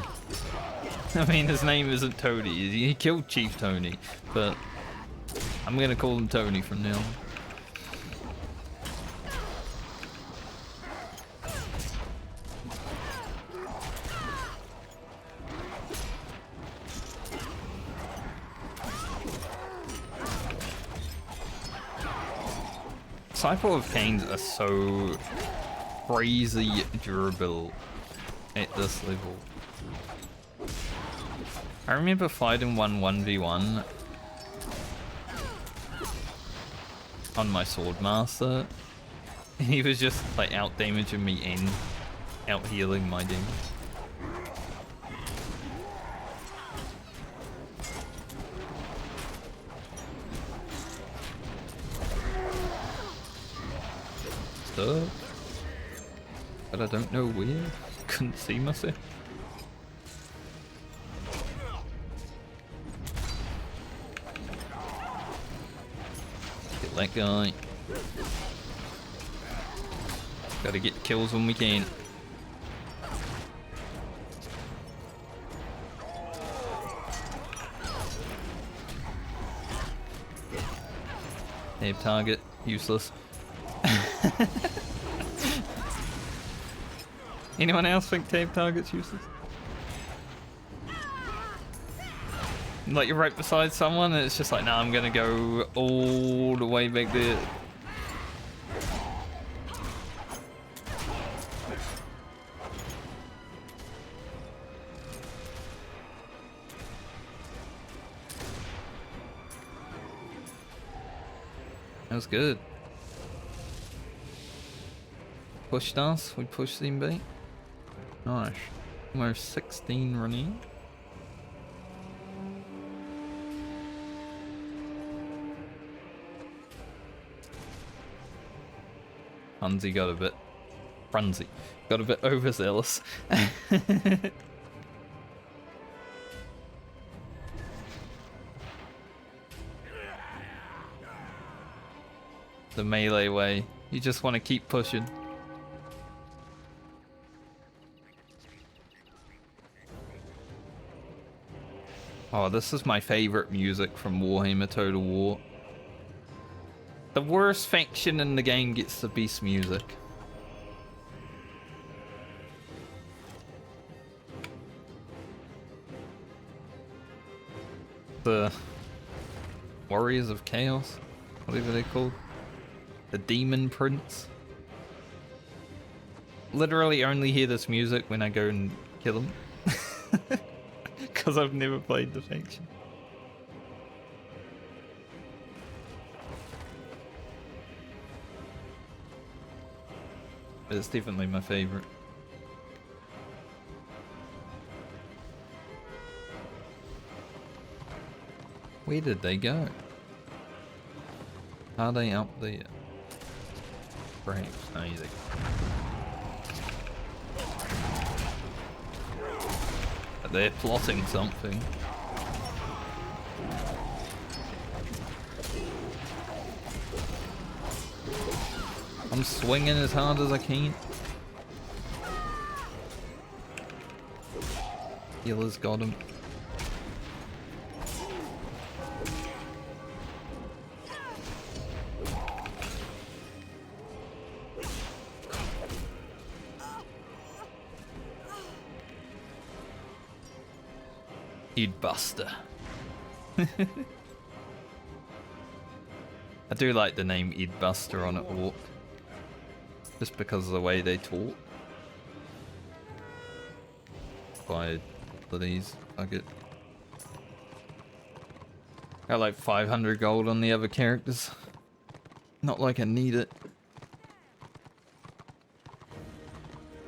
I mean, his name isn't Tony. He killed Chief Tony, but I'm gonna call him Tony from now on. Cycle of Canes are so crazy durable at this level. I remember fighting one 1v1 on my Swordmaster, and he was just like out damaging me and out healing my damage. But I don't know where. Couldn't see myself. Get that guy. Gotta get kills when we can. Nab target, useless. Anyone else think tape target's useless? Like you're right beside someone and it's just like, nah, I'm gonna go all the way back there. That was good. Pushed us, we pushed them back. Nice. We're 16 running. Hunzi got a bit overzealous. The melee way. You just want to keep pushing. Oh, this is my favorite music from Warhammer Total War. The worst faction in the game gets the best music. The Warriors of Chaos, whatever they're called. The Demon Prince. Literally only hear this music when I go and kill them. Because I've never played the faction. But it's definitely my favorite. Where did they go? Are they up there? Perhaps. No, there they go. But they're plotting something. I'm swinging as hard as I can. Healer's got him. Buster. I do like the name Ed Buster on it, Orc. Just because of the way they talk. Buy these, fuck it. Got like 500 gold on the other characters. Not like I need it.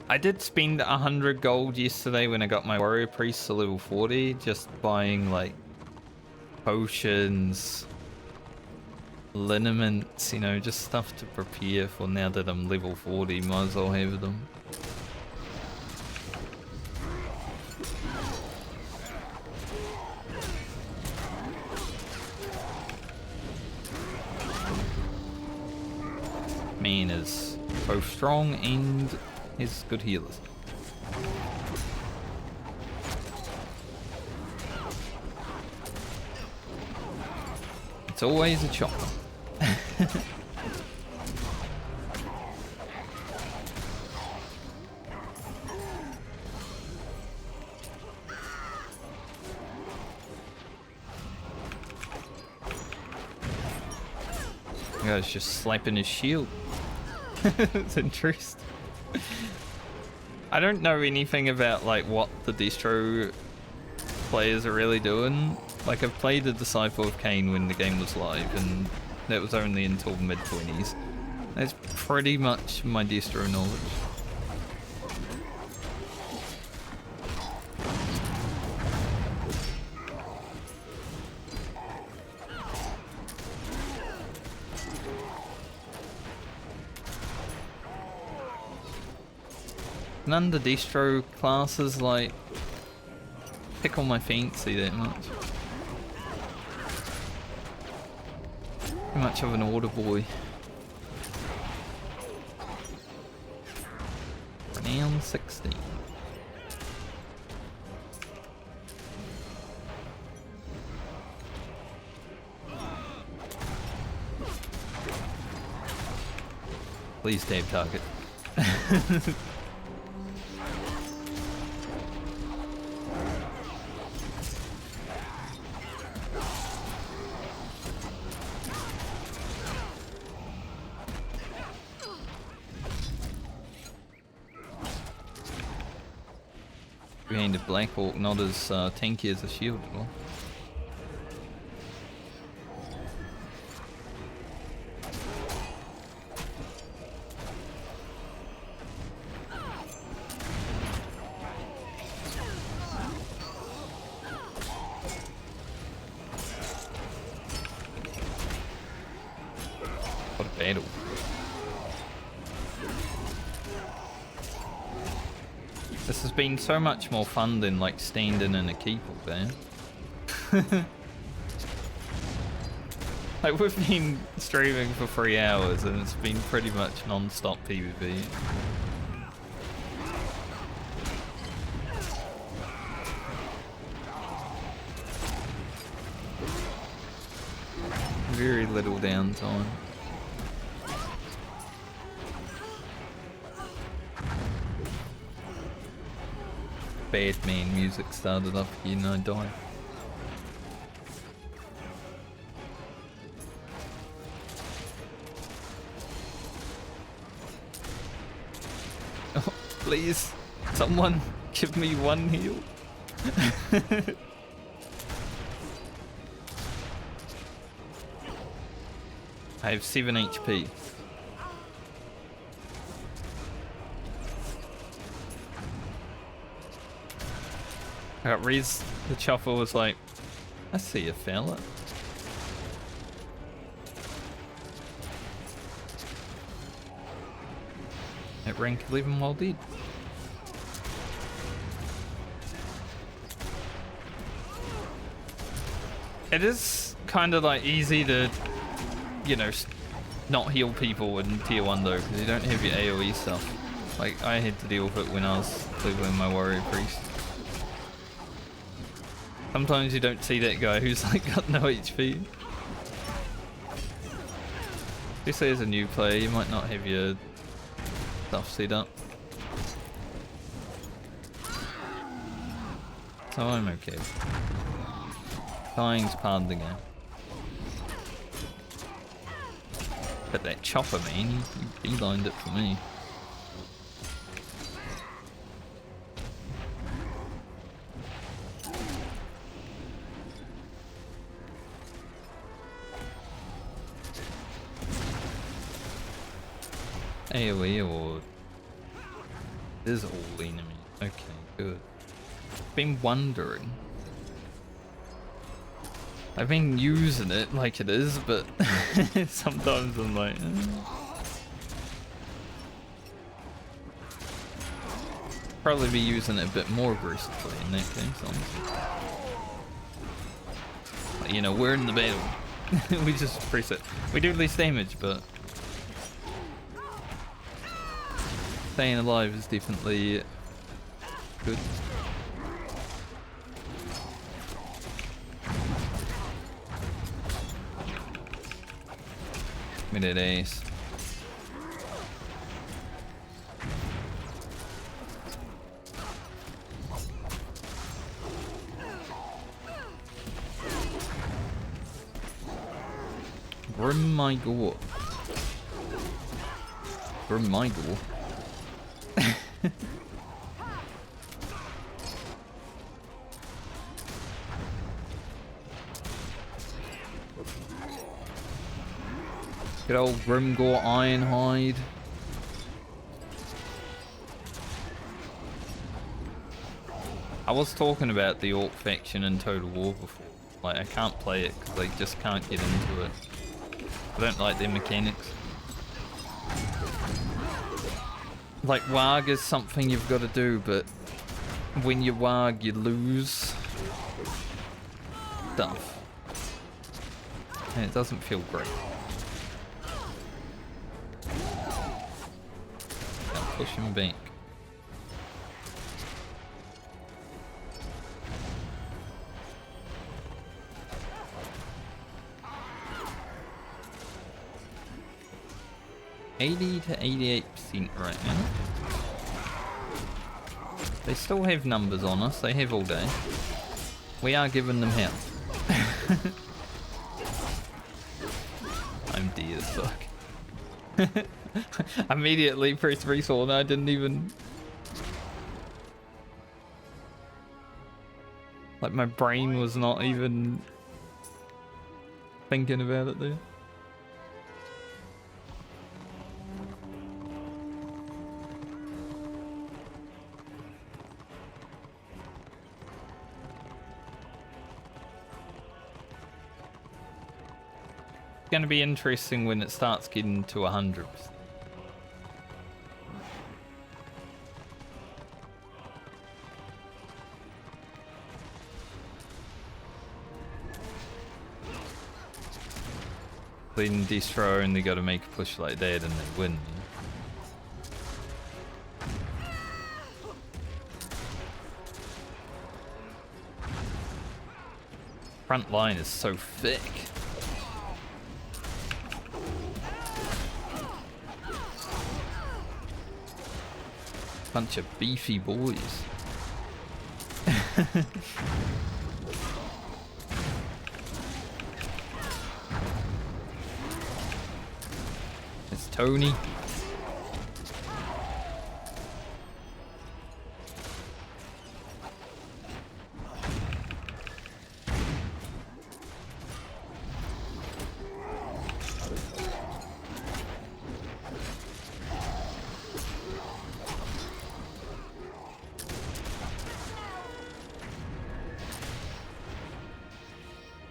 I did spend 100 gold yesterday when I got my warrior priest to level 40, just buying like potions, liniments, you know, just stuff to prepare for now that I'm level 40, might as well have them. Man is both strong and is good healers. It's always a chopper. The guy's just slapping his shield. It's interesting. I don't know anything about like what the distro players are really doing. Like I've played the Disciple of Cain when the game was live and that was only until mid-20s. That's pretty much my distro knowledge. None of the distro classes like tickle my fancy that much. Too much of an order boy. Renown 16. Please stab target. Behind a Black Hawk, not as tanky as a shield at all. What a battle. This has been so much more fun than like standing in a keep all day. Like we've been streaming for 3 hours and it's been pretty much non-stop PvP. Very little downtime. Batman music started up again, I die. Oh, please, someone give me one heal. I have 7 HP. I got Riz, the chopper was like, I see a fella. At rank, leave him while dead. It is kind of like easy to, you know, not heal people in tier 1 though, because you don't have your AoE stuff. Like, I had to deal with it when I was leveling my warrior priest. Sometimes you don't see that guy who's like got no HP. Especially as a new player, you might not have your stuff set up. So I'm okay. Dying's part of the game. But that chopper, man, he beelined it for me. AoE or is all enemy. Okay, good. Been wondering. I've been using it like it is, but sometimes I'm like, Probably be using it a bit more aggressively in that case, honestly. Like, you know, we're in the battle. We just press it. We do less damage, but staying alive is definitely good. Give me that ace. Grim my gore. Grim my gore. Good old Grimgore Ironhide. I was talking about the Orc faction in Total War before. Like, I can't play it because I just can't get into it. I don't like their mechanics. Like, Warg is something you've got to do, but when you Warg, you lose stuff. And it doesn't feel great. Now push him back. $80 to 88% right now. They still have numbers on us, they have all day. We are giving them health. I'm dead as fuck. Immediately pressed respawn, I didn't even... Like, my brain was not even thinking about it there. Going to be interesting when it starts getting to 100%. Then Destro only got to make a push like that and they win. Front line is so thick. Bunch of beefy boys. It's Tony.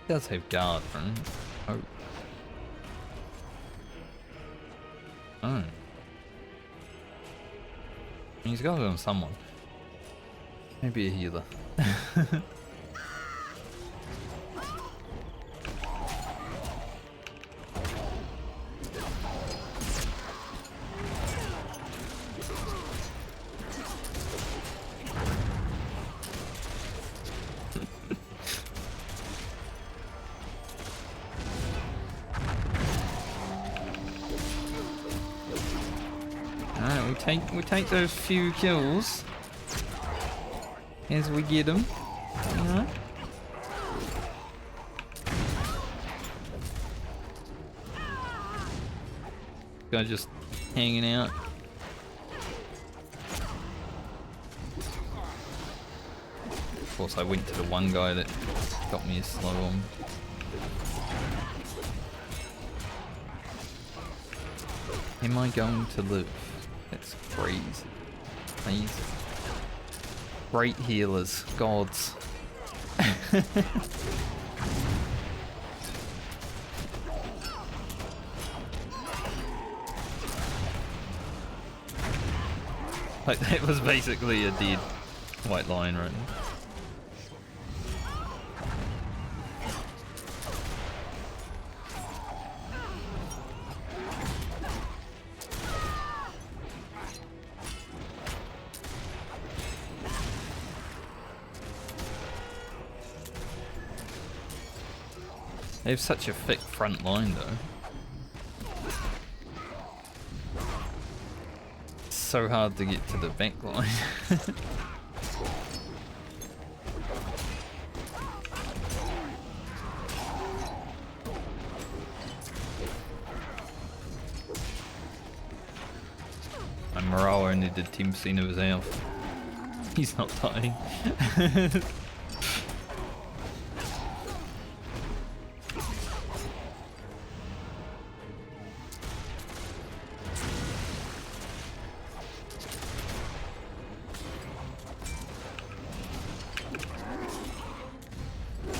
Does have guard, right? Oh. Oh. He's got it on someone. Maybe a healer. We take those few kills as we get them. You know? Guy just hanging out. Of course, I went to the one guy that got me a slow on. Am I going to live? That's crazy. Amazing. Great healers. Gods. Like, that was basically a dead white lion right now. They have such a thick front line though. It's so hard to get to the back line. And morale only did 10% of his health. He's not dying.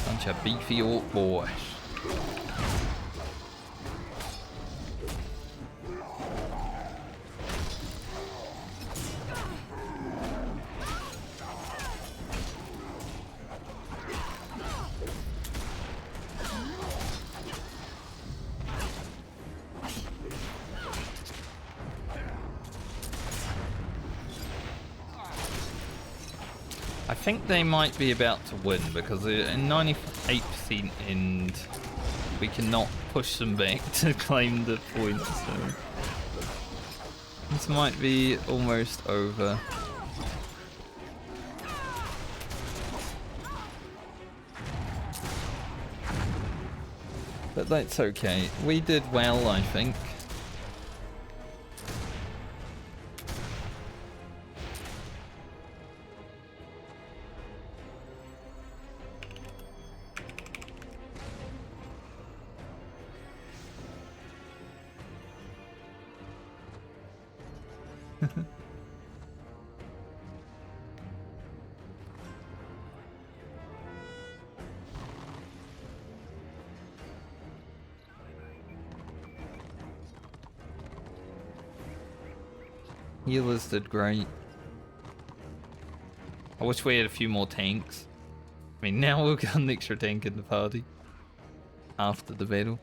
Bunch of beefy orc boys. I think they might be about to win because they're in 98% and we cannot push them back to claim the points. So this might be almost over. But that's okay. We did well, I think. Healers did great. I wish we had a few more tanks. I mean, now we've got an extra tank in the party after the battle.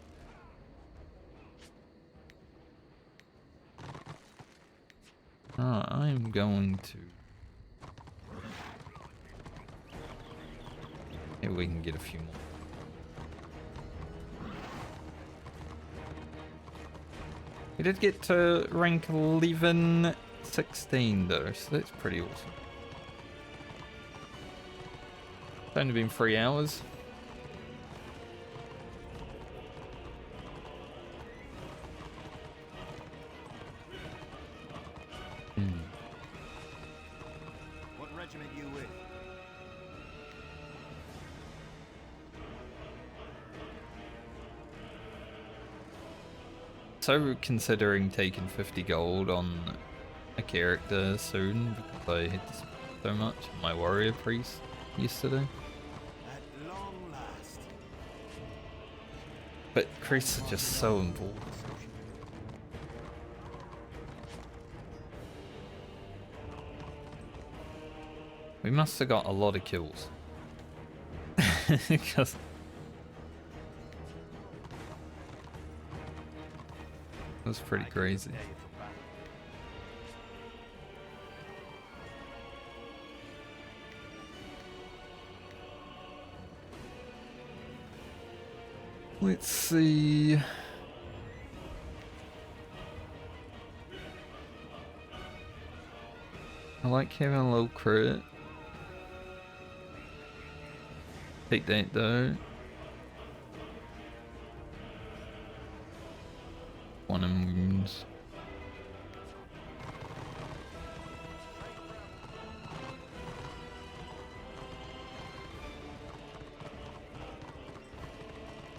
Alright, I'm going to... Maybe we can get a few more. We did get to rank 11, 16 though, so that's pretty awesome. It's only been 3 hours. What regiment you with? So considering taking 50 gold on a character soon because I hit so much on my warrior priest yesterday. At long last. But Chris are just so important. We must have got a lot of kills. Because it was pretty crazy. Let's see. I like having a little crit. Take that though. One in wounds.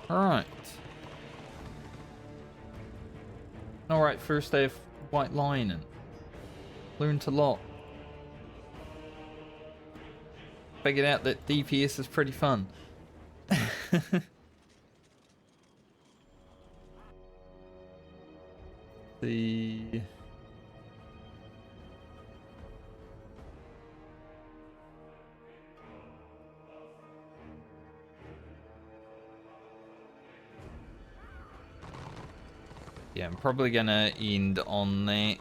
Alright. Alright, first day of White Lion. Learned a lot. Figured out that DPS is pretty fun. The yeah, I'm probably gonna end on that.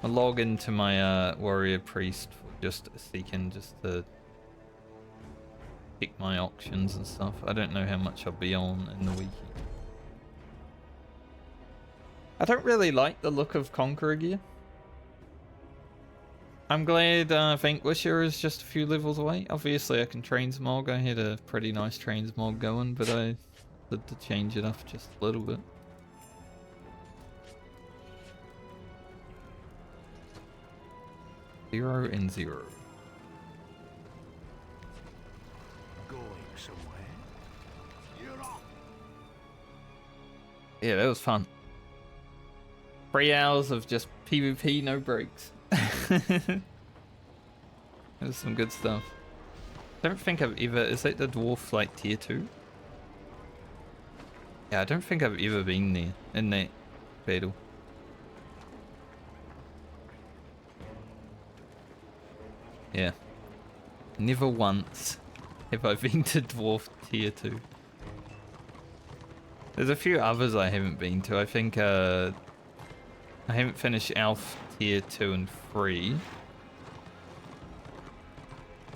I'll log into my warrior priest for just a second, just to pick my auctions and stuff. I don't know how much I'll be on in the wiki. I don't really like the look of Conqueror gear. I'm glad Vanquisher is just a few levels away. Obviously I can transmog. I had a pretty nice transmog going, but I had to change it up just a little bit. Zero and 0. Going somewhere? You're off. Yeah, that was fun. 3 hours of just PvP, no breaks. That was some good stuff. I don't think I've ever... Is that the dwarf like tier 2? Yeah, I don't think I've ever been there in that battle. Yeah. Never once have I been to dwarf tier 2. There's a few others I haven't been to. I think I haven't finished Elf tier 2 and 3.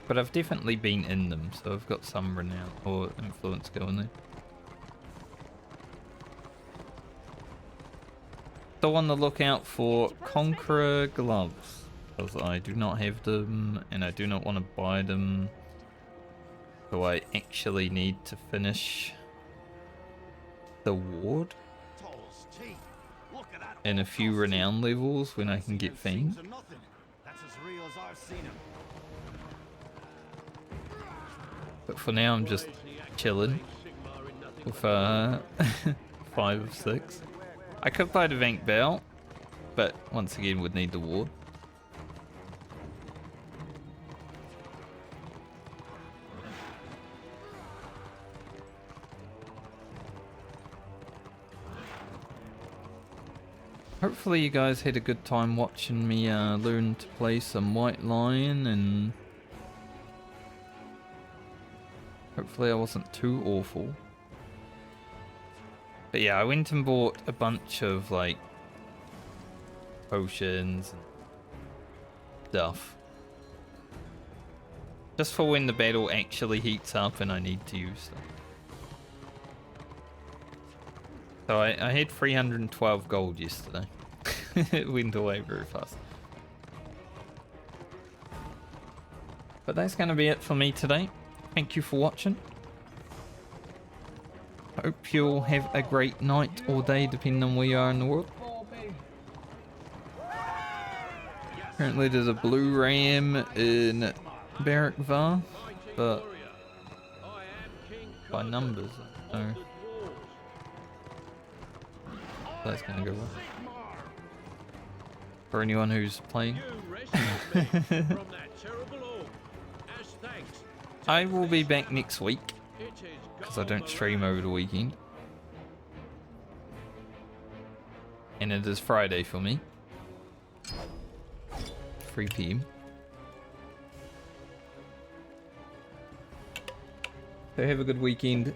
But I've definitely been in them, so I've got some renown or influence going there. Still on the lookout for Conqueror gloves, because I do not have them and I do not want to buy them. So I actually need to finish the ward and a few renown levels when I can get Fang. But for now I'm just chilling with 5 of 6. I could buy the Vank Bell, but once again would need the ward. Hopefully you guys had a good time watching me learn to play some White Lion, and hopefully I wasn't too awful. But yeah, I went and bought a bunch of like potions and stuff. Just for when the battle actually heats up and I need to use them. So I had 312 gold yesterday. It went away very fast. But that's going to be it for me today. Thank you for watching. Hope you'll have a great night or day, depending on where you are in the world. Apparently there's a blue ram in Barrack Var, but by numbers, no. That's gonna go well. For anyone who's playing. I will be back next week, because I don't stream over the weekend. And it is Friday for me. 3 PM. So have a good weekend.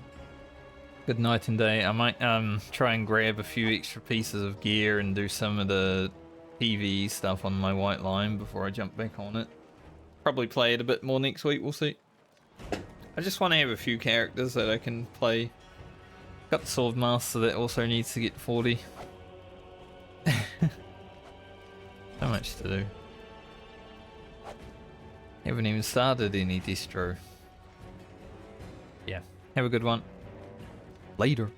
Good night and day. I might try and grab a few extra pieces of gear and do some of the PvE stuff on my white line before I jump back on it. Probably play it a bit more next week, we'll see. I just want to have a few characters that I can play. Got the Swordmaster that also needs to get 40. So much to do. Haven't even started any distro. Yeah, have a good one. Later.